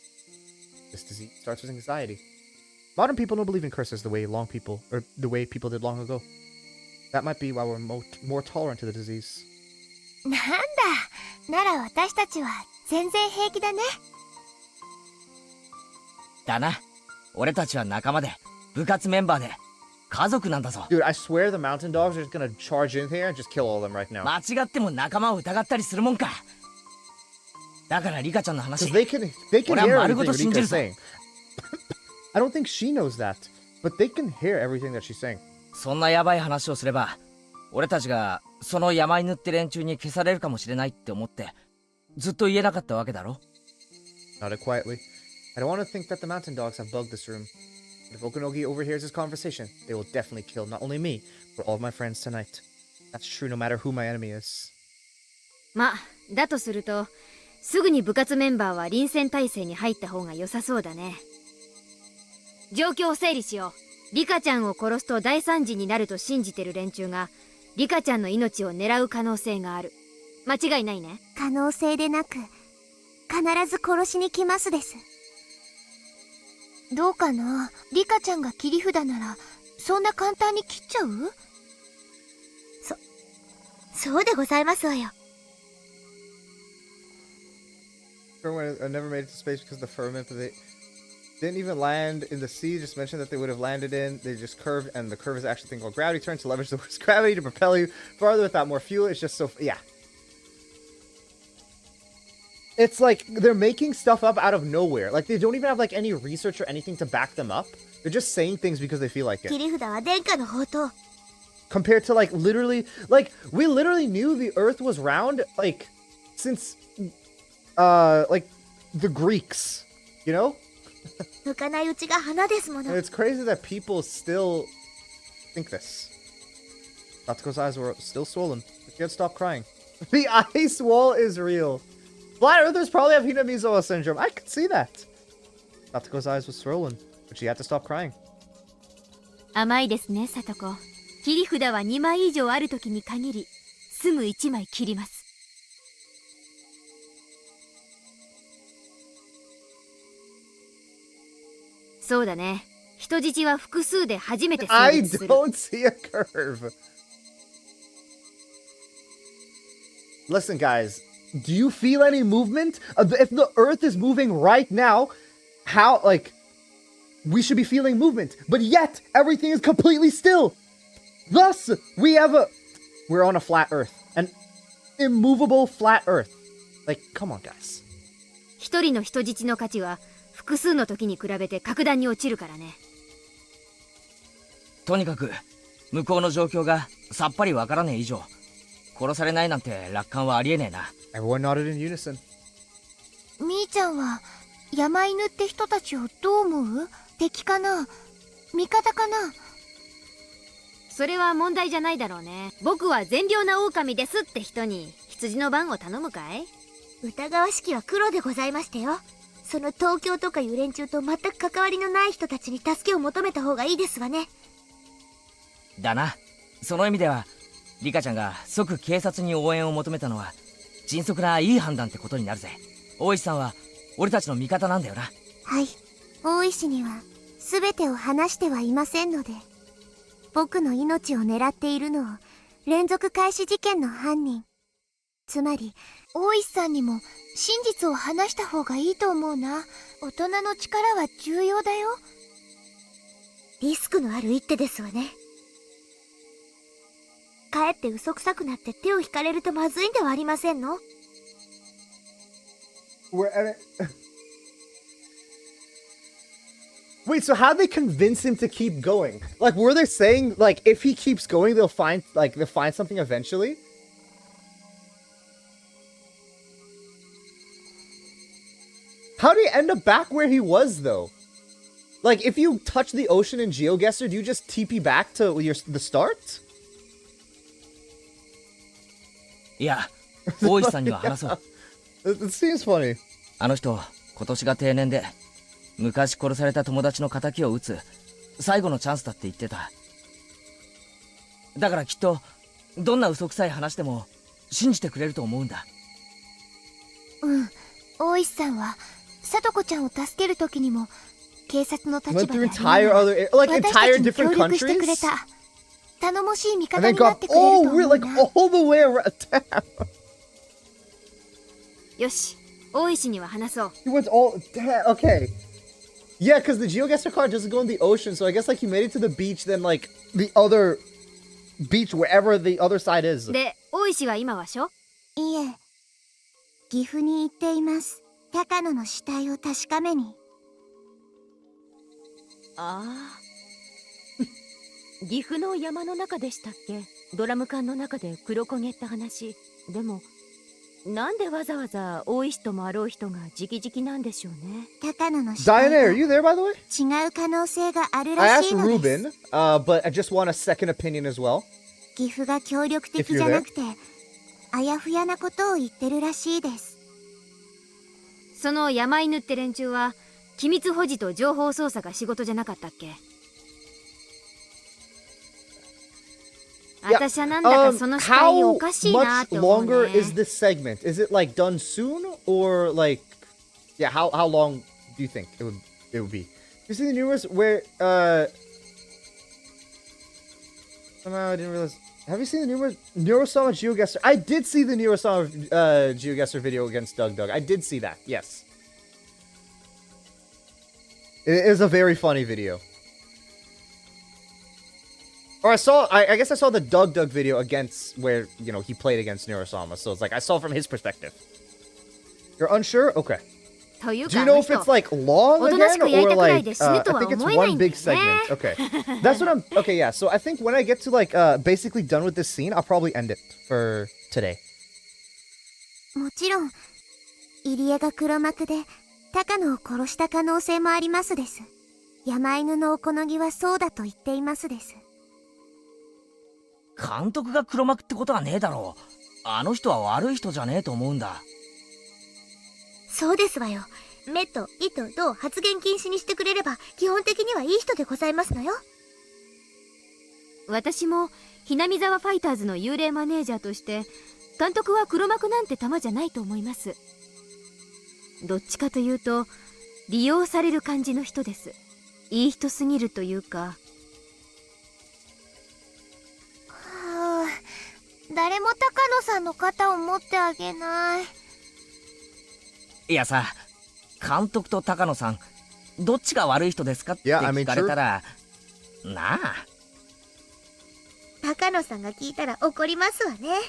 This disease starts with anxiety. Modern people don't believe in curses the way people did long ago. That might be why we're more tolerant to the disease. なんだ、なら私たちは全然平気だね。だな、俺たちは仲間で、部活メンバーで、家族なんだぞ。 Dude, I swear the mountain dogs are just gonna charge in here and just kill all of them right now. 間違っても仲間を疑ったりするもんか。だからリカちゃんの Because 話 they can hear 俺は丸ご everything と信じ Rika's るぞ。 saying. I don't think she knows that, but they can hear everything that she's saying. そんなヤバい話をすれば俺たちがその山犬って連中に消されるかもしれないって思ってずっと言えなかったわけだろ。 Nodded quietly. I don't want to think that the mountain dogs have bugged this room. But if Okanogi overhears this conversation, they will definitely kill not only me, but all of my friends tonight. That's true no matter who my enemy is. ま、だとするとすぐに部活メンバーは臨戦態勢に入った方が良さそうだね。状況を整理しよう。リカちゃんを殺すと大惨事になると信じてる連中がリカちゃんの命を狙う可能性がある。間違いないね。可能性でなく必ず殺しに来ますです。どうかな、リカちゃんが切り札ならそんな簡単に切っちゃう？そうでございますわよ。Remember when I never made it to space because of the firmament, but they didn't even land in the sea. Just mentioned that they would have landed in. They just curved, and the curve is actually a thing called gravity turn to leverage the Earth's gravity to propel you farther without more fuel. It's just so yeah. It's like they're making stuff up out of nowhere. Like they don't even have like any research or anything to back them up. They're just saying things because they feel like 切 it. り札は殿下の宝刀。 Compared to like literally, like we literally knew the Earth was round like since like the Greeks, you know? 浮かないうちが花ですも And の。 it's crazy that people still think this. Natsuko's eyes were still swollen, but she had stopped crying. The ice wall is real. Flat Earthers probably have Hinamizawa syndrome. I could see that. Natsuko's eyes were swollen, but she had to stop crying. 甘いですね、さとこ。切り札は2枚以上ある時に限りすぐ1枚切ります。そうだね。人質は複数で初めて成 I 立する。 don't see a curve. Listen, guys. Do you feel any movement? If the Earth is moving right now, how, like, we should be feeling movement. But yet, everything is completely still. Thus, we're on a flat Earth. An immovable flat Earth. Like, come on, guys. 一人の人質の価値は複数の時に比べて格段に落ちるからね。とにかく向こうの状況がさっぱりわからねえ以上殺されないなんて楽観はありえねえな。 Everyone nodded in unison. みーちゃんは山犬って人たちをどう思う？敵かな？味方かな？それは問題じゃないだろうね。僕は善良な狼ですって人に羊の番を頼むかい？疑わしきは黒でございましたよ。その東京とかいう連中と全く関わりのない人たちに助けを求めた方がいいですわね。だな。その意味ではリカちゃんが即警察に応援を求めたのは迅速ないい判断ってことになるぜ。大石さんは俺たちの味方なんだよな。はい、大石には全てを話してはいませんので、僕の命を狙っているのを連続開始事件の犯人、つまり大石さんにも真実を話した方がいいと思うな。大人の力は重要だよ。リスクのある一手ですわね。かえって嘘くさくなって手を引かれるとまずいんではありませんの？ Wait, so how'd they convince him to keep going? Like, were they saying, like, if he keeps going, they'll find something eventually? How do you end up back where he was, though? Like, if you touch the ocean in GeoGuessr, do you just TP back to the start? いや、大石さんには話そう。It seems funny. あの人、今年が定年で、昔殺された友達の仇を討つ最後のチャンスだって言ってた。だからきっと、どんな嘘くさい話でも信じてくれると思うんだ。うん、大石さんは、さとこちゃんを助けるときにも、警察の立場でありながら、私たちに協力してくれた。頼もしい味方になってくれると思うな。like all the way around. よし、大石には話そう。 He went all okay. Yeah, because the GeoGuessr card doesn't go in the ocean, so I guess like he made it to the beach, then like the other beach, wherever the other side is. で、大石は今はしょ？いえ、岐阜に行っています。高野の死体を確かめに。ああ岐阜の山の中でしたっけ。ドラム缶の中で黒焦げって話。でもなんでわざわざ大石ともあろう人が直々なんでしょうね。高野の死体 Diane, が are you there, by the way? 違う可能性がある I ら asked しいのです。 Ruben, but I just want a second opinion as well. 岐阜が協力的じゃなくてあやふやなことを言ってるらしいです。その山犬って連中は機密保持と情報操作が仕事じゃなかったっけ。私はなんだかその死体おかしいなって思うね。 How much longer is this segment? Is it like done soon or like, yeah? How long do you think it would be? You see the numerous where somehow I didn't realize. Have you seen the numerous Neurosama GeoGuessr? I did see the Neurosama GeoGuessr video against Doug. I did see that. Yes, it is a very funny video. Or I guess I saw the Doug video against where, you know, he played against Neurosama. So it's like, I saw from his perspective. You're unsure? Okay. という Do か you あ know の if 人 it's like long おとなし again く焼い or たくらい like, で死ぬと I は think it's 思えない one んだよ big segment. ね。 Okay. That's what I'm, okay, yeah. So I think when I get to like, basically done with this scene, I'll probably end it for today. もちろん入江が黒幕で高野を殺した可能性もありますです。山犬のおこのぎはそうだと言っていますです。監督が黒幕ってことはねえだろう。あの人は悪い人じゃねえと思うんだ。そうですわよ。目と意とどう発言禁止にしてくれれば基本的にはいい人でございますのよ。私もひなみ沢ファイターズの幽霊マネージャーとして監督は黒幕なんて玉じゃないと思います。どっちかというと利用される感じの人です。いい人すぎるというか。誰も高野さんの肩を持ってあげない。いやさ、監督と高野さんどっちが悪い人ですかって聞かれたら、なあ。高野さんが聞いたら怒りますわね。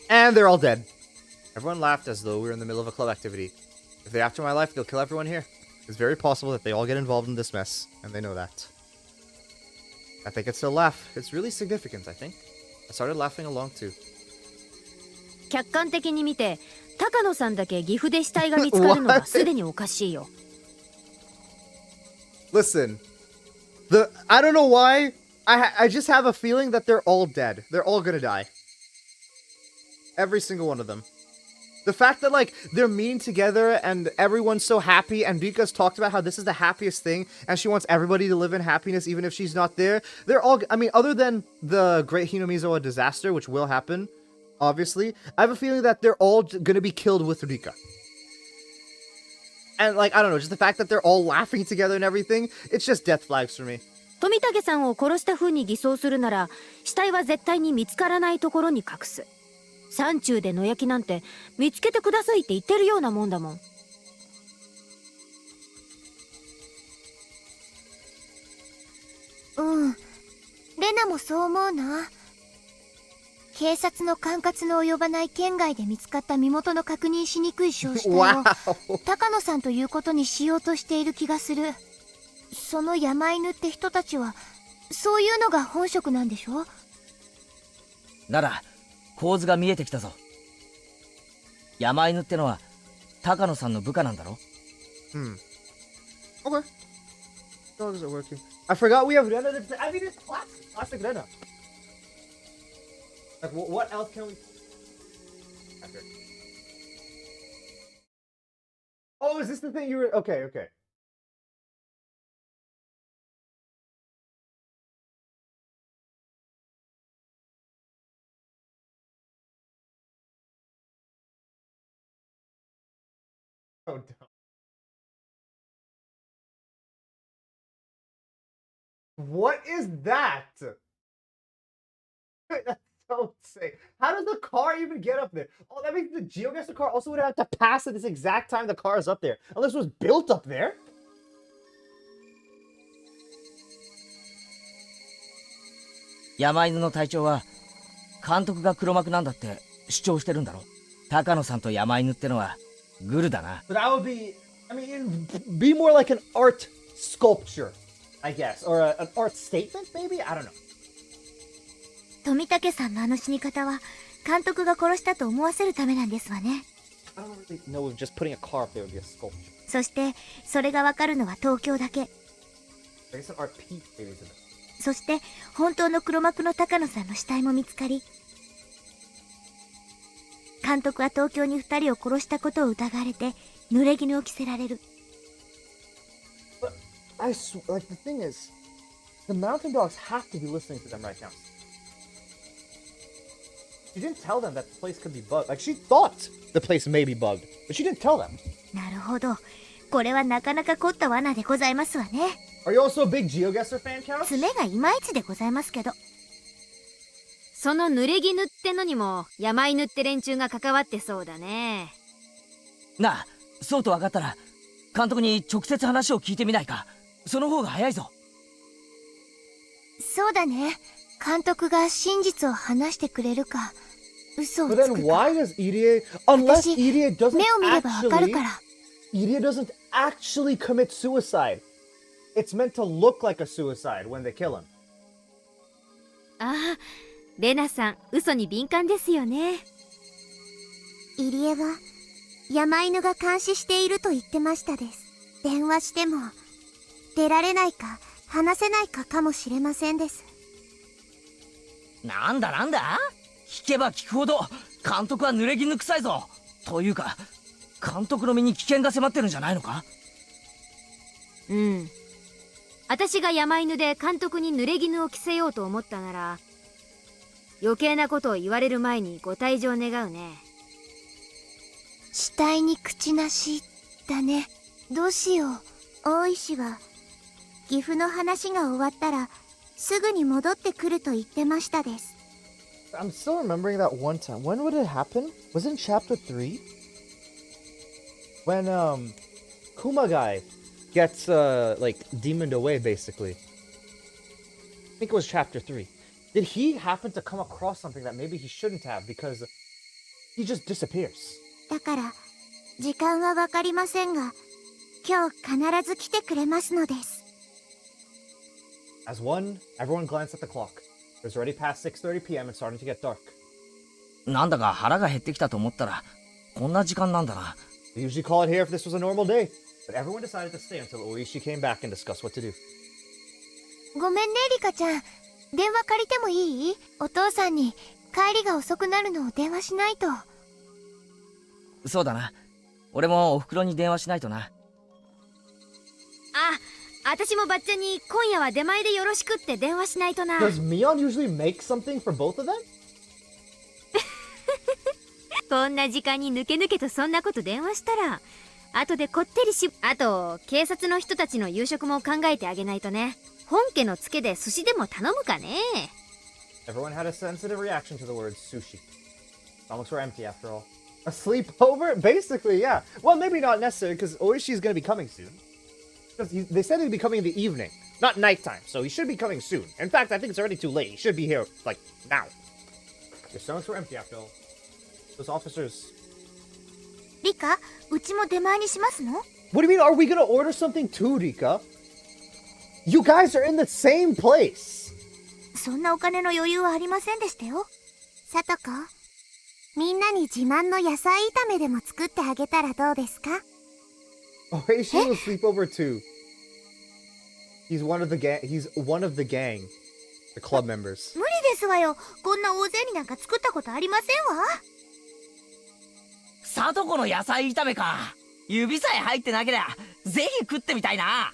And they're all dead. Everyone laughed as though we were in the middle of a club activity. If they're after my life, they'll kill everyone here. It's very possible that they all get involved in this mess, and they know that. I think I'd still laugh. It's really significant, I think. I started laughing along too. 客観的に見て高野さんだけ岐阜で死体が見つかるのがすでにおかしいよ。Listen, I don't know why. I just have a feeling that they're all dead. They're all gonna die. Every single one of them. The fact that, like, they're meeting together and everyone's so happy, and Rika's talked about how this is the happiest thing, and she wants everybody to live in happiness even if she's not there. They're all, I mean, other than the Great Hinamizawa disaster, which will happen, obviously, I have a feeling that they're all gonna be killed with Rika. And, like, I don't know, just the fact that they're all laughing together and everything, it's just death flags for me. 富武さんを殺した風に偽装するなら死体は絶対に見つからないところに隠す。山中で野焼きなんて見つけてくださいって言ってるようなもんだもん。うん、レナもそう思うな。警察の管轄の及ばない県外で見つかった身元の確認しにくい焼死体を高野さんということにしようとしている気がする。その山犬って人たちはそういうのが本職なんでしょ。なら構図が見えてきたぞ。山犬ってのは高野さんの部下なんだろ。Okay. How is it working? I forgot we have Rena. I mean, it's classic Rena. Like, what else can we... Oh, is this the thing you were... Okay. Oh, dumb. What is that? That's so insane. How does the car even get up there? Oh, that means the GeoGuessr car also would have to pass at this exact time the car is up there. Unless it was built up there. 山犬の隊長は監督が黒幕なんだって主張してるんだろ。高野さんと山犬ってのはグルだな。 But that would be, I mean, it'd be more like an art sculpture, I guess, or an art statement, maybe? I don't know. 富武さんのあの死に方は監督が殺したと思わせるためなんですわね。 I don't really know if just putting a car up there would be a sculpture. そしてそれがわかるのは東京だけ。 I guess an art piece maybe is in it. そして本当の黒幕の高野さんの死体も見つかり、監督は東京に2人を殺したことを疑われて濡れ衣を着せられる。 But I swear, like the thing is, the mountain dogs have to be listening to them right now. She didn't tell them that the place could be bugged. Like she thought the place may be bugged, but she didn't tell them. なるほど。これはなかなか凝った罠でございますわね。 Are you also a big GeoGuessr fan, Couch? 爪がいまいちでございますけど。その濡れ衣ってのにも山犬って連中が関わってそうだね。なあ、そうと分かったら監督に直接話を聞いてみないか。その方が早いぞ。そうだね。監督が真実を話してくれるか嘘を But つ then くか。 why does Irie, unless 私 Irie doesn't 目を見ればわかる actually, から。 Irie doesn't actually commit suicide. It's meant to look like a suicide when they kill him. ああ、レナさん嘘に敏感ですよね。入江は山犬が監視していると言ってましたです。電話しても出られないか話せないかかもしれませんです。なんだなんだ、聞けば聞くほど監督は濡れ衣臭いぞ。というか監督の身に危険が迫ってるんじゃないのか。うん。私が山犬で監督に濡れ衣を着せようと思ったなら、余計なことを言われる前にご退場願うね。死体に口なしだね。どうしよう。大石は岐阜の話が終わったらすぐに戻ってくると言ってましたです。 I'm still remembering that one time. When would it happen? Was it in chapter 3? When Kumagai gets like demoned away basically. I think it was chapter 3. Did he happen to come across something that maybe he shouldn't have because he just disappears? だから時間はわかりませんが今日必ず来てくれますのです。 As everyone glanced at the clock. It was already past 6:30 p.m. and starting to get dark. なんだか腹が減ってきたと思ったらこんな時間なんだな。 They usually call it here if this was a normal day, but everyone decided to stay until Oishi came back and discuss what to do. ごめんねリカちゃん。電話借りてもいい？お父さんに帰りが遅くなるのを電話しないと。そうだな。俺もお袋に電話しないとな。あ、私もばっちゃんに今夜は出前でよろしくって電話しないとな。Does Mion usually make something for both of them? こんな時間に抜け抜けとそんなこと電話したら、後でこってりあと警察の人たちの夕食も考えてあげないとね。本家のツケで寿司でも頼むかね。 Everyone had a sensitive reaction to the word sushi. Stomachs were empty after all. A sleepover? Basically, yeah. Well, maybe not necessary because Oishi's going to be coming soon. Because they said he'd be coming in the evening, not nighttime, so he should be coming soon. In fact, I think it's already too late. He should be here, like, now. Your stomachs were empty after all. Those officers... リカ、うちも出前にしますの？ What do you mean, are we going to order something too, Rika? You guys are in the same place! そんなお金の余裕はありませんでしたよ。さとこ、みんなに自慢の野菜炒めでも作ってあげたらどうですか？ Oishi will sleep over too. He's one of the gang. The club members. 無理ですわよ。こんな大勢になんか作ったことありませんわ。さとこの野菜炒めか。指さえ入ってなけりゃぜひ食ってみたいな。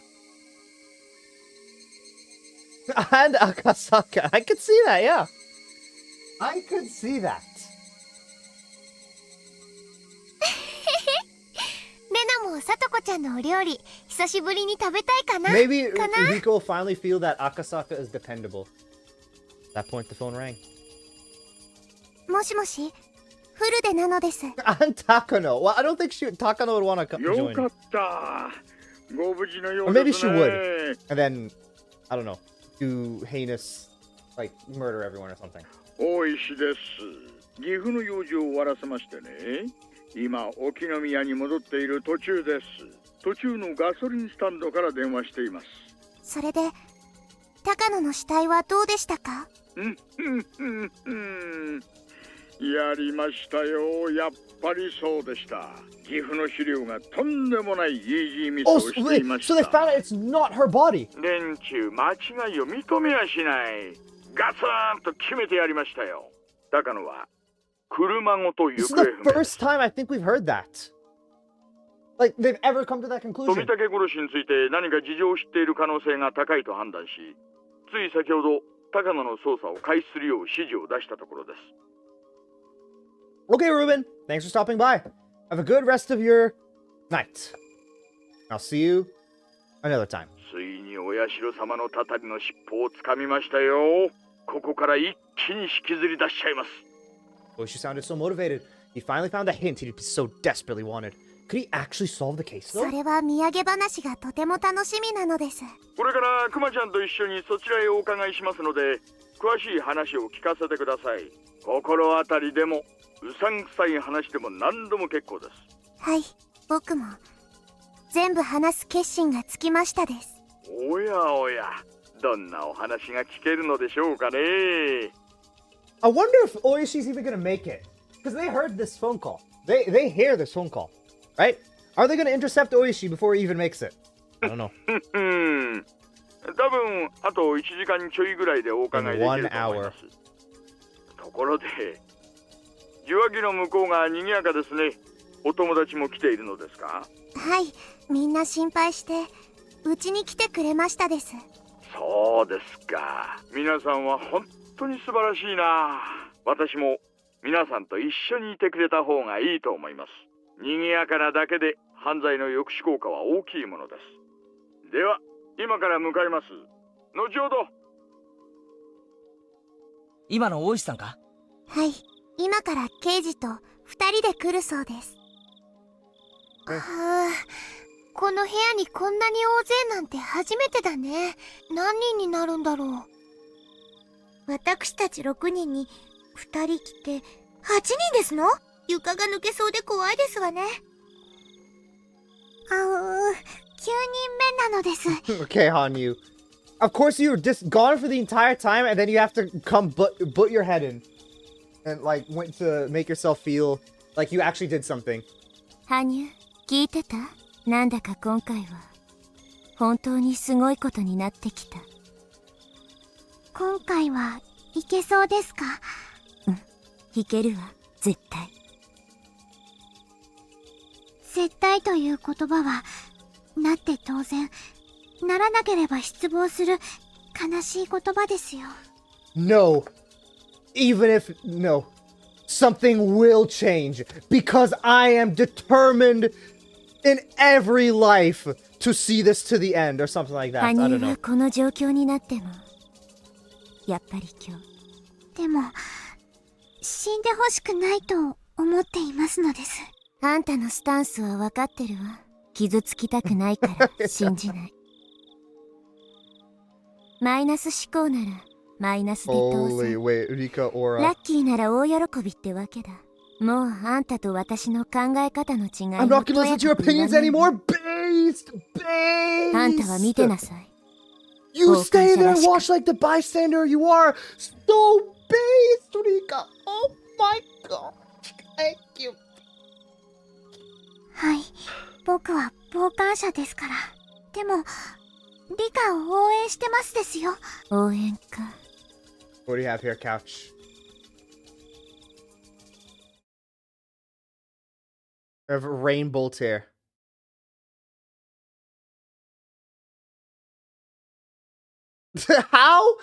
And Akasaka. I could see that, yeah. I could see that. レナもさとこちゃんのお料理久しぶりに食べたいかな。 Maybe かな。 Riko will finally feel that Akasaka is dependable. At that point, the phone rang. もしもし、フルでなのです。 And Takano. Well, I don't think Takano would want to よ join. かった。ご無事のよ Or う maybe です she ね。 would. And then, I don't know, do heinous, like, murder everyone or something. 大石です。岐阜の用事を終わらせましてね。今沖宮に戻っている途中です。途中のガソリンスタンドから電話しています。それで高野の死体はどうでしたか？やりましたよ。やっぱりそうでした。岐阜の資料がとんでもないイージーミス Oh, をしていました。 so they found out it's not her body. 連中間違いを認めやしない。ガツンと決めてやりましたよ。高野は車ごと行 This is 方 the 不明。 first time I think we've heard that. Like they've ever come to that 富 conclusion. 武殺しについて何か事情を知っている可能性が高いと判断し、つい先ほど高野の捜査を開始するよう指示を出したところです。 Okay, Ruben. Thanks for stopping by. Have a good rest of your night. I'll see you another time. ついにお社様のたたりの尻尾をつかみましたよ。ここから一気に引きずり出しちゃいます。 Oishi sounded so motivated. He finally found a hint he so desperately wanted. Could he actually solve the case, そ though? れは土産話がとても楽しみなのです。これからクマちゃんと一緒にそちらへお伺いしますので、詳しい話を聞かせてください。心当たりでもうさんくさい話でも何度も結構です。はい、僕も全部話す決心がつきましたです。おやおや、どんなお話が聞けるのでしょうかね。 I wonder if Oishi's even gonna make it. Because they heard this phone call. They hear this phone call, right? Are they gonna intercept Oishi before he even makes it? I don't know. 多分あと1時間ちょいぐらいでお伺いできると思います。ところで、受話器の向こうが賑やかですね。お友達も来ているのですか？はい、みんな心配してうちに来てくれましたです。そうですか。皆さんは本当に素晴らしいな。私も皆さんと一緒にいてくれた方がいいと思います。賑やかなだけで犯罪の抑止効果は大きいものです。では今から向かいます。後ほど。今の大石さんか？はい、今から刑事と2人で来るそうです。はあ、この部屋にこんなに大勢なんて初めてだね。何人になるんだろう。私たち6人に2人来て8人ですの？床が抜けそうで怖いですわね。9人目なのです。Okay, Hanyu. Of course, you were just gone for the entire time, and then you have to come put your head in, and like went to make yourself feel like you actually did something. 羽生、聞いてた？なんだか今回は本当にすごいことになってきた。今回はいけそうですか？うん、いけるわ、絶対。絶対という言葉はなって当然、ならなければ失望する悲しい言葉ですよ。 No. Even if no. Something will change because I am determined in every life to see this to the end or something like that. I 羽 don't 生は know. この状況になってもやっぱり今日でも死んでほしくないと思っていますのです。あんたのスタンスは分かってるわ。傷つきたくないから信じない。マイナス思考ならマイナスで当 Holy 然。 wait, Rika ラ Aura. ッキーなら大喜びってわけだ。もうあんたと私の考え方の違い I'm not gonna listen to your とや opinions かく言わない anymore. Based. あんたは見てなさい。 You stay there and 傍観者らしく watch like the bystander you are. So based, Rika. Oh my god. Thank you. はい、僕は傍観者ですから。でもリカを応援してますですよ。応援か。 What do you have here, couch? I have rainbow tear. How?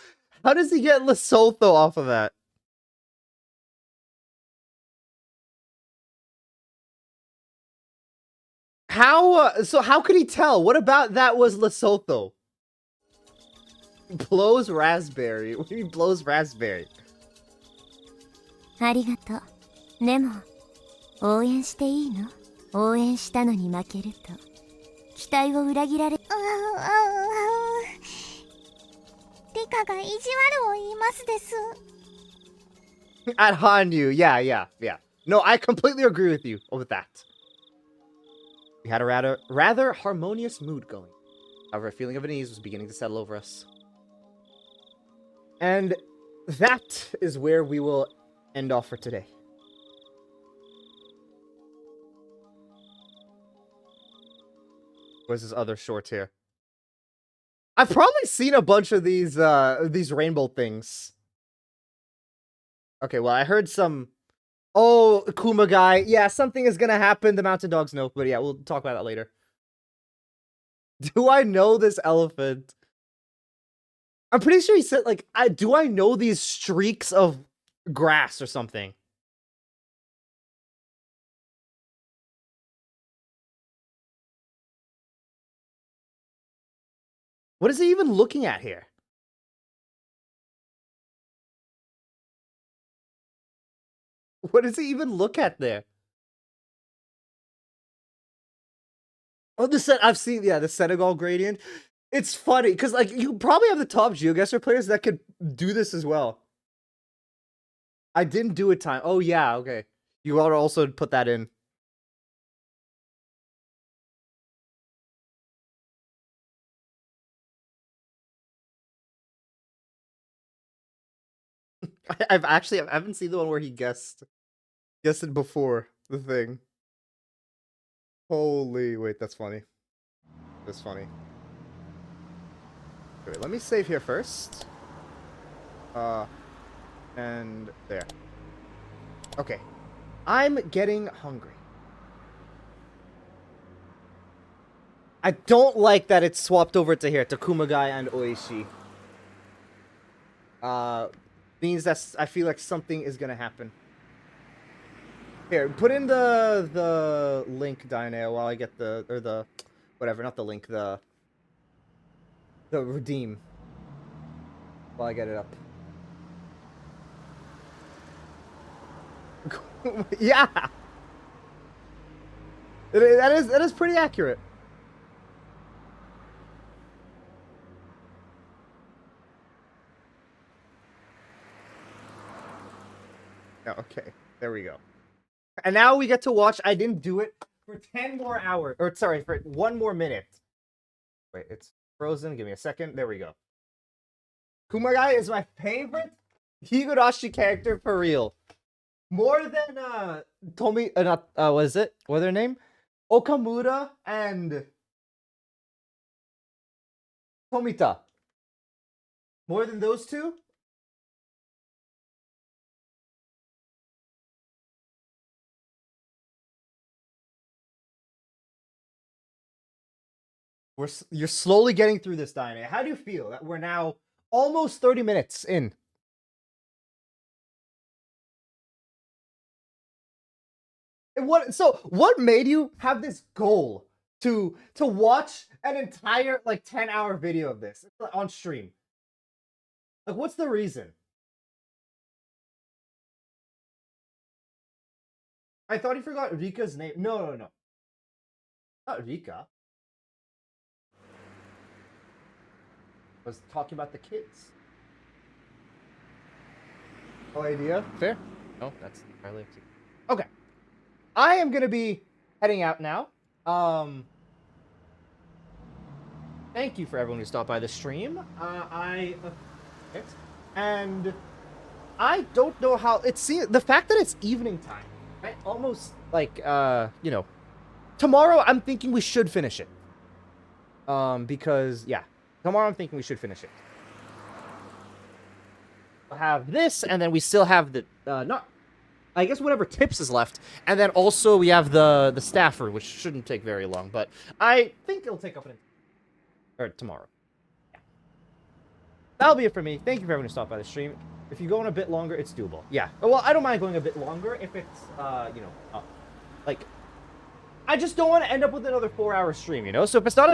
How does he get Lesotho off of that? How? So how could he tell? What about that was Lesotho? Blows raspberry. What do you mean blows raspberry? ありがとう。でも応援していいの？応援したのに負けると期待を裏切られ。リカが意地悪を言いますです。At Hanyu, yeah. No, I completely agree with you with that. We had a rather harmonious mood going. However, a feeling of unease was beginning to settle over us. And that is where we will end off for today. Where's this other short here? I've probably seen a bunch of these rainbow things. Okay, well, I heard some... Oh, Kuma guy. Yeah, something is gonna happen. The mountain dogs know. But yeah, we'll talk about that later. Do I know this elephant? I'm pretty sure he said, like, do I know these streaks of grass or something? What is he even looking at here? What does he even look at there? Oh, I've seen, yeah, the Senegal gradient. It's funny, because, like, you probably have the top GeoGuessr players that could do this as well. I didn't do it time. Oh, yeah, okay. You ought to also put that in. I haven't seen the one where he guessed it before the thing. Holy, wait, that's funny. That's funny. Wait, let me save here first. And there. Okay. I'm getting hungry. I don't like that it's swapped over to here, to Kumagai and Oishi. Means that I feel like something is gonna happen. Here, put in the link, Diane, while I get whatever, not the link, the redeem. While I get it up. Yeah! That is pretty accurate. Oh, okay, there we go. And now we get to watch. I didn't do it for 10 more hours. Or, sorry, for 1 more minute. Wait, it's frozen. Give me a second. There we go. Kumagai is my favorite Higurashi character for real. More than, what is it? What's their name? Okamura and Tomita. More than those two? You're slowly getting through this, Diane. How do you feel that we're now almost 30 minutes in? What made you have this goal to watch an entire, like, 10-hour video of this on stream? Like, what's the reason? I thought you forgot Rika's name. No. Not Rika. I was talking about the kids. No idea? Fair? No, that's entirely up to you. Okay. I am going to be heading out now. Thank you for everyone who stopped by the stream. And I don't know how it seems. The fact that it's evening time, I almost like tomorrow I'm thinking we should finish it. Because yeah, tomorrow I'm thinking we should finish it. We'll have this, and then we still have the I guess whatever tips is left, and then also we have the staffer, which shouldn't take very long, but I think it'll take up tomorrow. Yeah. That'll be it for me. Thank you for everyone who stopped by the stream. If you go on a bit longer, it's doable. Yeah. Well, I don't mind going a bit longer if it's like I just don't want to end up with another 4-hour stream, So if it's not